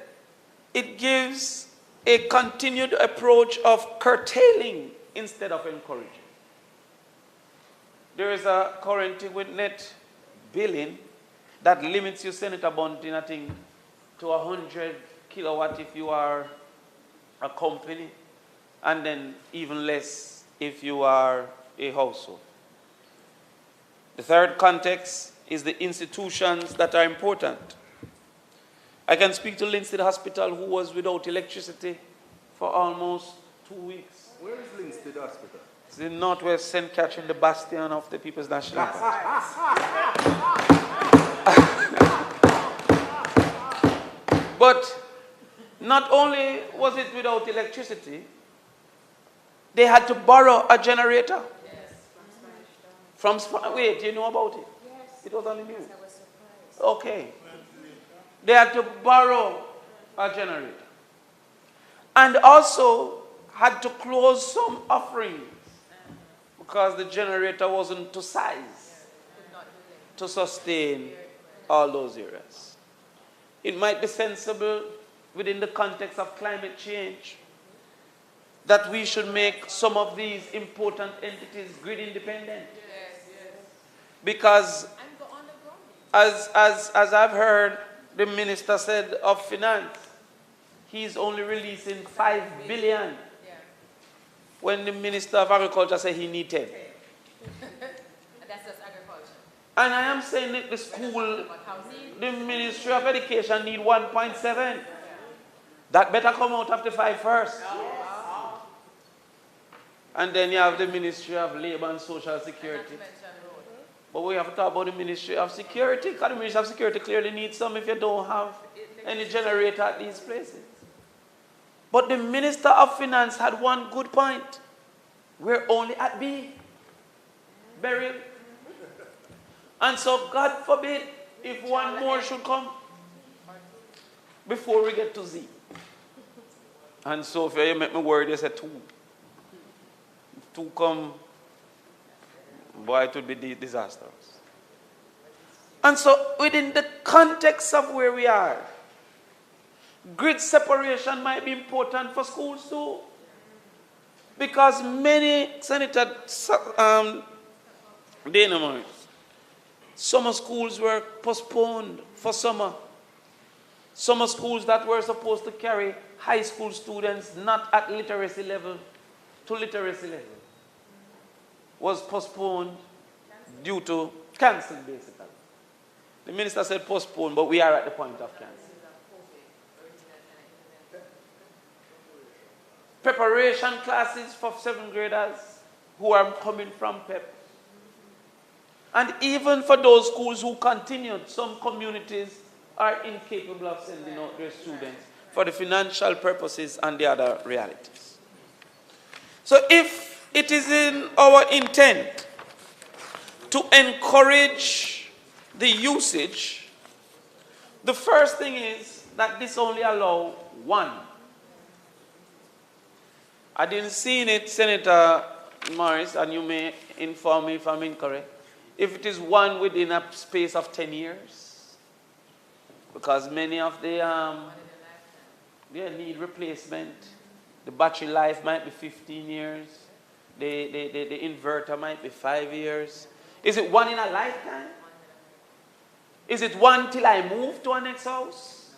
it gives a continued approach of curtailing instead of encouraging. There is a current with net billing that limits you, Senator Bunting, I think, to 100 kilowatt if you are a company, and then even less if you are a household. The third context is the institutions that are important. I can speak to Linstead Hospital, who was without electricity for almost 2 weeks. Where is Linstead Hospital? It's in Northwest St. Catherine, the bastion of the People's National Party. But not only was it without electricity, they had to borrow a generator. Yes, wait, you know about it? Yes. It was on the news. I was surprised. Okay. They had to borrow a generator. And also had to close some offerings because the generator wasn't to size to sustain all those areas. It might be sensible within the context of climate change, that we should make some of these important entities grid independent. Because as I've heard the Minister said of Finance, he's only releasing 5 billion when the Minister of Agriculture said he needs 10. That's just agriculture. And I am saying that the school, the Ministry of Education need 1.7. That better come out of the 5 first. And then you have the Ministry of Labor and Social Security. But we have to talk about the Ministry of Security, because the Ministry of Security clearly needs some if you don't have any generator at these places. But the Minister of Finance had one good point. We're only at B. Burial. And so, God forbid, if one more should come before we get to Z. And so, if you make me worried, you say 2. If 2 come, boy, it would be disastrous. And so, within the context of where we are, grid separation might be important for schools too. Because many, Senator Dynamite, summer schools were postponed for summer. Summer schools that were supposed to carry high school students not at literacy level to literacy level was postponed due to cancelled, basically. The minister said postponed, but we are at the point of cancel. Preparation classes for 7th graders who are coming from PEP. And even for those schools who continued, some communities are incapable of sending out their students for the financial purposes and the other realities. So if it is in our intent to encourage the usage, the first thing is that this only allows 1. I didn't see in it, Senator Morris, and you may inform me if I'm incorrect, if it is 1 within a space of 10 years. Because many of the need replacement. The battery life might be 15 years. The inverter might be 5 years. Is it 1 in a lifetime? Is it 1 till I move to a next house?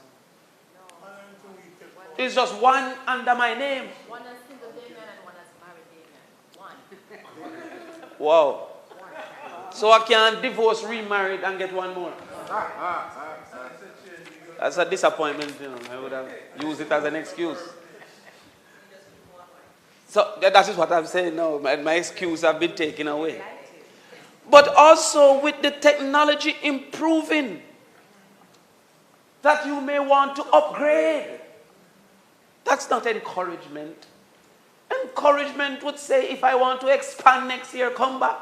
It's just 1 under my name. 1 as single day man and 1 as married day man. 1. Wow. So I can divorce, remarried, and get 1 more. That's a disappointment, you know. I would have used it as an excuse. So that is what I'm saying now. My excuse have been taken away. But also with the technology improving, that you may want to upgrade. That's not encouragement. Encouragement would say, if I want to expand next year, come back.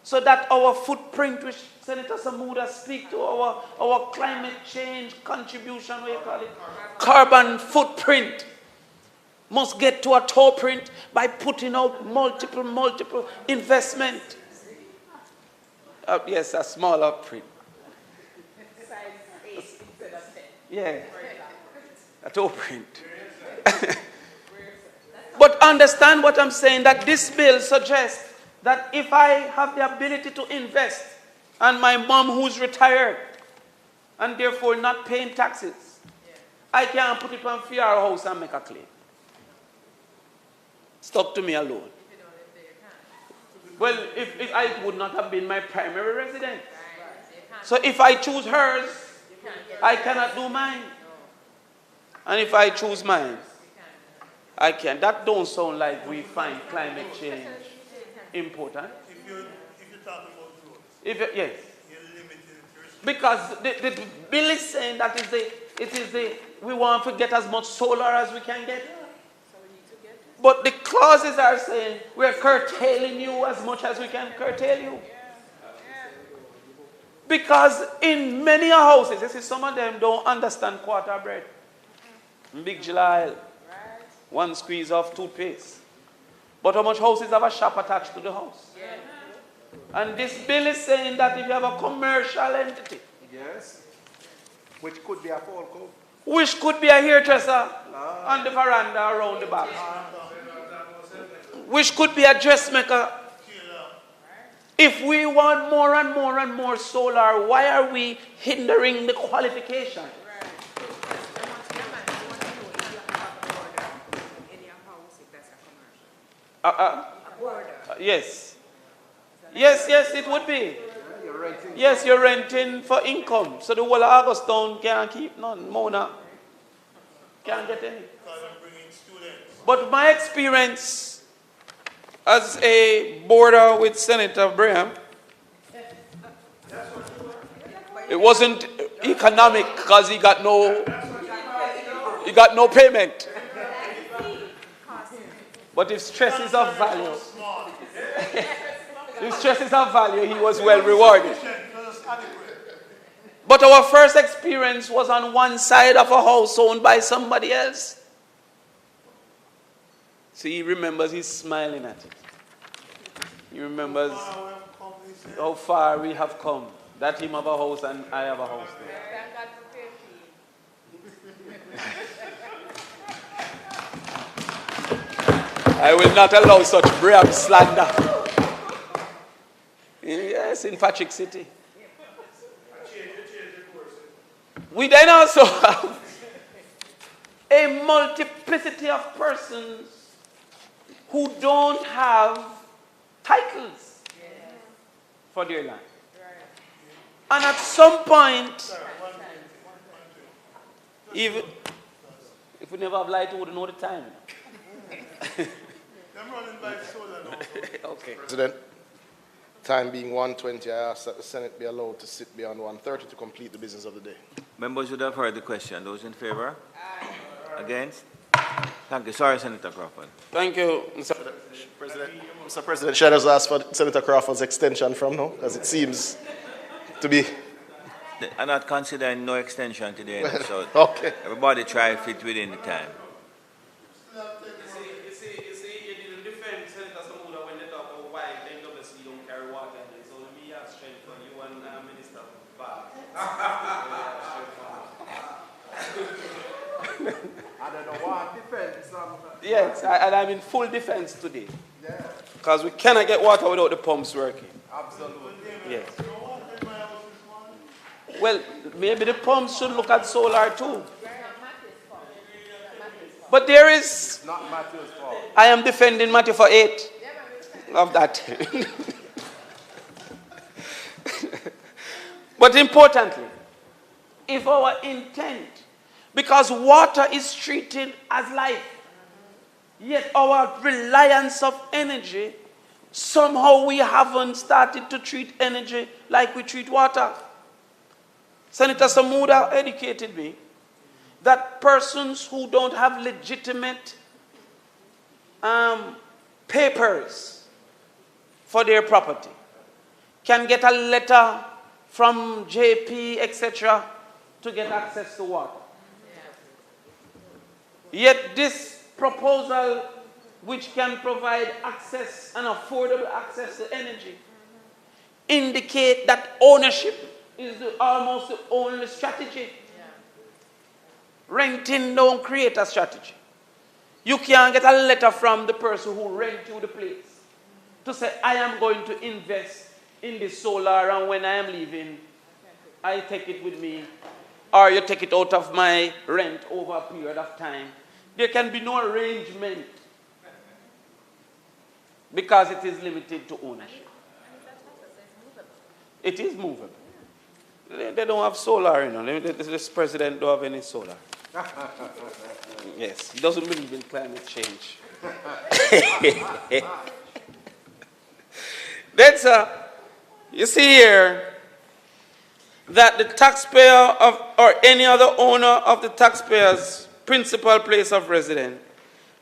So that our footprint, which Senator Samuda speak to, our climate change contribution, what do you call it? Carbon footprint, must get to a toe print by putting out multiple investment. Yes, a smaller print. Size 8 instead of 10. Yeah, a toe print. But understand what I'm saying, that this bill suggests that if I have the ability to invest, and my mom who's retired, and therefore not paying taxes, I can put it on for our house and make a claim. Stop to me alone. Well, if I would not have been my primary resident. So if I choose hers, I cannot do mine. And if I choose mine, I can. That don't sound like we find climate change important. If you talk about growth, Yes. you're limited to Because the bill is saying that we want to get as much solar as we can get. But the clauses are saying we're curtailing you as much as we can curtail you. Because in many houses, you see, some of them don't understand quarter bread. Big July, 1 squeeze of toothpaste. But how much houses have a shop attached to the house? And this bill is saying that if you have a commercial entity, yes, which could be a Falco. which could be a hairdresser on the veranda around the back, which could be a dressmaker. If we want more and more and more solar, why are we hindering the qualification? Yes. Yes, it would be. Yes, you're renting for income. So the whole of Augustown can't keep none. Mona can't get any. But my experience as a boarder with Senator Braham, it wasn't economic because he got no payment. But if stress is of value, he was well rewarded. But our first experience was on one side of a house owned by somebody else. So he remembers, he's smiling at it. He remembers how far we have come. That him have a house and I have a house there. I will not allow such brave slander. Yes, in Patrick City. We then also have a multiplicity of persons who don't have titles for their land. And at some point, even if we never have light, we wouldn't know the time. Okay. President, time being 1:20, I ask that the Senate be allowed to sit beyond 1:30 to complete the business of the day. Members should have heard the question. Those in favor? Against? Thank you. Sorry, Senator Crawford. Thank you, Mr. President. Mr. President, should I just ask for Senator Crawford's extension from now? Because it seems to be... I'm not considering no extension today, so okay. Everybody try to fit within the time. You see, you need to defend Senator Samuda when they talk about why NWC don't carry water. So let me have strength for you and Minister Bar. I don't know what defense. Yes, and I'm in full defense today. Yeah. Because we cannot get water without the pumps working. Absolutely. Yes. Well, maybe the pumps should look at solar too. But there is... Not Matthew's fault. I am defending Matthew for 8 of that. But importantly, if our intent, because water is treated as life, yet our reliance of energy, somehow we haven't started to treat energy like we treat water. Senator Samuda educated me that persons who don't have legitimate papers for their property can get a letter from JP, etc., to get access to water. Yet this proposal, which can provide access and affordable access to energy, indicate that ownership is almost the only strategy. Renting don't create a strategy. You can't get a letter from the person who rent you the place to say, I am going to invest in this solar and when I am leaving, I take it with me. Or you take it out of my rent over a period of time. There can be no arrangement because it is limited to ownership. It is movable. They don't have solar, you know. This president don't have any solar. Yes, he doesn't believe in climate change. That's you see here that the taxpayer or any other owner of the taxpayer's principal place of residence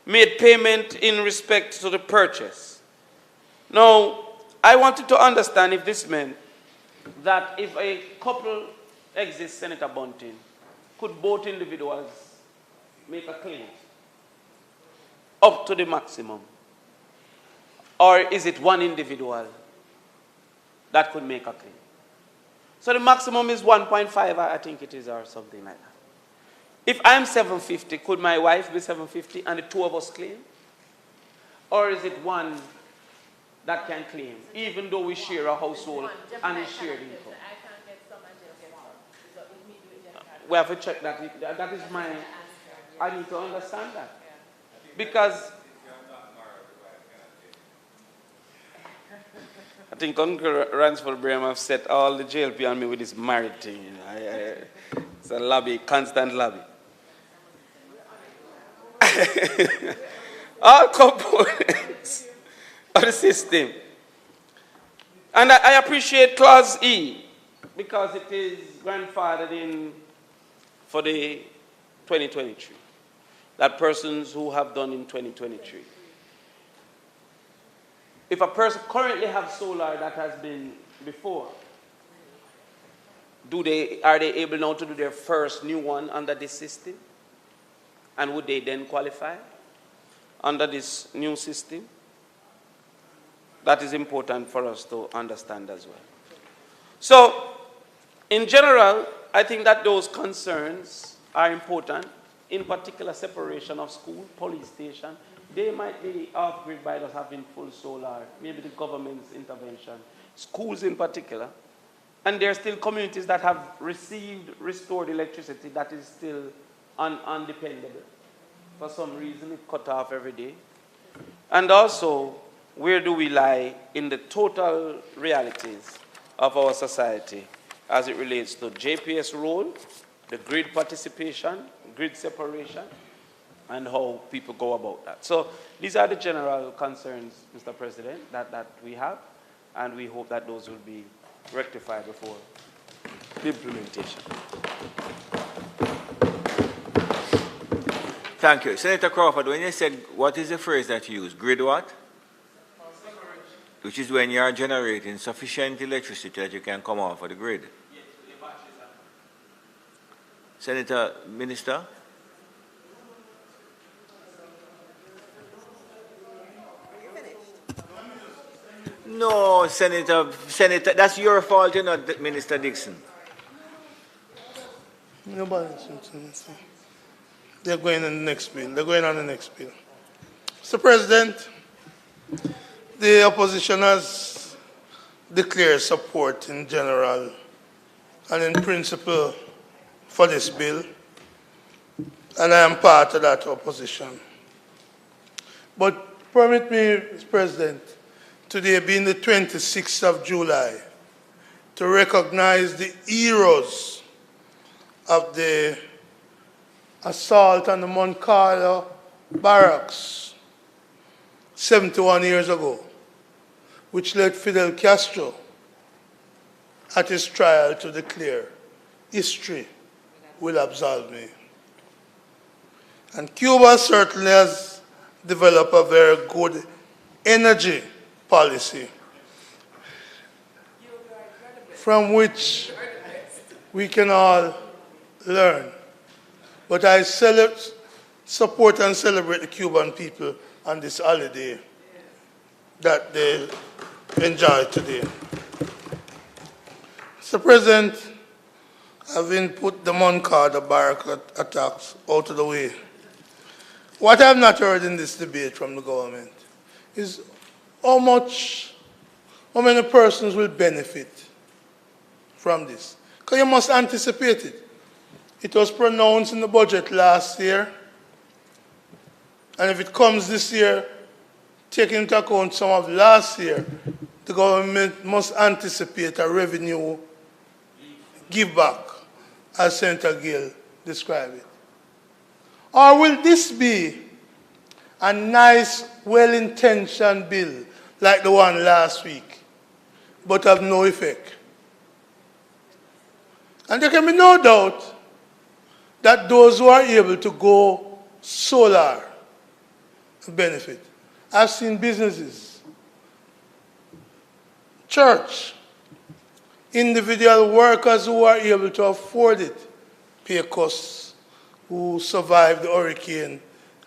made payment in respect to the purchase. Now, I wanted to understand if this meant that if a couple exists, Senator Bunting, could both individuals make a claim up to the maximum? Or is it one individual that could make a claim? So the maximum is 1.5, I think it is, or something like that. If I'm 750, could my wife be 750 and the two of us claim? Or is it one that can claim, even though we share a household and we share the income? We have to check that. That is my, I need to understand that. Because I think Uncle Ransford Graham have set all the JLP on me with this married thing. It's a lobby, constant lobby. All components of the system. And I appreciate Clause E because it is grandfathered in for the 2023. That persons who have done in 2023. If a person currently have solar that has been before, are they able now to do their first new one under this system? And would they then qualify under this new system? That is important for us to understand as well. So, in general, I think that those concerns are important, in particular separation of school, police station. They might be off-grid by us having full solar, maybe the government's intervention, schools in particular. And there are still communities that have received restored electricity that is still undependable. For some reason, it cut off every day. And also, where do we lie in the total realities of our society as it relates to JPS role, the grid participation, grid separation, and how people go about that. So these are the general concerns, Mr. President, that we have, and we hope that those will be rectified before the implementation. Thank you. Senator Crawford, when you said, what is the phrase that you use? Grid what? Which is when you are generating sufficient electricity that you can come off of the grid. Senator, Minister? No, Senator, that's your fault, you know, Minister Dixon. Nobody. They're going on the next bill. They're going on the next bill. Mr. President, the opposition has declared support in general and in principle for this bill, and I am part of that opposition. But permit me, Mr. President, today being the 26th of July, to recognize the heroes of the assault on the Moncada barracks 71 years ago, which led Fidel Castro at his trial to declare, history will absolve me. And Cuba certainly has developed a very good energy policy from which we can all learn. But I support and celebrate the Cuban people on this holiday that they enjoy today. Mr. President, having put the Moncada barrack attacks out of the way, what I have not heard in this debate from the government is how many persons will benefit from this. Because you must anticipate it. It was pronounced in the budget last year, and if it comes this year, taking into account some of last year, the government must anticipate a revenue give back, as Senator Gill described it. Or will this be a nice, well-intentioned bill like the one last week, but have no effect? And there can be no doubt that those who are able to go solar benefit. I've seen businesses, church, individual workers who are able to afford it, pay costs, who survived the hurricane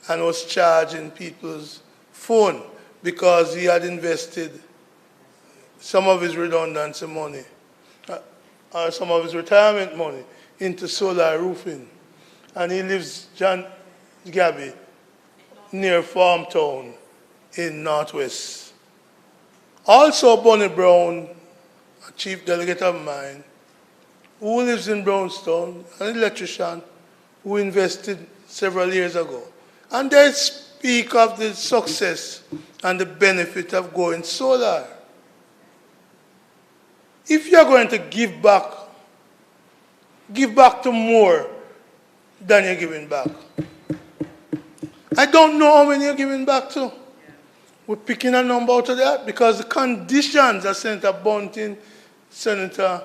and was charging people's phone because he had invested some of his redundancy money or some of his retirement money into solar roofing. and he lives, John Gabby, near Farmtown in Northwest. Also, Bonnie Brown, a chief delegate of mine, who lives in Brownstown, an electrician who invested several years ago. And they speak of the success and the benefit of going solar. If you're going to give back to more than you're giving back. I don't know how many you're giving back to. We're picking a number out of that because the conditions that Senator Bunting, Senator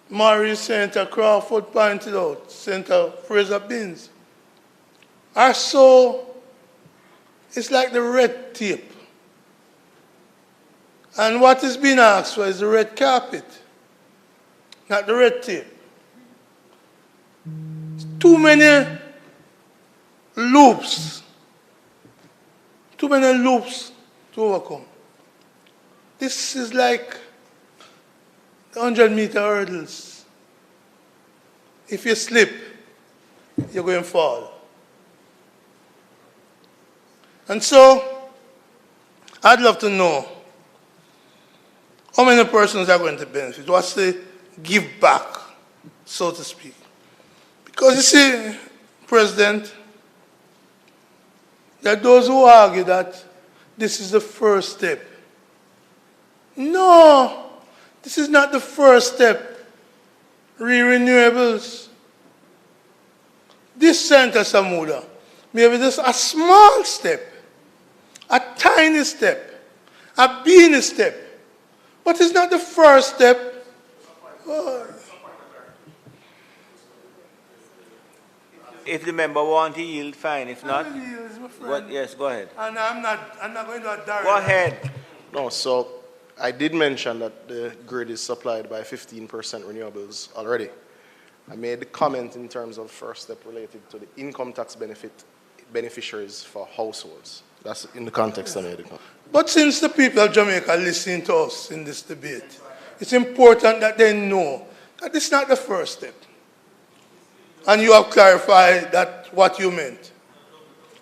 Murray, Senator Crawford pointed out, Senator Fraser Binns, are so, it's like the red tape. And what is being asked for is the red carpet, not the red tape. Too many loops to overcome. This is like the 100-meter hurdles. If you slip, you're going to fall. And so, I'd love to know how many persons are going to benefit. What's the give back, so to speak? Because you see, President, there are those who argue that this is the first step. No, this is not the first step. Renewables. This Senator Samuda, maybe just a small step, a tiny step, a beanie step, but it's not the first step. Oh. If the member wants to yield, fine. If not, yes, go ahead. And I'm not going to direct. Go ahead. No, so I did mention that the grid is supplied by 15% renewables already. I made the comment in terms of first step related to the income tax beneficiaries for households. That's in the context I made it. But since the people of Jamaica are listening to us in this debate, it's important that they know that this is not the first step. And you have clarified that what you meant.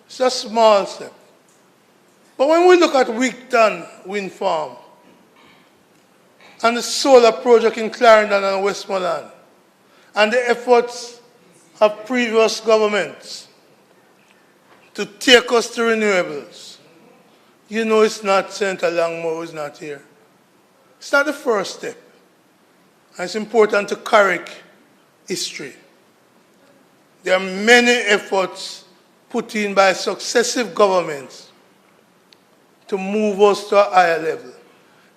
It's a small step. But when we look at Wigton Wind Farm and the solar project in Clarendon and Westmoreland and the efforts of previous governments to take us to renewables, you know it's not Senator Langmore who's not here. It's not the first step. And it's important to correct history. There are many efforts put in by successive governments to move us to a higher level.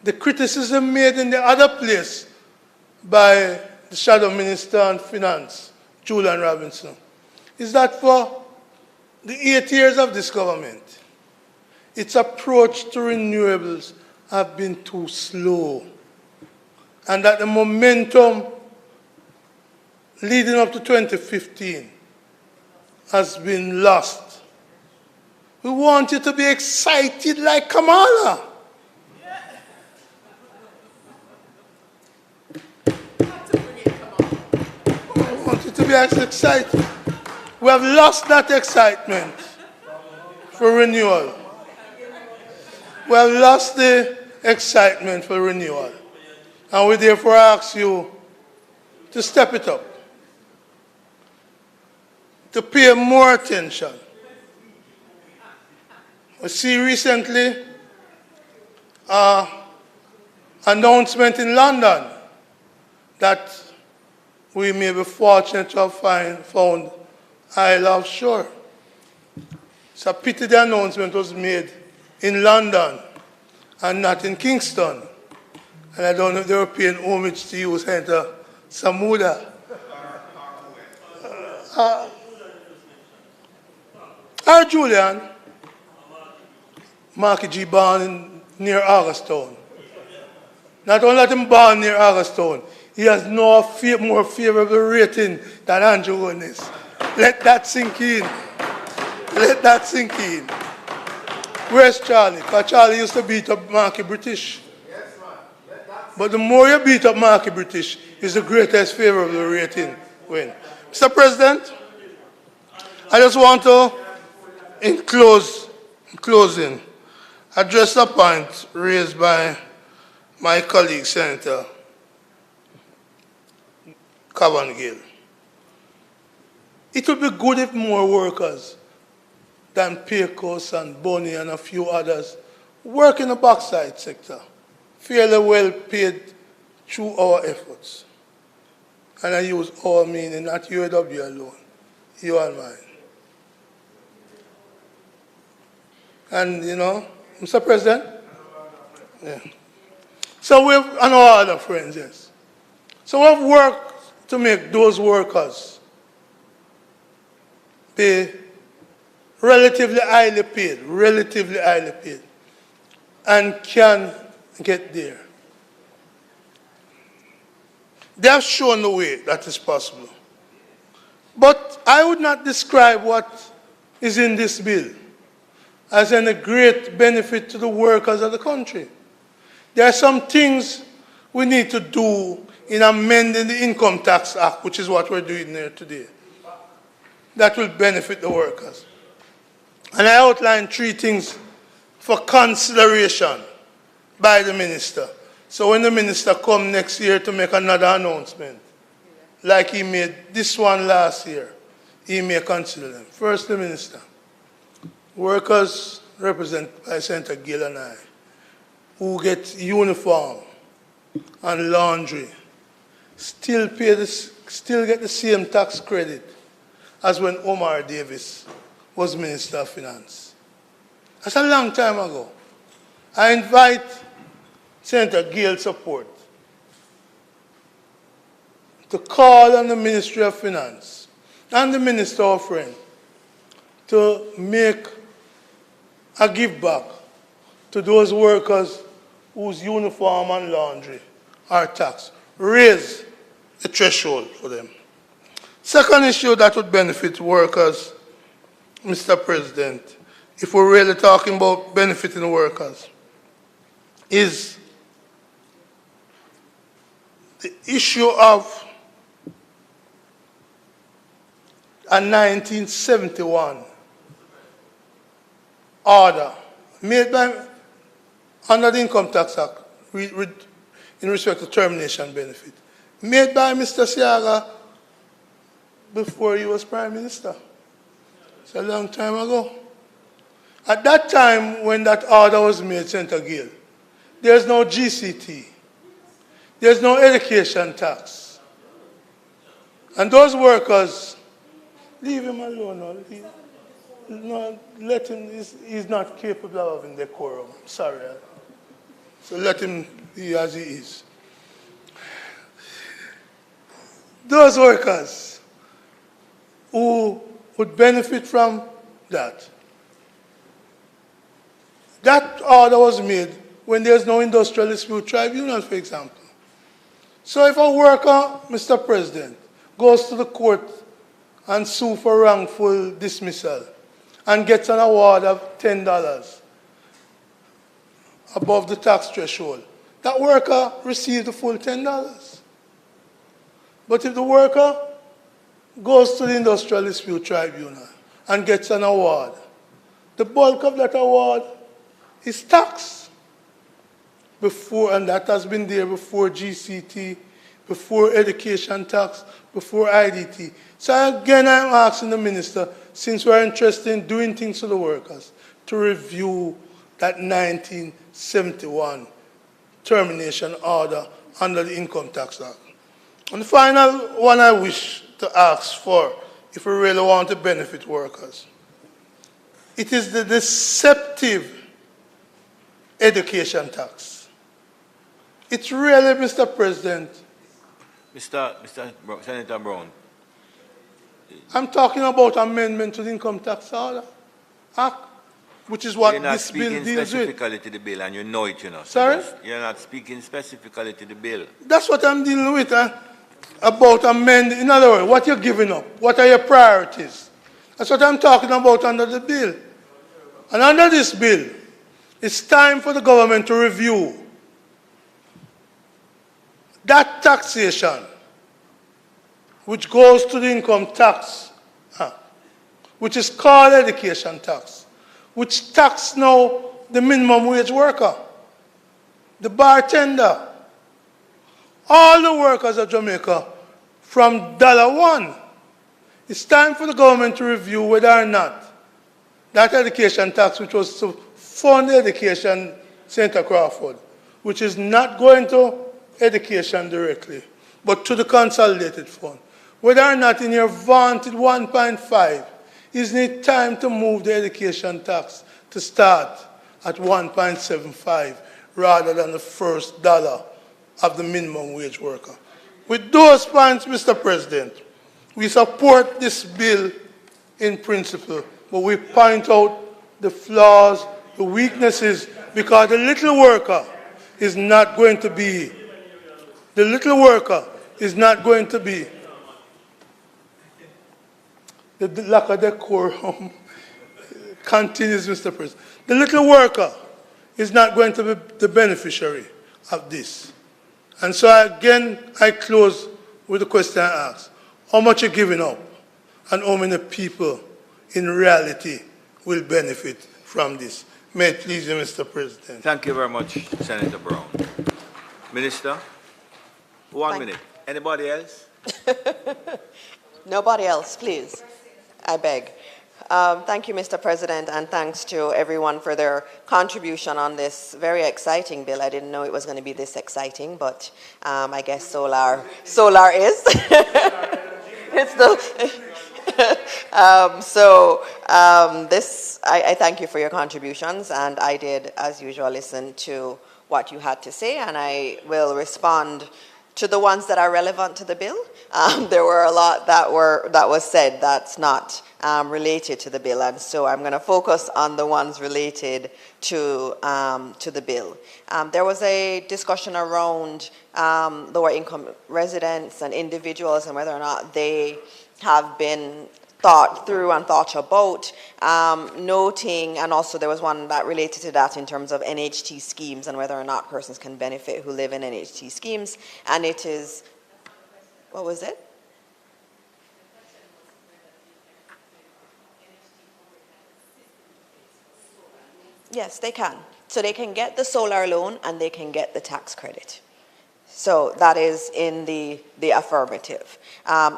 The criticism made in the other place by the Shadow Minister on Finance, Julian Robinson, is that for the 8 years of this government, its approach to renewables have been too slow, and that the momentum leading up to 2015 has been lost. We want you to be excited like Kamala. We want you to be as excited. We have lost that excitement for renewal. We have lost the excitement for renewal. And we therefore ask you to step it up, to pay more attention. We see recently an announcement in London that we may be fortunate to have found Isle of Shore. It's a pity the announcement was made in London and not in Kingston. And I don't know if they were paying homage to you, Senator Samuda. Our Julian, Marky G. born near Augustown. Not only that him born near Augustown, he has no more favorable rating than Andrew Goodness. Let that sink in. Let that sink in. Where's Charlie? Because Charlie used to beat up Marky British. But the more you beat up Marky British, is the greatest favorable rating win. Mr. President, I just want to, in closing, address a point raised by my colleague, Senator Cavan-Gill. It would be good if more workers than Pecos and Bonnie and a few others work in the bauxite sector, fairly well paid through our efforts. And I use our meaning, not UAW alone, you and mine. And, you know, Mr. President, yeah. So we have, and our other friends, yes. So we have worked to make those workers be relatively highly paid, and can get there. They have shown the way that is possible. But I would not describe what is in this bill as any great benefit to the workers of the country. There are some things we need to do in amending the Income Tax Act, which is what we're doing here today, that will benefit the workers. And I outlined 3 things for consideration by the minister. So when the minister comes next year to make another announcement, like he made this one last year, he may consider them. First, the minister. Workers represented by Senator Gill and I, who get uniform and laundry, still get the same tax credit as when Omar Davis was Minister of Finance. That's a long time ago. I invite Senator Gill's support to call on the Ministry of Finance and the Minister, our friend, to make a give back to those workers whose uniform and laundry are taxed. Raise the threshold for them. Second issue that would benefit workers, Mr. President, if we're really talking about benefiting workers, is the issue of a 1971 order made by, under the Income Tax Act in respect to termination benefit, made by Mr. Siaga before he was Prime Minister. It's a long time ago. At that time, when that order was made, Senator Gill, there's no GCT. There's no education tax. And those workers, leave him alone. No, let him, he's not capable of having decorum. Sorry. So let him be as he is. Those workers who would benefit from that. That order was made when there's no industrial dispute tribunal, for example. So if a worker, Mr. President, goes to the court and sue for wrongful dismissal and gets an award of $10 above the tax threshold, that worker receives the full $10. But if the worker goes to the industrial dispute tribunal and gets an award, the bulk of that award is taxed before, and that has been there before GCT, before education tax, before IDT. So again, I'm asking the minister, since we're interested in doing things for the workers, to review that 1971 termination order under the Income Tax Act. And the final one I wish to ask for, if we really want to benefit workers, it is the deceptive education tax. It's really, Mr. President. Senator Brown. I'm talking about amendment to the Income Tax Act, which is what this bill deals with. You're not speaking specifically to the bill, and you know it, you know. So sorry? You're not speaking specifically to the bill. That's what I'm dealing with, about amending. In other words, what you're giving up. What are your priorities? That's what I'm talking about under the bill. And under this bill, it's time for the government to review that taxation which goes to the income tax, which is called education tax, which tax now the minimum wage worker, the bartender, all the workers of Jamaica from $1. It's time for the government to review whether or not that education tax, which was to fund education, Senator Crawford, which is not going to education directly, but to the consolidated fund, whether or not in your vaunted 1.5, isn't it time to move the education tax to start at 1.75 rather than the first dollar of the minimum wage worker? With those points, Mr. President, we support this bill in principle, but we point out the flaws, the weaknesses, because the little worker is not going to be, the little lack of decorum continues, Mr. President. The little worker is not going to be the beneficiary of this. And so again, I close with the question I asked. How much are you giving up? And how many people in reality will benefit from this? May it please you, Mr. President. Thank you very much, Senator Brown. Minister, 1 minute. Anybody else? Nobody else, please. I beg. Thank you, Mr. President, and thanks to everyone for their contribution on this very exciting bill. I didn't know it was going to be this exciting, but I guess solar is. It's the I thank you for your contributions, and I did, as usual, listen to what you had to say, and I will respond to the ones that are relevant to the bill. There were a lot that was said that's not related to the bill, and so I'm going to focus on the ones related to the bill. There was a discussion around lower income residents and individuals and whether or not they have been thought through and thought about, noting, and also there was one that related to that in terms of NHT schemes and whether or not persons can benefit who live in NHT schemes. And it is, what was it? Yes, they can. So they can get the solar loan and they can get the tax credit. So that is in the affirmative.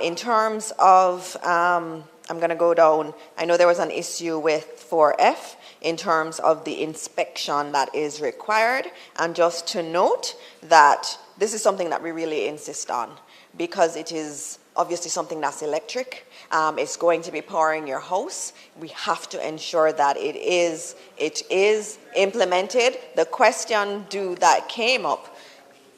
In terms of, I'm going to go down, I know there was an issue with 4F in terms of the inspection that is required. And just to note that this is something that we really insist on because it is obviously something that's electric. It's going to be powering your house. We have to ensure that it is implemented. The question that came up,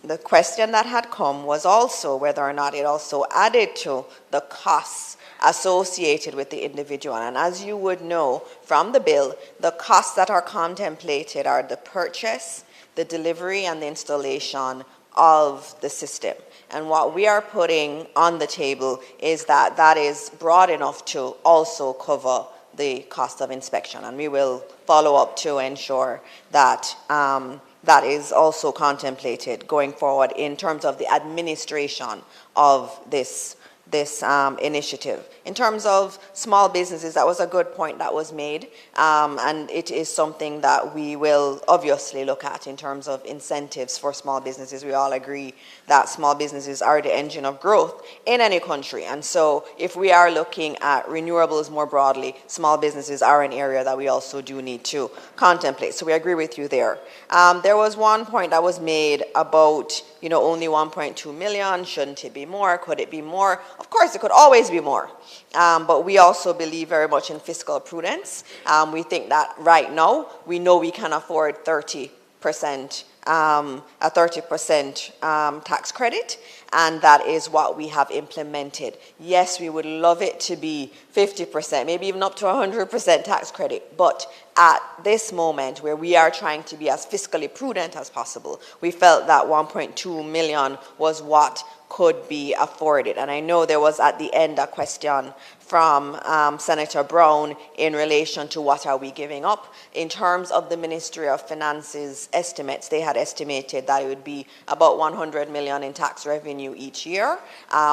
the question that had come was also whether or not it also added to the costs associated with the individual. And as you would know from the bill, the costs that are contemplated are the purchase, the delivery, and the installation of the system. And what we are putting on the table is that that is broad enough to also cover the cost of inspection. And we will follow up to ensure that that is also contemplated going forward in terms of the administration of this initiative. In terms of small businesses, that was a good point that was made, and it is something that we will obviously look at in terms of incentives for small businesses. We all agree that small businesses are the engine of growth in any country, and so if we are looking at renewables more broadly, small businesses are an area that we also do need to contemplate. So we agree with you there. There was one point that was made about, only 1.2 million. Shouldn't it be more? Could it be more? Of course, it could always be more. But we also believe very much in fiscal prudence. We think that right now, we know we can afford 30%, a 30% tax credit, and that is what we have implemented. Yes, we would love it to be 50%, maybe even up to 100% tax credit, but at this moment where we are trying to be as fiscally prudent as possible, we felt that 1.2 million was what could be afforded. And I know there was at the end a question from Senator Brown in relation to what are we giving up. In terms of the Ministry of Finance's estimates, they had estimated that it would be about 100 million in tax revenue each year.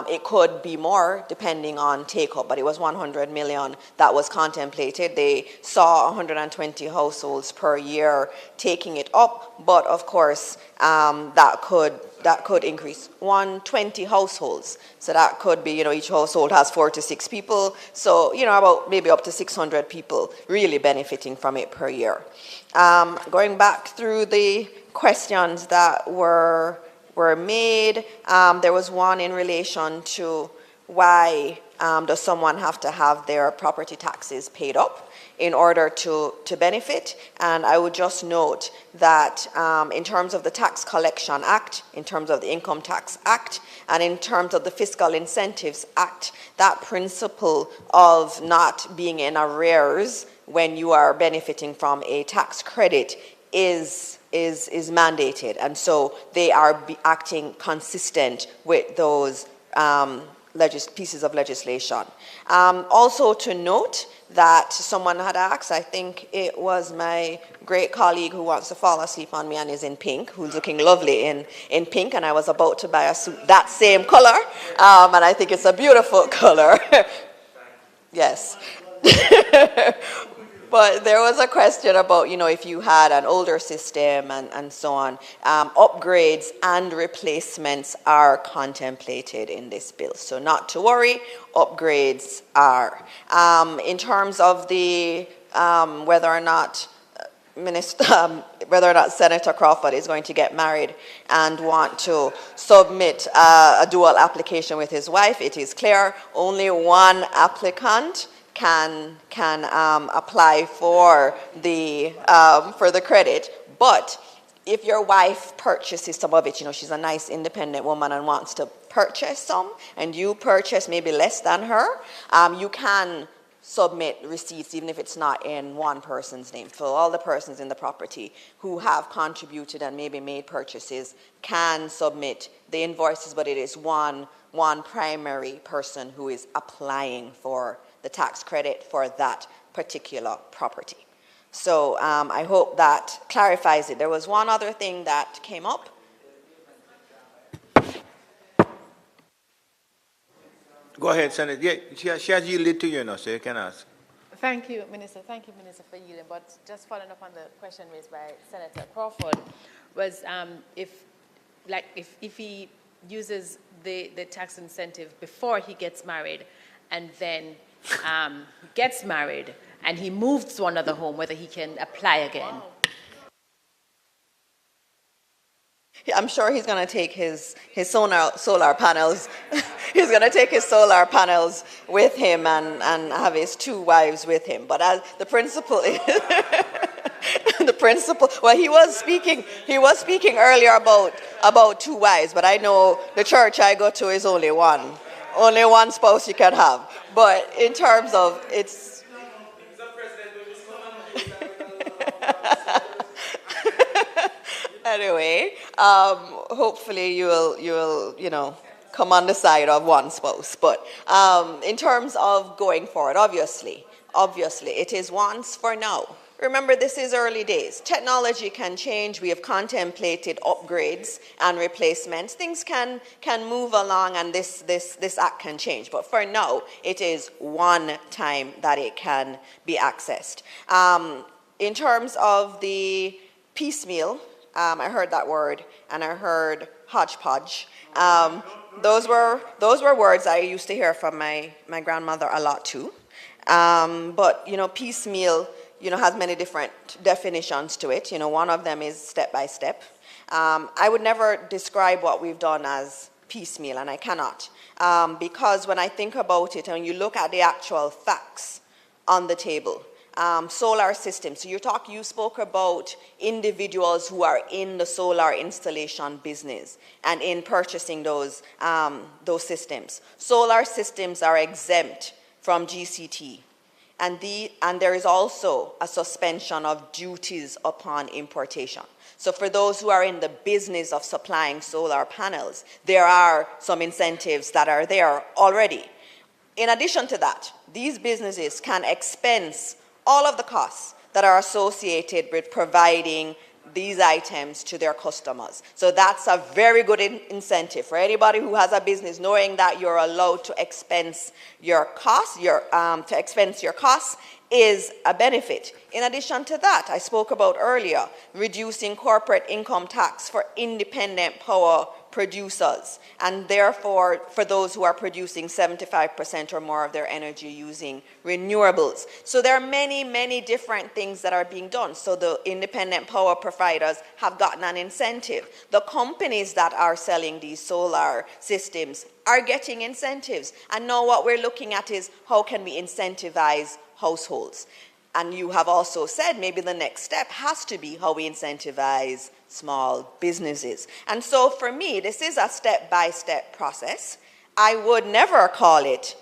It could be more depending on take-up, but it was 100 million that was contemplated. They saw 120 households per year taking it up, but of course that could increase. 120 households, so that could be, each household has 4 to 6 people, so about maybe up to 600 people really benefiting from it per year. Going back through the questions that were made, there was one in relation to why does someone have to have their property taxes paid up in order to benefit. And I would just note that in terms of the Tax Collection Act, in terms of the Income Tax Act, and in terms of the Fiscal Incentives Act, that principle of not being in arrears when you are benefiting from a tax credit is mandated. And so they are acting consistent with those pieces of legislation. Also to note that someone had asked, I think it was my great colleague who wants to fall asleep on me and is in pink, who's looking lovely in pink, and I was about to buy a suit that same color, and I think it's a beautiful color. Yes. But there was a question about, if you had an older system and so on. Upgrades and replacements are contemplated in this bill. So not to worry, upgrades are. In terms of the whether or not Senator Crawford is going to get married and want to submit a dual application with his wife, it is clear only one applicant can apply for the credit. But if your wife purchases some of it, she's a nice independent woman and wants to purchase some, and you purchase maybe less than her, you can submit receipts even if it's not in one person's name. So all the persons in the property who have contributed and maybe made purchases can submit the invoices, but it is one primary person who is applying for the tax credit for that particular property. So I hope that clarifies it. There was one other thing that came up. Go ahead, Senator. Yeah, she has yielded to you now, so you can ask. Thank you, Minister. Thank you, Minister, for yielding. But just following up on the question raised by Senator Crawford, was if he uses the tax incentive before he gets married, and then gets married and he moves to another home, whether he can apply again. I'm sure he's going to take his solar panels. He's going to take his solar panels with him and have his 2 wives with him. But as the principle is, well, he was speaking earlier about 2 wives, but I know the church I go to is only one. Only one spouse you can have. But in terms of it's... Anyway, hopefully you will come on the side of one spouse. But in terms of going forward, obviously, it is once for now. Remember, this is early days. Technology can change. We have contemplated upgrades and replacements. Things can move along, and this act can change. But for now, it is one time that it can be accessed. In terms of the piecemeal, I heard that word, and I heard hodgepodge. Those were words I used to hear from my grandmother a lot too. But piecemeal, has many different definitions to it. One of them is step by step. I would never describe what we've done as piecemeal, and I cannot. Because when I think about it, and you look at the actual facts on the table, solar systems. So you spoke about individuals who are in the solar installation business and in purchasing those systems. Solar systems are exempt from GCT. And there is also a suspension of duties upon importation. So for those who are in the business of supplying solar panels, there are some incentives that are there already. In addition to that, these businesses can expense all of the costs that are associated with providing these items to their customers. So that's a very good incentive for anybody who has a business, knowing that you're allowed to expense your costs, is a benefit. In addition to that, I spoke about earlier, reducing corporate income tax for independent power producers, and therefore for those who are producing 75% or more of their energy using renewables. So there are many, many different things that are being done. So the independent power providers have gotten an incentive. The companies that are selling these solar systems are getting incentives. And now what we're looking at is how can we incentivize households? And you have also said maybe the next step has to be how we incentivize small businesses. And so for me, this is a step-by-step process. I would never call it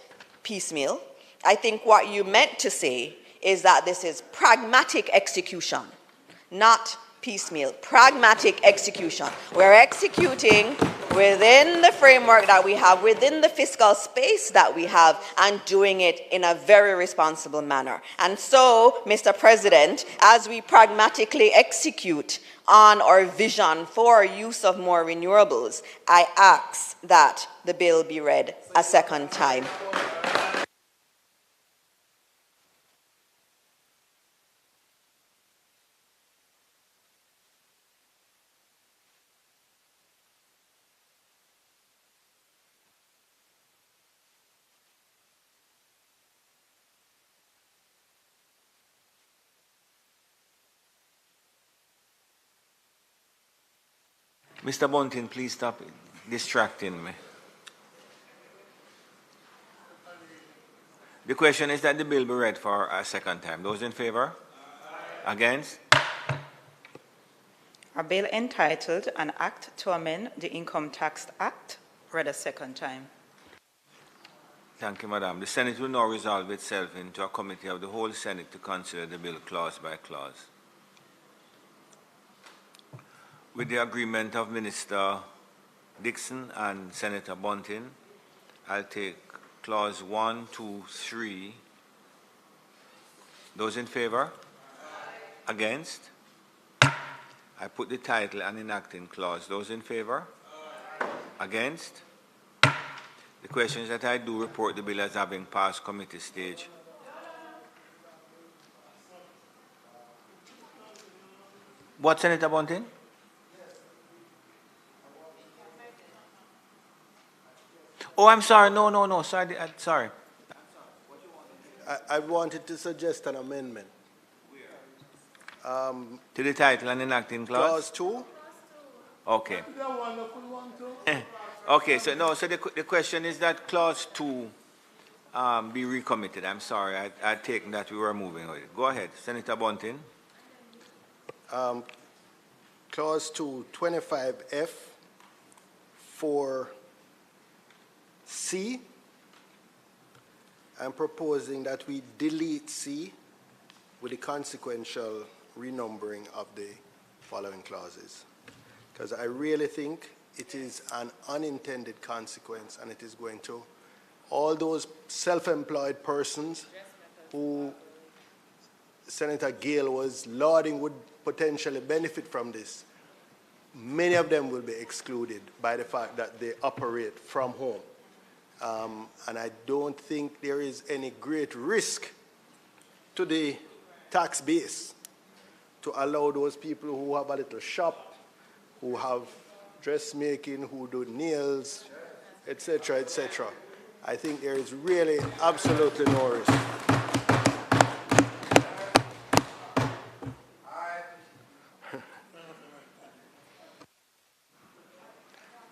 piecemeal. I think what you meant to say is that this is pragmatic execution, not piecemeal, pragmatic execution. We're executing within the framework that we have, within the fiscal space that we have, and doing it in a very responsible manner. And so, Mr. President, as we pragmatically execute on our vision for use of more renewables, I ask that the bill be read a second time. Mr. Bunting, please stop distracting me. The question is that the bill be read for a second time. Those in favor? Against? A bill entitled An Act to Amend the Income Tax Act, read a second time. Thank you, Madam. The Senate will now resolve itself into a committee of the whole Senate to consider the bill clause by clause. With the agreement of Minister Dixon and Senator Bunting, I'll take clause 1, 2, 3. Those in favor? Against? I put the title and enacting clause. Those in favor? Against? The question is that I do report the bill as having passed committee stage. What, Senator Bunting? Oh, I'm sorry. No. Sorry. Sorry. I wanted to suggest an amendment. To the title and enacting clause? Clause 2. Okay. Okay, so the question is that clause 2 be recommitted. I'm sorry. I'd taken that we were moving with it. Go ahead, Senator Bunting. Clause 2, 25F for C, I'm proposing that we delete C with the consequential renumbering of the following clauses. Because I really think it is an unintended consequence, and it is going to all those self-employed persons who Senator Gale was lauding would potentially benefit from this. Many of them will be excluded by the fact that they operate from home. And I don't think there is any great risk to the tax base to allow those people who have a little shop, who have dressmaking, who do nails, etc., etc. I think there is really absolutely no risk.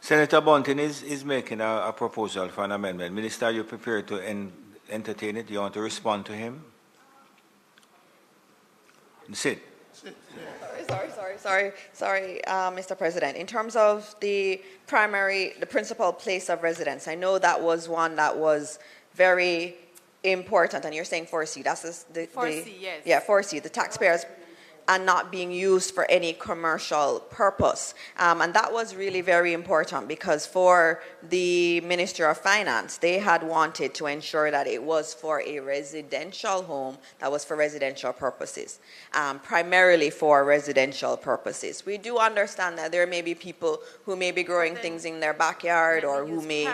Senator Bunting is making a proposal for an amendment. Minister, are you prepared to entertain it? Do you want to respond to him? Sit. Sorry, Mr. President. In terms of the principal place of residence, I know that was one that was very important, and you're saying 4C. That's the 4C, yes. Yeah, 4C. The taxpayers and not being used for any commercial purpose. And that was really very important because for the Minister of Finance, they had wanted to ensure that it was for a residential home that was for residential purposes, primarily for residential purposes. We do understand that there may be people who may be growing things in their backyard or who may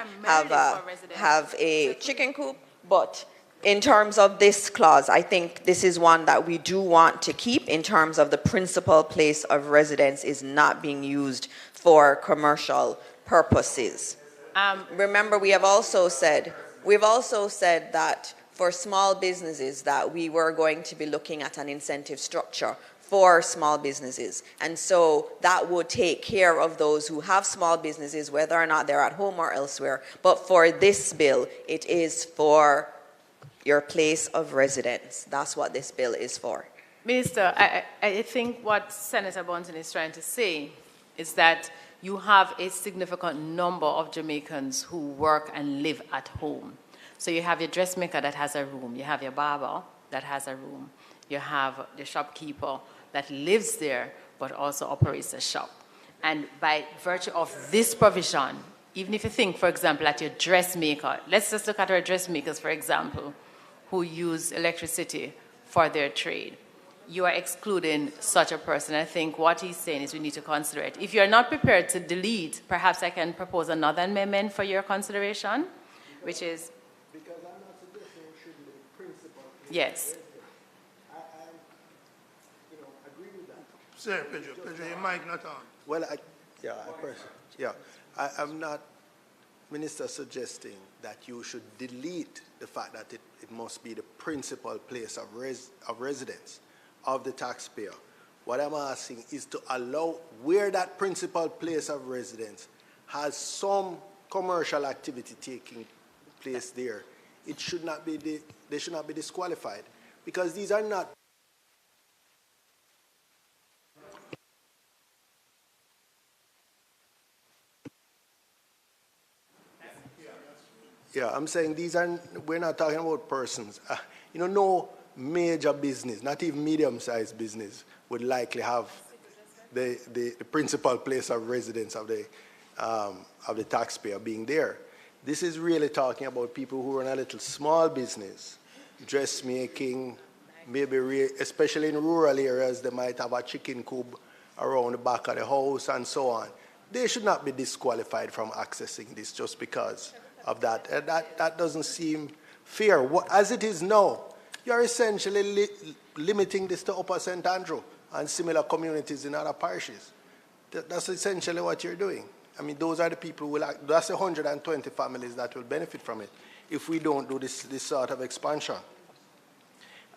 have a chicken coop, but in terms of this clause, I think this is one that we do want to keep in terms of the principal place of residence is not being used for commercial purposes. Remember, we've also said that for small businesses that we were going to be looking at an incentive structure for small businesses. And so that would take care of those who have small businesses, whether or not they're at home or elsewhere. But for this bill, it is for your place of residence. That's what this bill is for. Minister, I think what Senator Bunton is trying to say is that you have a significant number of Jamaicans who work and live at home. So you have your dressmaker that has a room, you have your barber that has a room, you have the shopkeeper that lives there but also operates a shop. And by virtue of this provision, even if you think, for example, at your dressmaker, let's just look at our dressmakers, for example, who use electricity for their trade. You are excluding such a person. I think what he's saying is we need to consider it. If you're not prepared to delete, perhaps I can propose another amendment for your consideration, which is... Because I'm not suggesting it shouldn't be principal. Yes. I agree with that. Sir, Pedro, your mic not on. Well, I'm not, Minister, suggesting that you should delete the fact that it must be the principal place of residence of the taxpayer. What I'm asking is to allow where that principal place of residence has some commercial activity taking place there, it should not be they should not be disqualified, because these are not I'm saying we're not talking about persons. No major business, not even medium-sized business, would likely have the principal place of residence of the taxpayer being there. This is really talking about people who run a little small business, dressmaking, maybe especially in rural areas, they might have a chicken coop around the back of the house and so on. They should not be disqualified from accessing this just because of that. That doesn't seem fair. As it is now, you're essentially limiting this to Upper St. Andrew and similar communities in other parishes. That's essentially what you're doing. I mean, those are the people who will, that's 120 families that will benefit from it if we don't do this sort of expansion.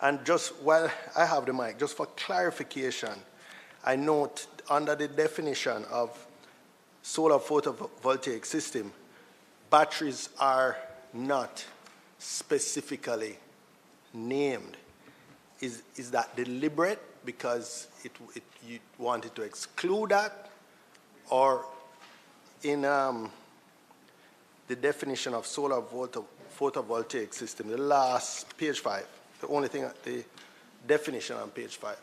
And just while I have the mic, just for clarification, I note under the definition of solar photovoltaic system, batteries are not specifically named. Is that deliberate because you wanted to exclude that? Or in the definition of solar photovoltaic system, the last page 5, the only thing, the definition on page 5.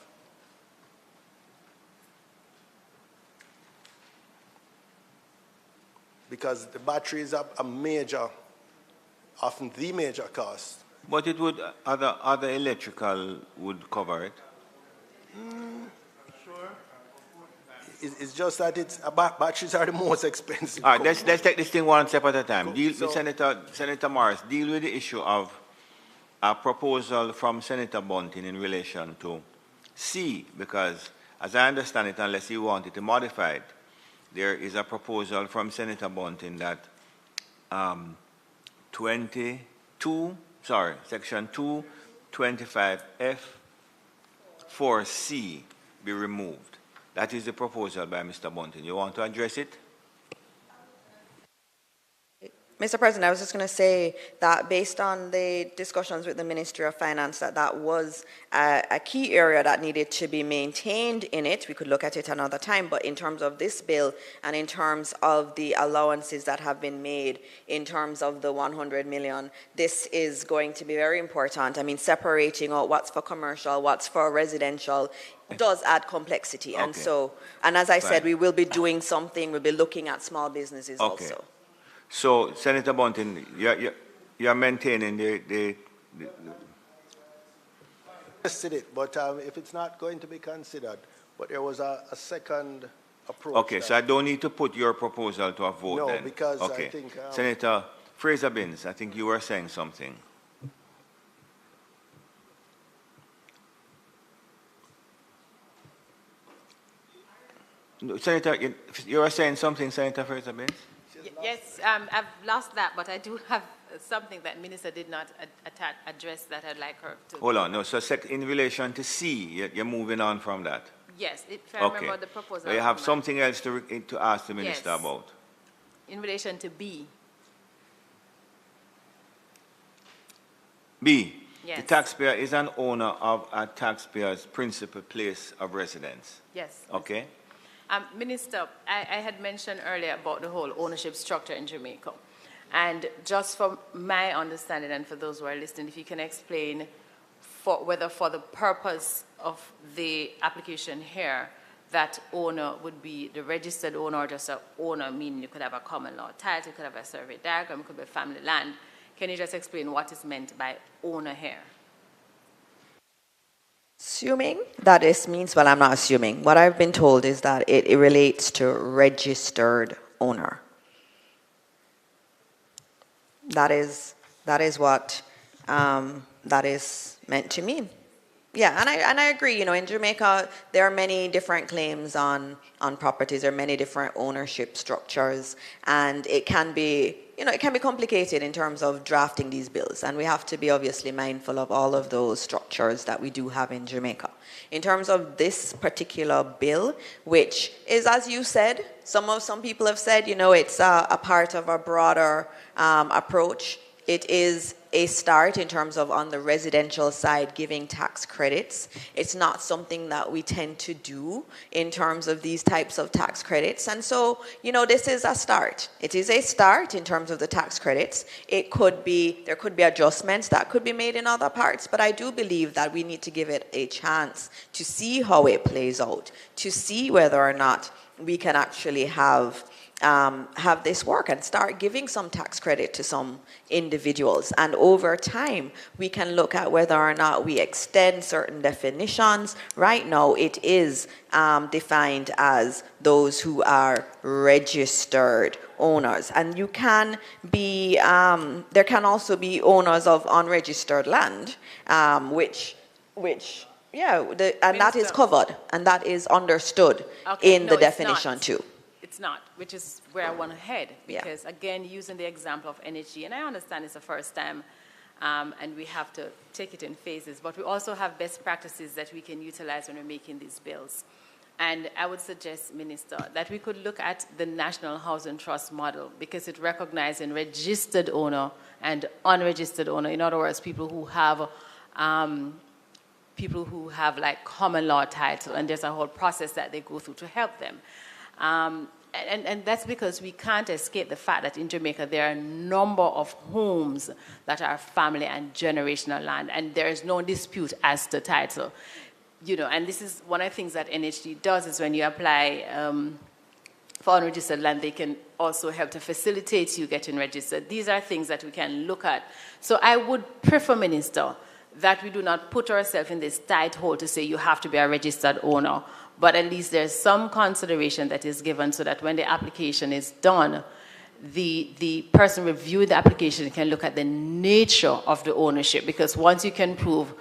Because the battery is a major, often the major cost. But it would, other electrical would cover it? Sure. It's just that batteries are the most expensive. Ah, All right, let's take this thing one step at a time. Deal with Senator Morris. Deal with the issue of a proposal from Senator Bunton in relation to C, because as I understand it, unless you want it modified, there is a proposal from Senator Bunton that Section 225F 4C be removed. That is the proposal by Mr. Bunton. You want to address it? Mr. President, I was just going to say that based on the discussions with the Ministry of Finance, that was a key area that needed to be maintained in it. We could look at it another time, but in terms of this bill and in terms of the allowances that have been made in terms of the 100 million, this is going to be very important. I mean, separating out what's for commercial, what's for residential, does add complexity. Okay. And as I said, we will be doing something, we'll be looking at small businesses also. So, Senator Bunting, you're maintaining the Suggested it, but if it's not going to be considered, but there was a second approach. Okay, so I don't need to put your proposal to a vote no, then? No, because okay. I think... Senator Fraser-Binns, I think you were saying something. No, Senator, you were saying something, Senator Fraser-Binns? Yes, I've lost that, but I do have something that Minister did not address that I'd like her to... Hold on, no, so in relation to C, you're moving on from that? Yes, if I remember the proposal. So you have something else to ask the Minister about? In relation to B. B, yes. The taxpayer is an owner of a taxpayer's principal place of residence. Yes. Okay. Minister, I had mentioned earlier about the whole ownership structure in Jamaica. And just from my understanding and for those who are listening, if you can explain whether for the purpose of the application here, that owner would be the registered owner or just an owner, meaning you could have a common law title, you could have a survey diagram, it could be family land. Can you just explain what is meant by owner here? Assuming that this means, well, I'm not assuming. What I've been told is that it relates to registered owner. That is what that is meant to mean. Yeah, and I agree. You know, in Jamaica, there are many different claims on properties. There are many different ownership structures, and it can be, you know, it can be complicated in terms of drafting these bills. And we have to be obviously mindful of all of those structures that we do have in Jamaica. In terms of this particular bill, which is, as you said, some people have said, you know, it's a part of a broader approach. It is a start in terms of on the residential side giving tax credits. It's not something that we tend to do in terms of these types of tax credits. And so, you know, this is a start. It is a start in terms of the tax credits. There could be adjustments that could be made in other parts, but I do believe that we need to give it a chance to see how it plays out, to see whether or not we can actually have this work and start giving some tax credit to some individuals. And over time, we can look at whether or not we extend certain definitions. Right now, it is defined as those who are registered owners. And you can be, there can also be owners of unregistered land, that is covered and that is understood in the definition too. It's not, which is where I want to head, because again, using the example of energy, and I understand it's the first time, and we have to take it in phases, but we also have best practices that we can utilize when we're making these bills. And I would suggest, Minister, that we could look at the National Housing Trust model, because it recognizes registered owner and unregistered owner. In other words, people who have like common law title, and there's a whole process that they go through to help them. And that's because we can't escape the fact that in Jamaica there are a number of homes that are family and generational land, and there is no dispute as to title. You know, and this is one of the things that NHD does, is when you apply for unregistered land, they can also help to facilitate you getting registered. These are things that we can look at. So I would prefer, Minister, that we do not put ourselves in this tight hole to say you have to be a registered owner, but at least there's some consideration that is given so that when the application is done, the person reviewing the application can look at the nature of the ownership, because once you can prove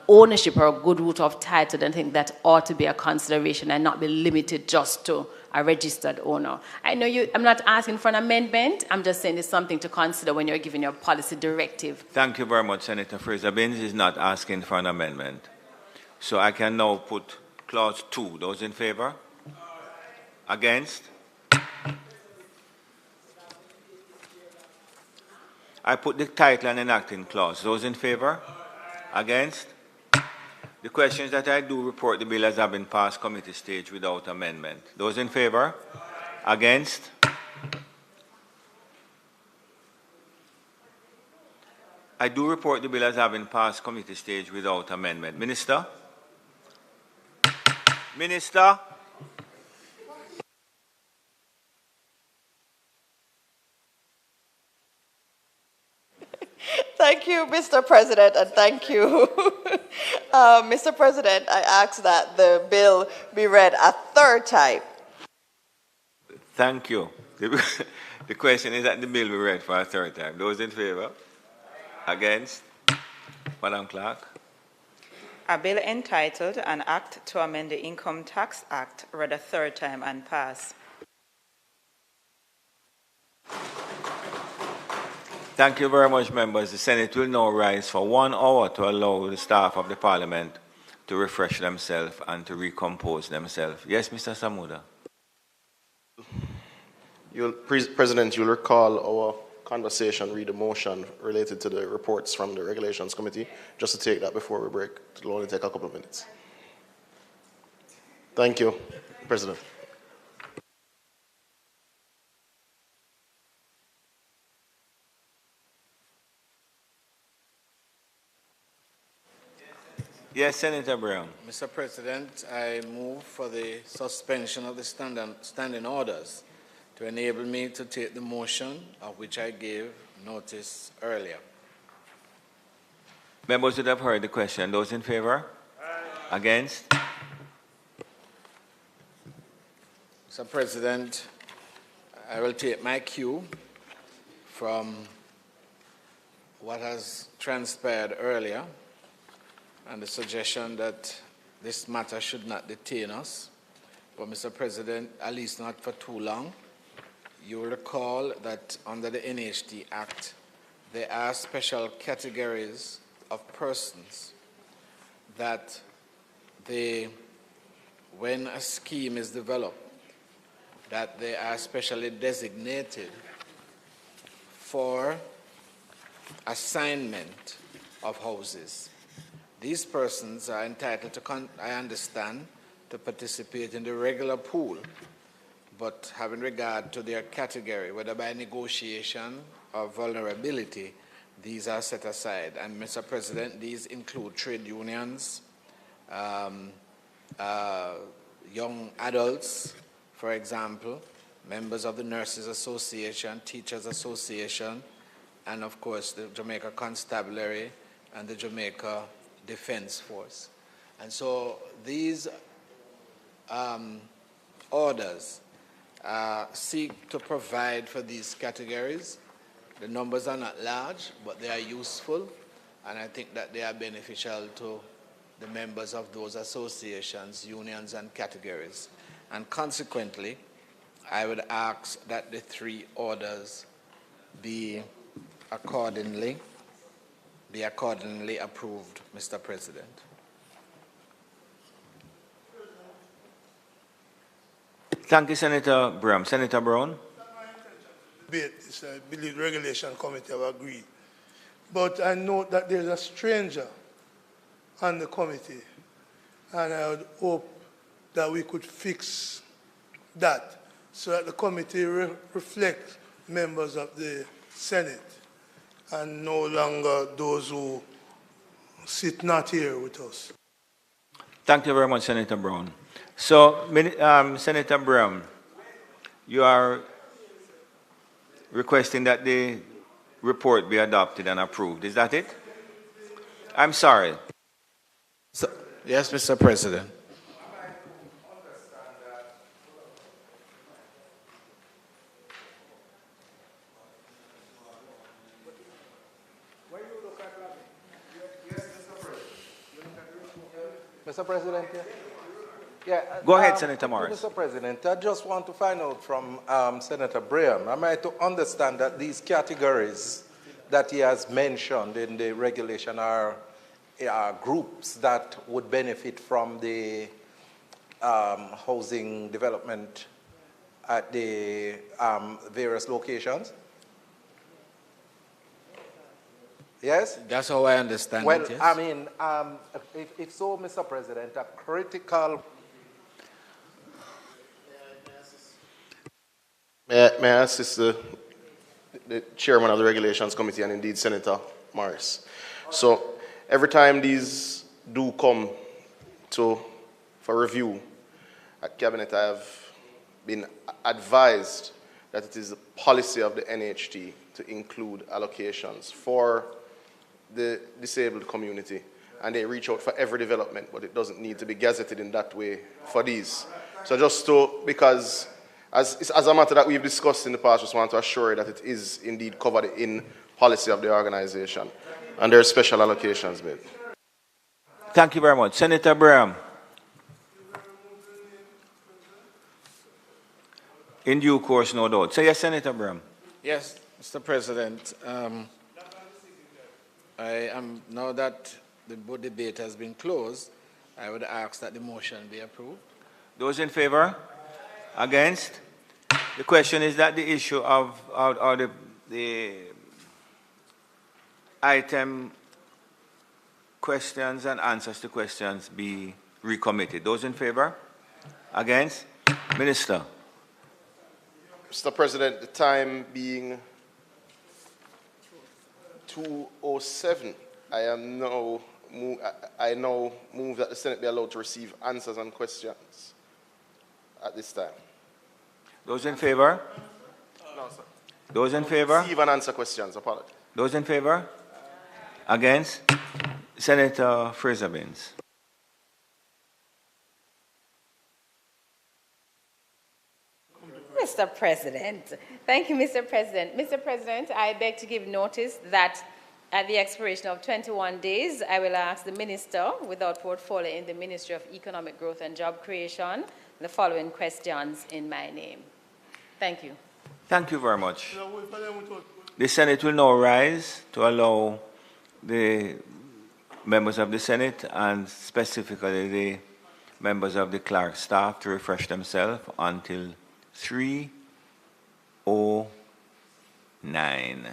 ownership or a good root of title, then I think that ought to be a consideration and not be limited just to a registered owner. I know I'm not asking for an amendment, I'm just saying it's something to consider when you're giving your policy directive. Thank you very much, Senator Fraser-Binns is not asking for an amendment. So I can now put Clause 2. Those in favor? Against? I put the title and enacting clause. Those in favor? Against? The question is that I do report the bill as having passed committee stage without amendment. Those in favor? Against? I do report the bill as having passed committee stage without amendment. Minister? Minister? Thank you, Mr. President, and thank you. Mr. President, I ask that the bill be read a third time. Thank you. The question is that the bill be read for a third time. Those in favor? Against? Madam Clerk? A bill entitled An Act to Amend the Income Tax Act read a third time and pass. Thank you very much, members. The Senate will now rise for 1 hour to allow the staff of the Parliament to refresh themselves and to recompose themselves. Yes, Mr. Samuda. President, you'll recall our conversation, read a motion related to the reports from the Regulations Committee. Just to take that before we break. It'll only take a couple of minutes. Thank you, President. Yes, Senator Brown. Mr. President, I move for the suspension of the standing orders to enable me to take the motion of which I gave notice earlier. Members would have heard the question. Those in favor? Against? Mr. President, I will take my cue from what has transpired earlier and the suggestion that this matter should not detain us. But, Mr. President, at least not for too long. You will recall that under the NHT Act, there are special categories of persons that when a scheme is developed, that they are specially designated for assignment of houses. These persons are entitled to, I understand, to participate in the regular pool, but having regard to their category, whether by negotiation or vulnerability, these are set aside. And, Mr. President, these include trade unions, young adults, for example, members of the Nurses Association, Teachers Association, and, of course, the Jamaica Constabulary and the Jamaica Defense Force. And so these orders seek to provide for these categories. The numbers are not large, but they are useful, and I think that they are beneficial to the members of those associations, unions, and categories. And consequently, I would ask that the three orders be accordingly approved, Mr. President. Thank you, Senator Brown. Senator Brown? I believe the Regulation Committee have agreed. But I note that there's a stranger on the committee, and I would hope that we could fix that so that the committee reflects members of the Senate and no longer those who sit not here with us. Thank you very much, Senator Brown. So, Senator Brown, you are requesting that the report be adopted and approved. Is that it? I'm sorry. Yes, Mr. President. Mr. President, Go ahead, Senator Morris. Mr. President, I just want to find out from Senator Braham, am I to understand that these categories that he has mentioned in the regulation are groups that would benefit from the housing development at the various locations? Yes? That's how I understand Well, it, yes? I mean, if so, Mr. President, a critical... May I assist the chairman of the Regulations Committee and indeed Senator Morris? So every time these do come for review at Cabinet, I have been advised that it is the policy of the NHT to include allocations for the disabled community, and they reach out for every development, but it doesn't need to be gazetted in that way for these. So just because as a matter that we've discussed in the past, just want to assure you that it is indeed covered in policy of the organization, and there are special allocations made. Thank you very much. Senator Braham. In due course, no doubt. So yes, Senator Braham. Yes, Mr. President. Now that the debate has been closed, I would ask that the motion be approved. Those in favor? Against? The question is that the issue of the item questions and answers to questions be recommitted. Those in favor? Against? Minister. Mr. President, the time being 2:07, I now move that the Senate be allowed to receive answers and questions at this time. Those in favor? No, sir. Those in favor? Receive and answer questions. Apologies. Those in favor? Against? Senator Fraser-Binns. Mr. President. Thank you, Mr. President. Mr. President, I beg to give notice that at the expiration of 21 days, I will ask the Minister without portfolio in the Ministry of Economic Growth and Job Creation the following questions in my name. Thank you. Thank you very much. The Senate will now rise to allow the members of the Senate and specifically the members of the clerk staff to refresh themselves until 3:09.